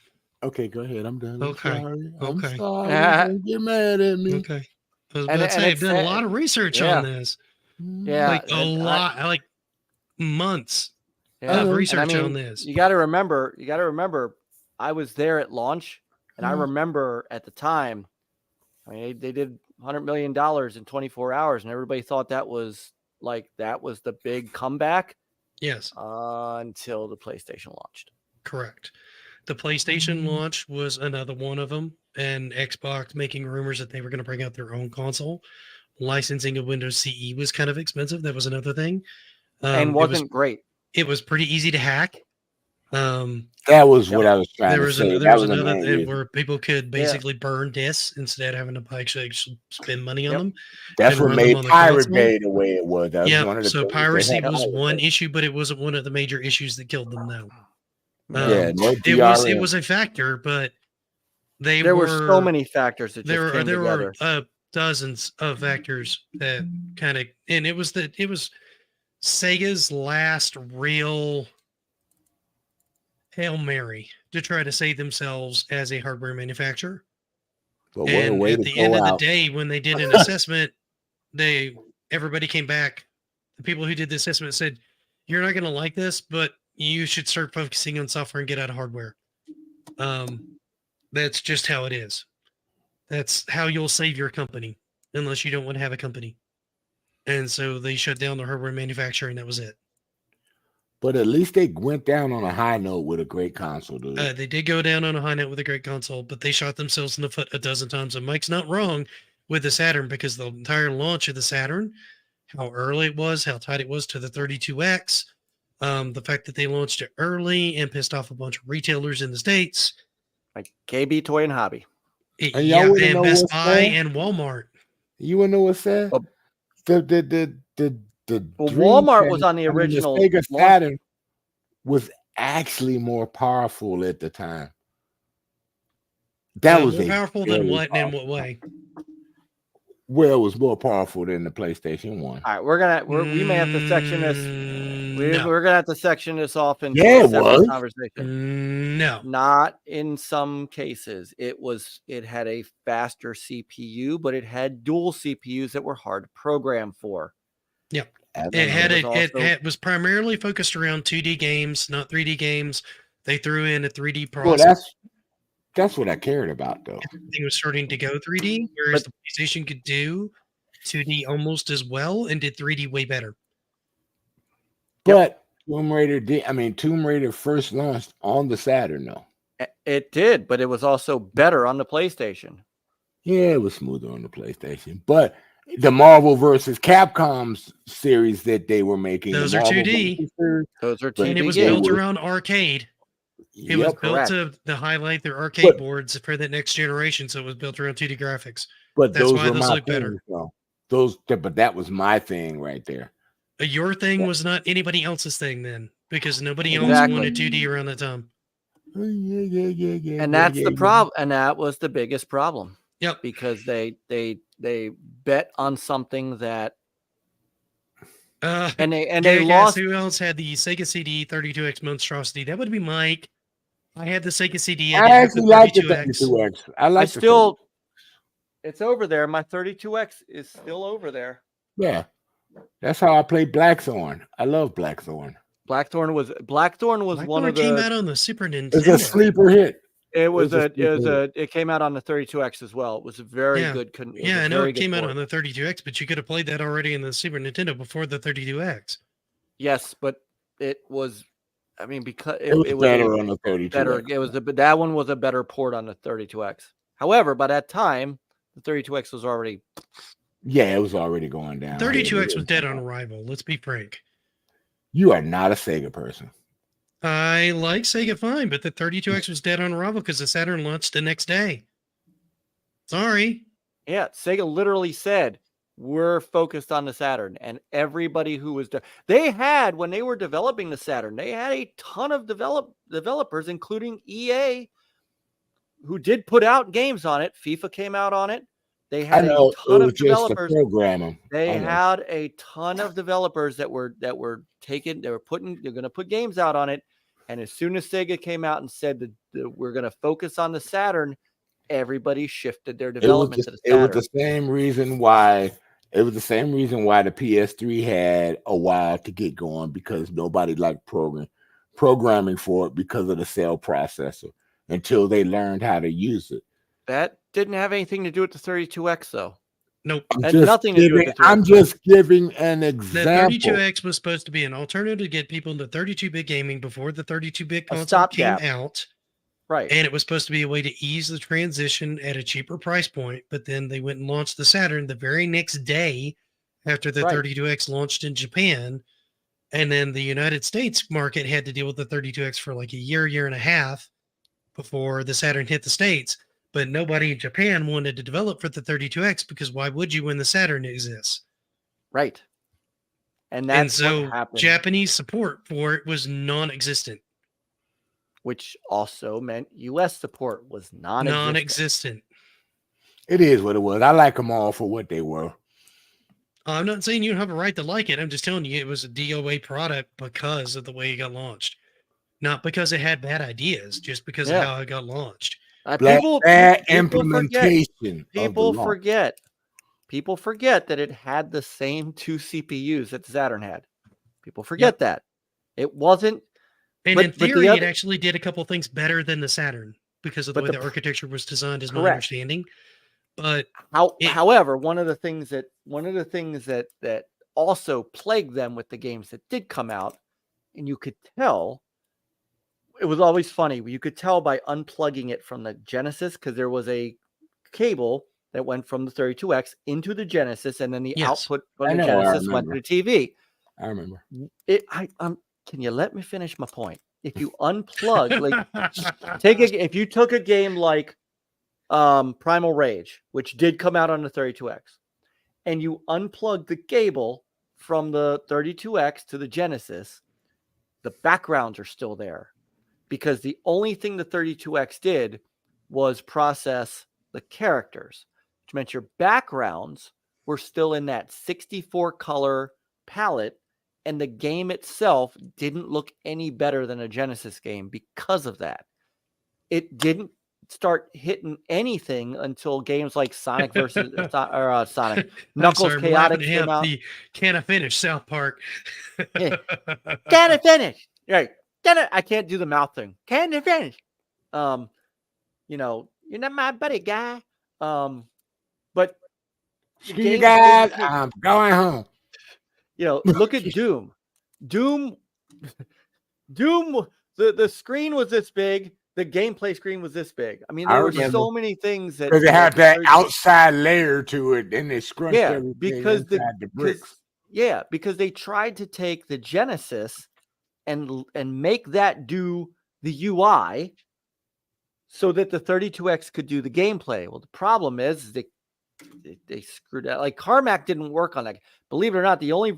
C: Okay, go ahead. I'm done.
A: Okay.
C: I'm sorry. Don't get mad at me.
A: Okay. I was about to say, I've done a lot of research on this.
B: Yeah.
A: Like like months of research on this.
B: You got to remember, I was there at launch, and I remember at the time, they did $100 million in 24 hours, and everybody thought that was the big comeback.
A: Yes.
B: Until the PlayStation launched.
A: Correct. The PlayStation launch was another one of them, and Xbox making rumors that they were going to bring out their own console. Licensing of Windows CE was kind of expensive. That was another thing.
B: And wasn't great.
A: It was pretty easy to hack.
C: That was what I was trying to say.
A: There was another thing where people could basically burn discs instead of having to actually spend money on them.
C: That's what made Pirate Bay the way it was.
A: So piracy was one issue, but it wasn't one of the major issues that killed them, though. It was a factor, but there were
B: so many factors that
A: there were dozens of factors that kind of, and it was Sega's last real Hail Mary to try to save themselves as a hardware manufacturer.
C: But
A: and at the end of the day, when they did an assessment, everybody came back. The people who did the assessment said, "You're not going to like this, but you should start focusing on software and get out of hardware." That's just how it is. That's how you'll save your company, unless you don't want to have a company. And so they shut down the hardware manufacturer, and that was it.
C: But at least they went down on a high note with a great console, dude.
A: They did go down on a high note with a great console, but they shot themselves in the foot a dozen times. And Mike's not wrong with the Saturn, because the entire launch of the Saturn, how early it was, how tight it was to the 32X, the fact that they launched it early and pissed off a bunch of retailers in the States.
B: Like KB Toy and Hobby.
A: And Best Buy and Walmart.
C: You want to know what's sad?
B: Walmart was on the original.
C: The Sega Saturn was actually more powerful at the time. That was
A: more powerful than what? In what way?
C: Well, it was more powerful than the PlayStation 1.
B: All right, we may have to section this.
A: No.
B: We're gonna have to section this off into
C: Yeah,
B: a
C: it
B: separate
C: was.
B: conversation.
A: No.
B: Not in some cases. It had a faster CPU, but it had dual CPUs that were hard to program for.
A: Yep.
C: I don't
A: It had
C: know.
A: it.
B: also-
A: It was primarily focused around 2D games, not 3D games. They threw in a 3D
C: Well,
A: process.
C: that's what I cared about, though.
A: Everything was starting to go 3D, whereas the PlayStation could do 2D almost as well and did 3D way better.
C: But Tomb Raider first launched on the Saturn, though.
B: It did, but it was also better on the PlayStation.
C: Yeah, it was smoother on the PlayStation. But the Marvel versus Capcom series that they were making,
A: Those are 2D.
B: Those are
A: And
B: 2D
A: it was
B: games.
A: built around arcade. It was built to highlight their arcade boards for the next generation, so it was built around 2D graphics.
C: But
A: that's
C: those
A: why
C: were
A: those
C: my
A: look better.
C: But that was my thing right there.
A: Your thing was not anybody else's thing then, because nobody else
B: Exactly.
A: wanted 2D around that time.
C: Yeah.
B: And that's the problem. And that was the biggest problem.
A: Yep.
B: Because they bet on something that and they lost.
A: Who else had the Sega CD 32X monstrosity? That would be Mike. I had the Sega CD.
C: I actually like the 32X. I still.
B: It's over there. My 32X is still over there.
C: Yeah, that's how I play Blackthorn. I love Blackthorn.
B: Blackthorn was one of the.
A: Came out on the Super Nintendo.
C: It's a sleeper hit.
B: It came out on the 32X as well. It was a very good.
A: I know it came out on the 32X, but you could have played that already in the Super Nintendo before the 32X.
B: Yes, but it was. I mean, because
C: it was better on the 32X.
B: That one was a better port on the 32X. However, by that time, the 32X was already.
C: Yeah, it was already going down.
A: 32X was dead on arrival. Let's be frank.
C: You are not a Sega person.
A: I like Sega fine, but the 32X was dead on arrival because the Saturn launched the next day. Sorry.
B: Yeah, Sega literally said, we're focused on the Saturn, and everybody who was they had, when they were developing the Saturn, they had a ton of developers, including EA, who did put out games on it. FIFA came out on it. They had a ton of developers. They had a ton of developers that were taking. They're going to put games out on it. And as soon as Sega came out and said that we're going to focus on the Saturn, everybody shifted their development to the Saturn.
C: It was the same reason why. It was the same reason why the PS3 had a while to get going, because nobody liked programming for it because of the cell processor until they learned how to use it.
B: That didn't have anything to do with the 32X, though.
A: Nope.
B: Nothing to do with the 32X.
C: I'm just giving an example.
A: The 32X was supposed to be an alternative to get people into 32-bit gaming before the 32-bit console came out.
B: Right.
A: And it was supposed to be a way to ease the transition at a cheaper price point. But then they went and launched the Saturn the very next day after the 32X launched in Japan. And then the United States market had to deal with the 32X for like a year and a half before the Saturn hit the States. But nobody in Japan wanted to develop for the 32X because why would you when the Saturn exists?
B: Right. And that's what happened.
A: Japanese support for it was non-existent.
B: Which also meant U.S. support was non-existent.
C: It is what it was. I like them all for what they were.
A: I'm not saying you don't have a right to like it. I'm just telling you it was a DOA product because of the way it got launched. Not because it had bad ideas, just because of how it got launched.
B: People
C: implementation.
B: People forget that it had the same two CPUs that the Saturn had. People forget that. It wasn't.
A: And in theory, it actually did a couple things better than the Saturn because of the way the architecture was designed, is my understanding. But
B: however, one of the things that also plagued them with the games that did come out, and you could tell, it was always funny. You could tell by unplugging it from the Genesis, because there was a cable that went from the 32X into the Genesis, and then the output from the Genesis went to the TV.
C: I remember.
B: Can you let me finish my point? If you unplug, if you took a game like Primal Rage, which did come out on the 32X, and you unplug the cable from the 32X to the Genesis, the backgrounds are still there, because the only thing the 32X did was process the characters. which meant your backgrounds were still in that 64 color palette, and the game itself didn't look any better than a Genesis game because of that. It didn't start hitting anything until games like Sonic versus Sonic Knuckles Chaotix came out.
A: Can I finish South Park?
B: Can I finish? Right. I can't do the mouth thing. Can I finish? You know, you're not my buddy, guy. But
C: you guys, I'm going home.
B: You know, look at Doom. Doom. The screen was this big. The gameplay screen was this big. I mean, there were so many things that
C: because it had that outside layer to it, and they scrunched everything
B: because
C: inside the bricks.
B: Because they tried to take the Genesis and make that do the UI so that the 32X could do the gameplay. Well, the problem is they screwed out. Like Carmack didn't work on that. Believe it or not, the only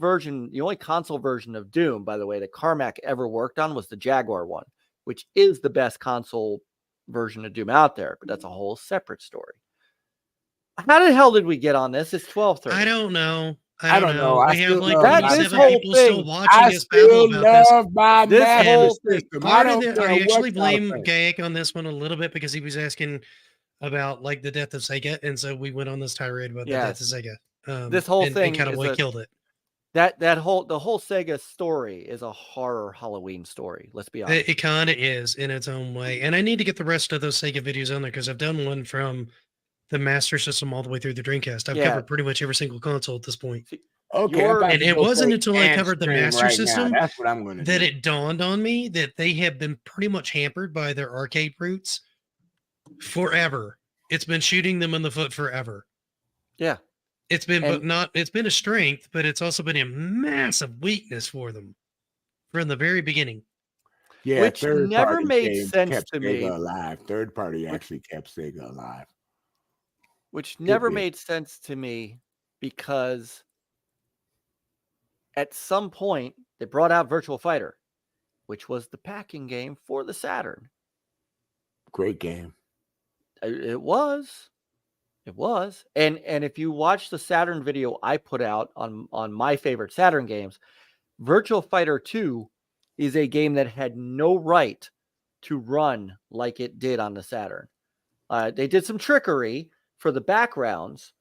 B: console version of Doom, by the way, that Carmack ever worked on was the Jaguar one, which is the best console version of Doom out there. But that's a whole separate story. How the hell did we get on this? It's 12:30.
A: I don't know. I don't know.
C: I
A: we have like
C: that,
A: 27 people still watching
C: us babble about this.
A: I actually blame Gaik on this one a little bit because he was asking about like the death of Sega, and so we went on this tirade about the death of Sega.
B: This whole thing
A: kind of what killed it.
B: The whole Sega story is a horror Halloween story. Let's be honest.
A: It kind of is in its own way, and I need to get the rest of those Sega videos on there because I've done one from the Master System all the way through the Dreamcast. I've covered pretty much every single console at this point.
C: Okay,
A: and it wasn't until I covered the Master System
C: that's what I'm going to
A: that it dawned on me that they have been pretty much hampered by their arcade roots forever. It's been shooting them in the foot forever.
B: Yeah.
A: It's been it's been a strength, but it's also been a massive weakness for them from the very beginning.
C: Yeah,
B: which never made sense to me.
C: Alive. Third party actually kept Sega alive.
B: Which never made sense to me because at some point they brought out Virtual Fighter, which was the packing game for the Saturn.
C: Great game.
B: It was. And if you watch the Saturn video I put out on my favorite Saturn games, Virtual Fighter 2 is a game that had no right to run like it did on the Saturn. They did some trickery for the backgrounds,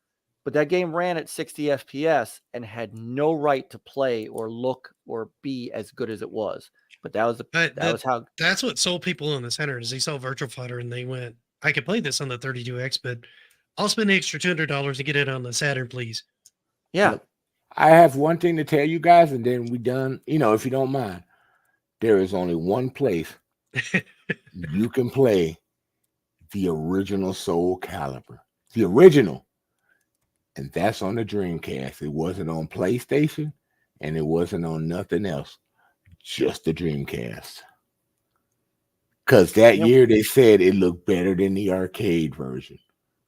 B: but that game ran at 60 FPS and had no right to play or look or be as good as it was. But that's
A: what sold people on the Saturn is they saw Virtual Fighter and they went, I could play this on the 32X, but I'll spend the extra $200 to get it on the Saturn, please.
B: Yeah.
C: Look, I have one thing to tell you guys, and then we done. If you don't mind, there is only one place you can play the original Soul Calibur. The original. And that's on the Dreamcast. It wasn't on PlayStation, and it wasn't on nothing else. Just the Dreamcast. Because that year they said it looked better than the arcade version.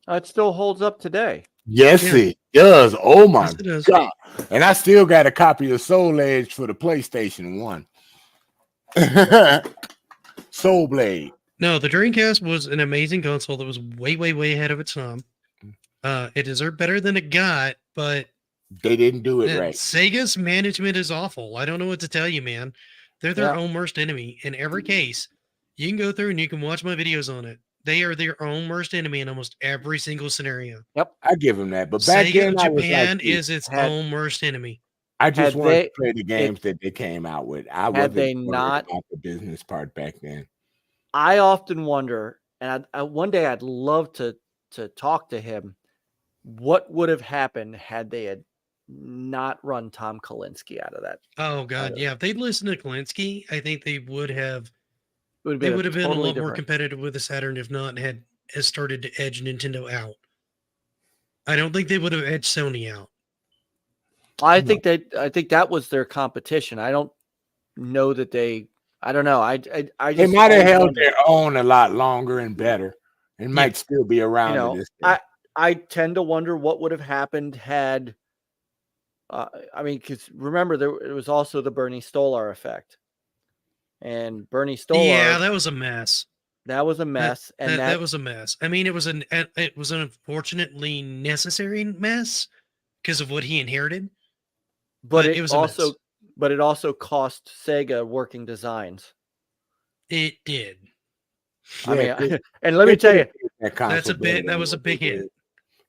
B: It still holds up today.
C: Yes, it does. Oh my God. And I still got a copy of Soul Edge for the PlayStation 1. Soul Blade.
A: No, the Dreamcast was an amazing console that was way, way, way ahead of its time. It deserved better than it got, but
C: they didn't do it right.
A: Sega's management is awful. I don't know what to tell you, man. They're their own worst enemy in every case. You can go through and you can watch my videos on it. They are their own worst enemy in almost every single scenario.
C: Yep, I give them that. But back then,
A: Japan is its own worst enemy.
C: I just wanted to play the games that they came out with. I wasn't worried about the business part back then.
B: I often wonder, and one day I'd love to talk to him. What would have happened had they had not run Tom Kalinske out of that?
A: Oh God, yeah. If they'd listened to Kalinske, I think they would have.
B: They would have
A: been a lot more competitive with the Saturn if not has started to edge Nintendo out. I don't think they would have edged Sony out.
B: I think that was their competition. I don't know that they. I don't know. I just
C: they might have held their own a lot longer and better. It might still be around. To this day.
B: I tend to wonder what would have happened had. Because remember, it was also the Bernie Stolar effect. And Bernie Stolar.
A: Yeah, that was a mess.
B: That was a mess, and
A: that was a mess. I mean, it was an unfortunately necessary mess because of what he inherited.
B: but
A: it was a mess.
B: But it also cost Sega working designs.
A: It did.
B: I mean, and let me tell you,
A: that was a big hit.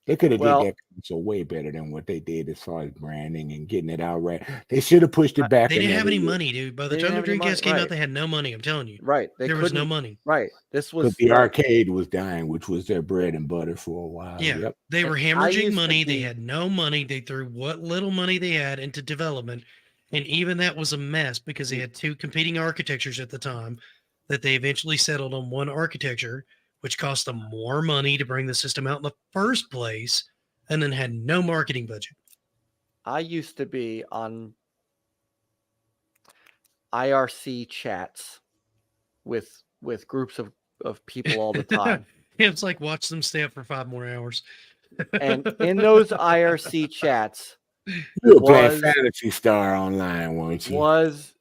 C: They could have did that console way better than what they did as far as branding and getting it out right. They should have pushed it back.
A: They didn't have any money, dude. By the time the Dreamcast came out, they had no money. I'm telling you.
B: Right.
A: There was no money.
B: Right. This was
C: the arcade was dying, which was their bread and butter for a while.
A: Yeah.
C: Yep.
A: They were hemorrhaging money. They had no money. They threw what little money they had into development. And even that was a mess because they had two competing architectures at the time that they eventually settled on one architecture, which cost them more money to bring the system out in the first place, and then had no marketing budget.
B: I used to be on IRC chats with groups of people all the time.
A: It's like watch them stay up for 5 more hours.
B: And in those IRC chats,
C: you were playing Fantasy Star online, weren't you?
B: Was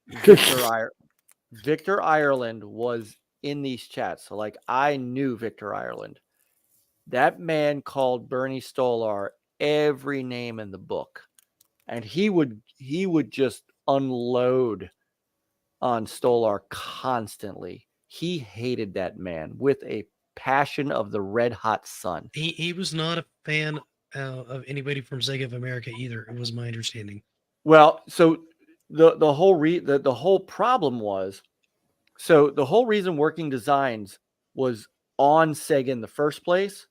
B: Victor Ireland was in these chats. So like I knew Victor Ireland. That man called Bernie Stolar every name in the book. And he would just unload on Stolar constantly. He hated that man with a passion of the red hot sun.
A: He was not a fan of anybody from Sega of America either. It was my understanding.
B: Well, so the whole problem was, so the whole reason Working Designs was on Sega in the first place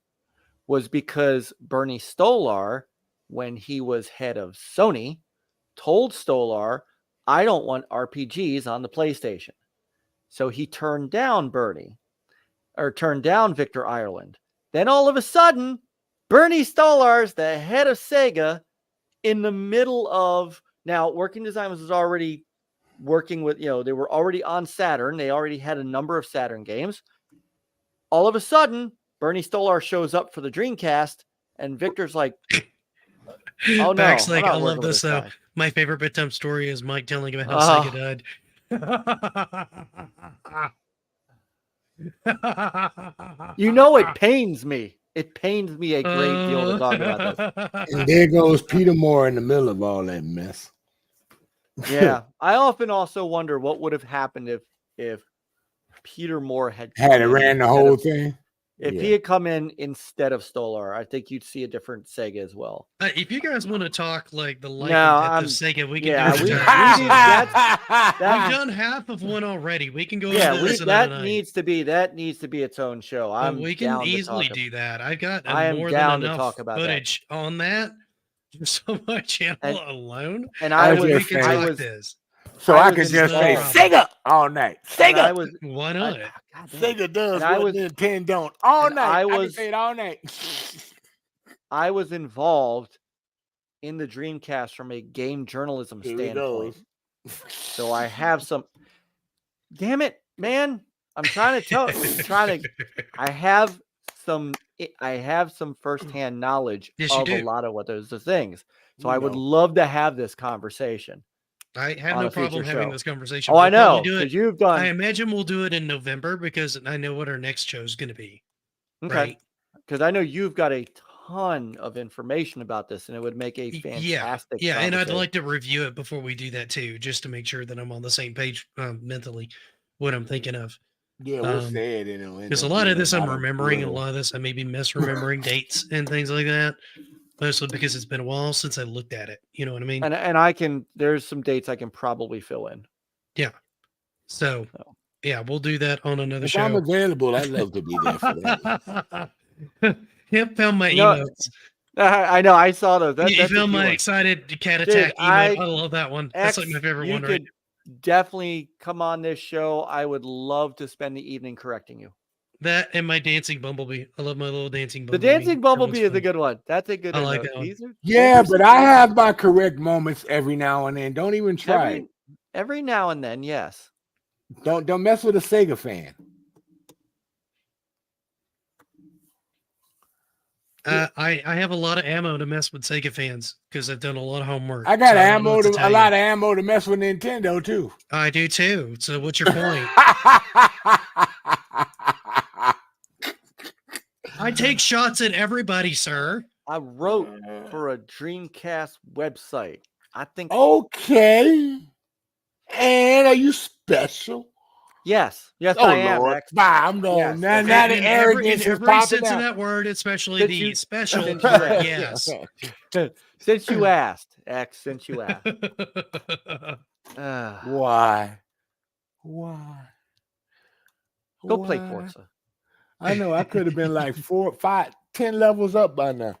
B: was because Bernie Stolar, when he was head of Sony, told Stolar, I don't want RPGs on the PlayStation. So he turned down Victor Ireland. Then all of a sudden, Bernie Stolar's the head of Sega in the middle of, now Working Design was already working with, they were already on Saturn. They already had a number of Saturn games. All of a sudden, Bernie Stolar shows up for the Dreamcast, and Victor's like, oh no.
A: I love this though. My favorite bedtime story is Mike telling him how Sega
B: died. It pains me. It pains me a great deal to talk about this.
C: And there goes Peter Moore in the middle of all that mess.
B: Yeah. I often also wonder what would have happened if Peter Moore had
C: ran the whole thing.
B: If he had come in instead of Stolar, I think you'd see a different Sega as well.
A: If you guys want to talk like the life and death of Sega, we can do it.
B: We've
A: done half of one already. We can go.
B: That needs to be its own show.
A: We can easily do that. I've got more
B: down
A: than
B: to talk about
A: footage on that. Just on my channel alone.
B: And
C: I could just say Sega all night. Sega.
A: Why not?
C: Sega does what Nintendo don't all night. I can say it all night.
B: I was involved in the Dreamcast from a game journalism standpoint. So I have some. Damn it, man! I'm trying to tell. I have some firsthand knowledge of a lot of what those things. So I would love to have this conversation.
A: I have no problem having this conversation.
B: Oh, I know. Because you've done.
A: I imagine we'll do it in November because I know what our next show is going to be.
B: Okay. Because I know you've got a ton of information about this, and it would make a fantastic.
A: Yeah, and I'd like to review it before we do that too, just to make sure that I'm on the same page mentally, what I'm thinking of.
C: Yeah, we'll say it.
A: Because a lot of this I'm remembering, and a lot of this I may be misremembering dates and things like that. Mostly because it's been a while since I looked at it. You know what I mean?
B: And there's some dates I can probably fill in.
A: Yeah. So yeah, we'll do that on another show.
C: If I'm available, I'd love to be there for that.
A: Found my emotes.
B: I know. I saw those.
A: You found my excited cat attack emote. I love that one. That's like my favorite one, right?
B: Definitely come on this show. I would love to spend the evening correcting you.
A: That and my dancing bumblebee. I love my little dancing bumblebee.
B: The dancing bumblebee is a good one. That's a good one.
A: I like that one.
C: Yeah, but I have my correct moments every now and then. Don't even try.
B: Every now and then, yes.
C: Don't mess with a Sega fan.
A: I have a lot of ammo to mess with Sega fans because I've done a lot of homework.
C: I got a lot of ammo to mess with Nintendo too.
A: I do too. So what's your point? I take shots at everybody, sir.
B: I wrote for a Dreamcast website. I think.
C: Okay. And are you special?
B: Yes,
C: Oh,
B: I am.
C: Lord. Bye, I'm going.
B: Yes,
C: Now,
B: yes.
C: now the
A: In
C: arrogance is
A: every
C: popping
A: sense of
C: out.
A: that word, especially
B: Since
A: the
B: you-
A: special
B: since you
A: part,
B: asked.
A: yes.
B: Since you asked, X, since you asked.
C: Why? Why?
B: Go play
C: Why?
B: Forza.
C: I know I could have been like 4, 5, 10 levels up by now.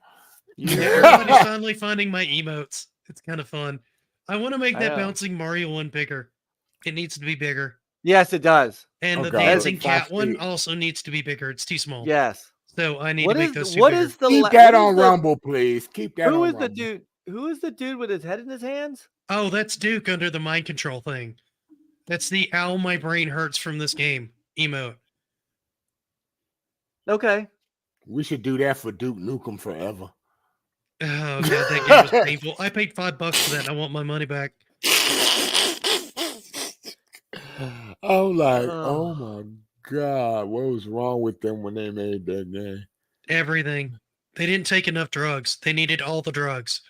A: Yeah, everybody's finally finding my emotes. It's kind of fun. I want to make
B: I
A: that
B: know.
A: bouncing Mario one bigger. It needs to be bigger.
B: Yes, it does.
A: And
C: Oh,
A: the
C: God,
A: dancing
C: look, 5
A: cat one
C: speed.
A: also needs to be bigger. It's too small.
B: Yes.
A: So I need
B: What
A: to make
B: is
A: those two
B: what
A: bigger.
B: is the
C: Keep that
B: what
C: on
B: is the-
C: Rumble, please. Keep that
B: Who
C: on
B: is the
C: Rumble.
B: dude? Who is the dude with his head in his hands?
A: Oh, that's Duke under the mind control thing. That's the ow, my brain hurts from this game emote.
B: Okay.
C: We should do that for Duke Nukem forever.
A: Oh god, that game was painful. I paid $5 for that and I want my money back.
C: I'm like, oh my God, what was wrong with them when they made that game?
A: Everything. They didn't take enough drugs. They needed all the drugs.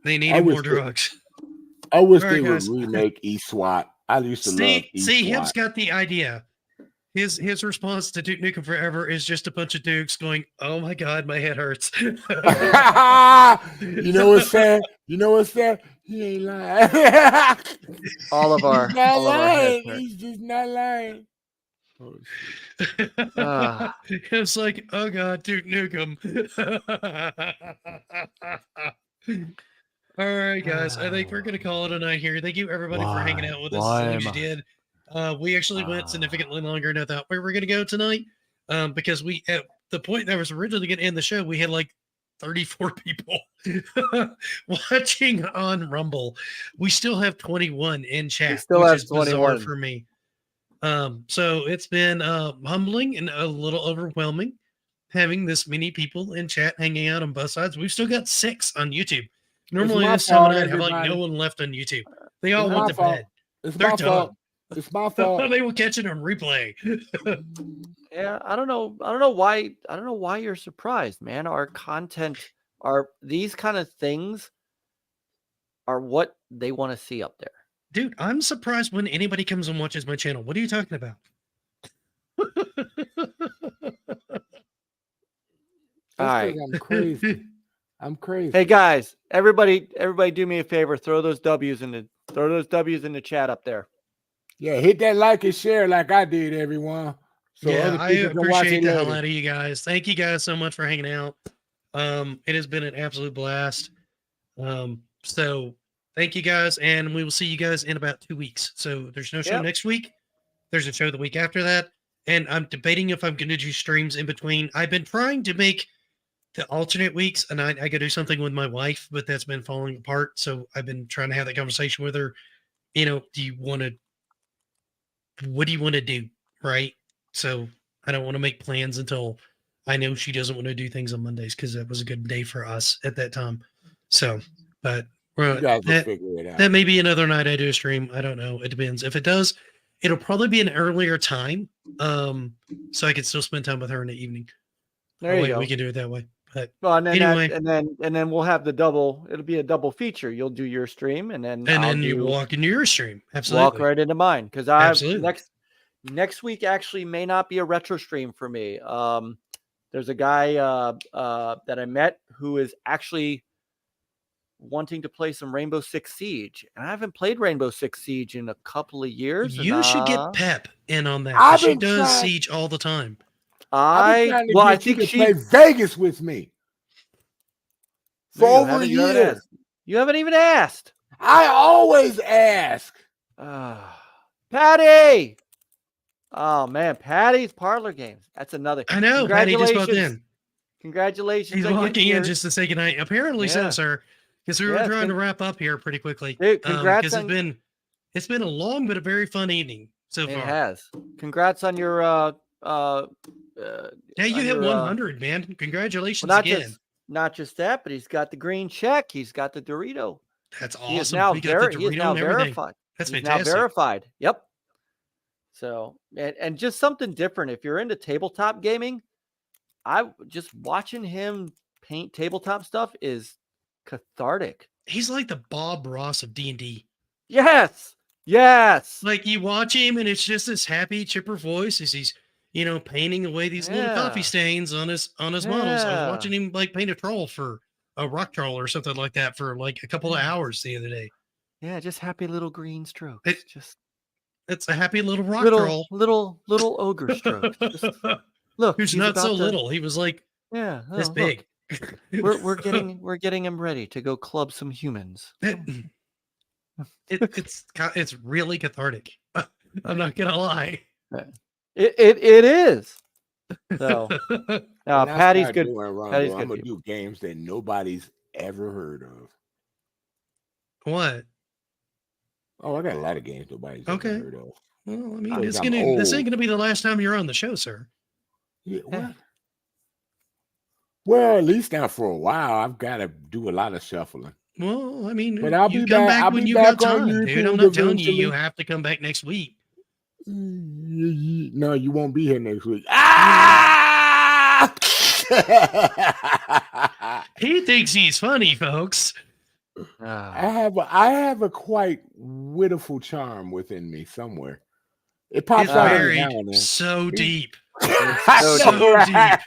A: They
C: I
A: needed
C: wish
A: more drugs.
C: I wish
A: All
C: they
A: right,
C: would
A: guys.
C: remake eSWAT. I used to love
A: See, him's
C: eSWAT.
A: got the idea. His response to Duke Nukem Forever is just a bunch of Dukes going, "Oh my god, my head hurts."
C: You know what's sad? You know what's sad? He ain't lying.
B: All of our
C: He's not
B: all of our heads
C: lying.
B: hurt.
C: He's just not lying. Oh,
A: It's like, oh god, Duke Nukem. All right, guys. I think we're gonna call it a night here. Thank you everybody for hanging out with us as long as you did. We actually went significantly longer than I thought we were gonna go tonight. Because we at the point that was originally gonna end the show, we had like 34 people watching on Rumble. We still have 21 in chat,
B: still
A: which
B: have
A: is bizarre
B: 21.
A: for me. So it's been humbling and a little overwhelming having this many people in chat hanging out on both sides. We've still got 6 on YouTube. Normally
C: my
A: this time of
C: fault,
A: night have like no
C: everybody.
A: one left on YouTube. They all
C: It's
A: went
C: my
A: to
C: fault.
A: bed.
C: It's
A: They're
C: my
A: done.
C: fault. It's my fault.
A: They will catch it on replay.
B: Yeah, I don't know why you're surprised, man. Our content are these kind of things are what they want to see up there.
A: Dude, I'm surprised when anybody comes and watches my channel. What are you talking about?
B: All right.
C: I'm crazy. I'm crazy.
B: Hey guys, everybody do me a favor, throw those W's in the chat up there.
C: Yeah, hit that like and share like I did, everyone. So
A: yeah,
C: other
A: I
C: people can watch
A: appreciate
C: it
A: the hell
C: later.
A: out of you guys. Thank you guys so much for hanging out. It has been an absolute blast. So thank you guys, and we will see you guys in about 2 weeks. So there's no show next week. There's a show the week after that, and I'm debating if I'm going to do streams in between. I've been trying to make the alternate weeks, and I could do something with my wife, but that's been falling apart. So I've been trying to have that conversation with her. You know, what do you want to do? Right. So I don't want to make plans until I know she doesn't want to do things on Mondays, because that was a good day for us at that time. So, but
C: You guys will figure it out.
A: that may be another night I do a stream. I don't know. It depends. If it does, it'll probably be an earlier time. So I can still spend time with her in the evening.
B: There you go.
A: We can do it that way. But
B: well, and then
A: anyway,
B: and then we'll have the double. It'll be a double feature. You'll do your stream, and then
A: you walk into your stream. Absolutely.
B: Walk right into mine, because next week actually may not be a retro stream for me. There's a guy that I met who is actually wanting to play some Rainbow Six Siege, and I haven't played Rainbow Six Siege in a couple of years.
A: You should get Pep in on that. She does Siege all the time.
C: I think she play Vegas with me for over a year.
B: You haven't even asked.
C: I always ask.
B: Patty. Oh man, Patty's Parlor Games. That's another.
A: I know. Patty just walked in.
B: Congratulations.
A: He's walking in just to say goodnight. Apparently so, sir. Because we were trying to wrap up here pretty quickly.
B: Dude, congrats.
A: Because it's been a long but a very fun evening so far.
B: It has. Congrats on your
A: yeah, you hit 100, man. Congratulations again.
B: Not just that, but he's got the green check. He's got the Dorito.
A: That's awesome.
B: He is now verified.
A: That's
B: he's
A: fantastic.
B: Now verified. Yep. So, and just something different. If you're into tabletop gaming, just watching him paint tabletop stuff is cathartic.
A: He's like the Bob Ross of D&D.
B: Yes.
A: Like you watch him and it's just this happy, chipper voice as he's, painting away these little coffee stains on his models. I was watching him like paint a troll for a rock troll or something like that for like a couple of hours the other day.
B: Yeah, just happy little green strokes.
A: It's a happy little rock troll.
B: Little ogre strokes. Look,
A: who's not so little. He was like this big.
B: We're getting him ready to go club some humans.
A: It's really cathartic. I'm not gonna lie.
B: It is. So Patty's good.
C: I'm gonna do games that nobody's ever heard of.
A: What?
C: Oh, I got a lot of games nobody's ever heard of.
A: Well, I mean, this ain't gonna be the last time you're on the show, sir.
C: Yeah, what? Well, at least now for a while, I've got to do a lot of shuffling.
A: Well, I mean,
C: but I'll be back when you got time,
A: dude. I'm not telling you have to come back next week.
C: No, you won't be here next week. Ah!
A: He thinks he's funny, folks.
C: I have a quite wittiful charm within me somewhere. It pops out every now and then.
A: So deep.
B: So deep.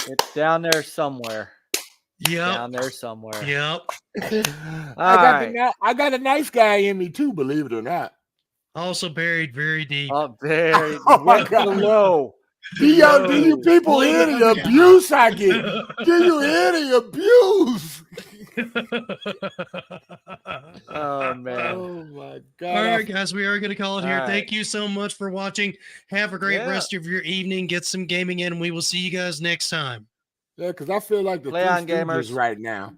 B: It's down there somewhere.
A: Yep.
B: Down there somewhere.
A: Yep.
C: I got a nice guy in me too, believe it or not.
A: Also buried very deep.
B: Very low.
C: Do you people hear the abuse I get? Do you hear the abuse?
B: Oh man.
C: Oh my God.
A: All right, guys, we are going to call it here. Thank you so much for watching. Have a great rest of your evening. Get some gaming in. We will see you guys next time.
C: Yeah, because I feel like the
B: Play on, gamers
C: right now.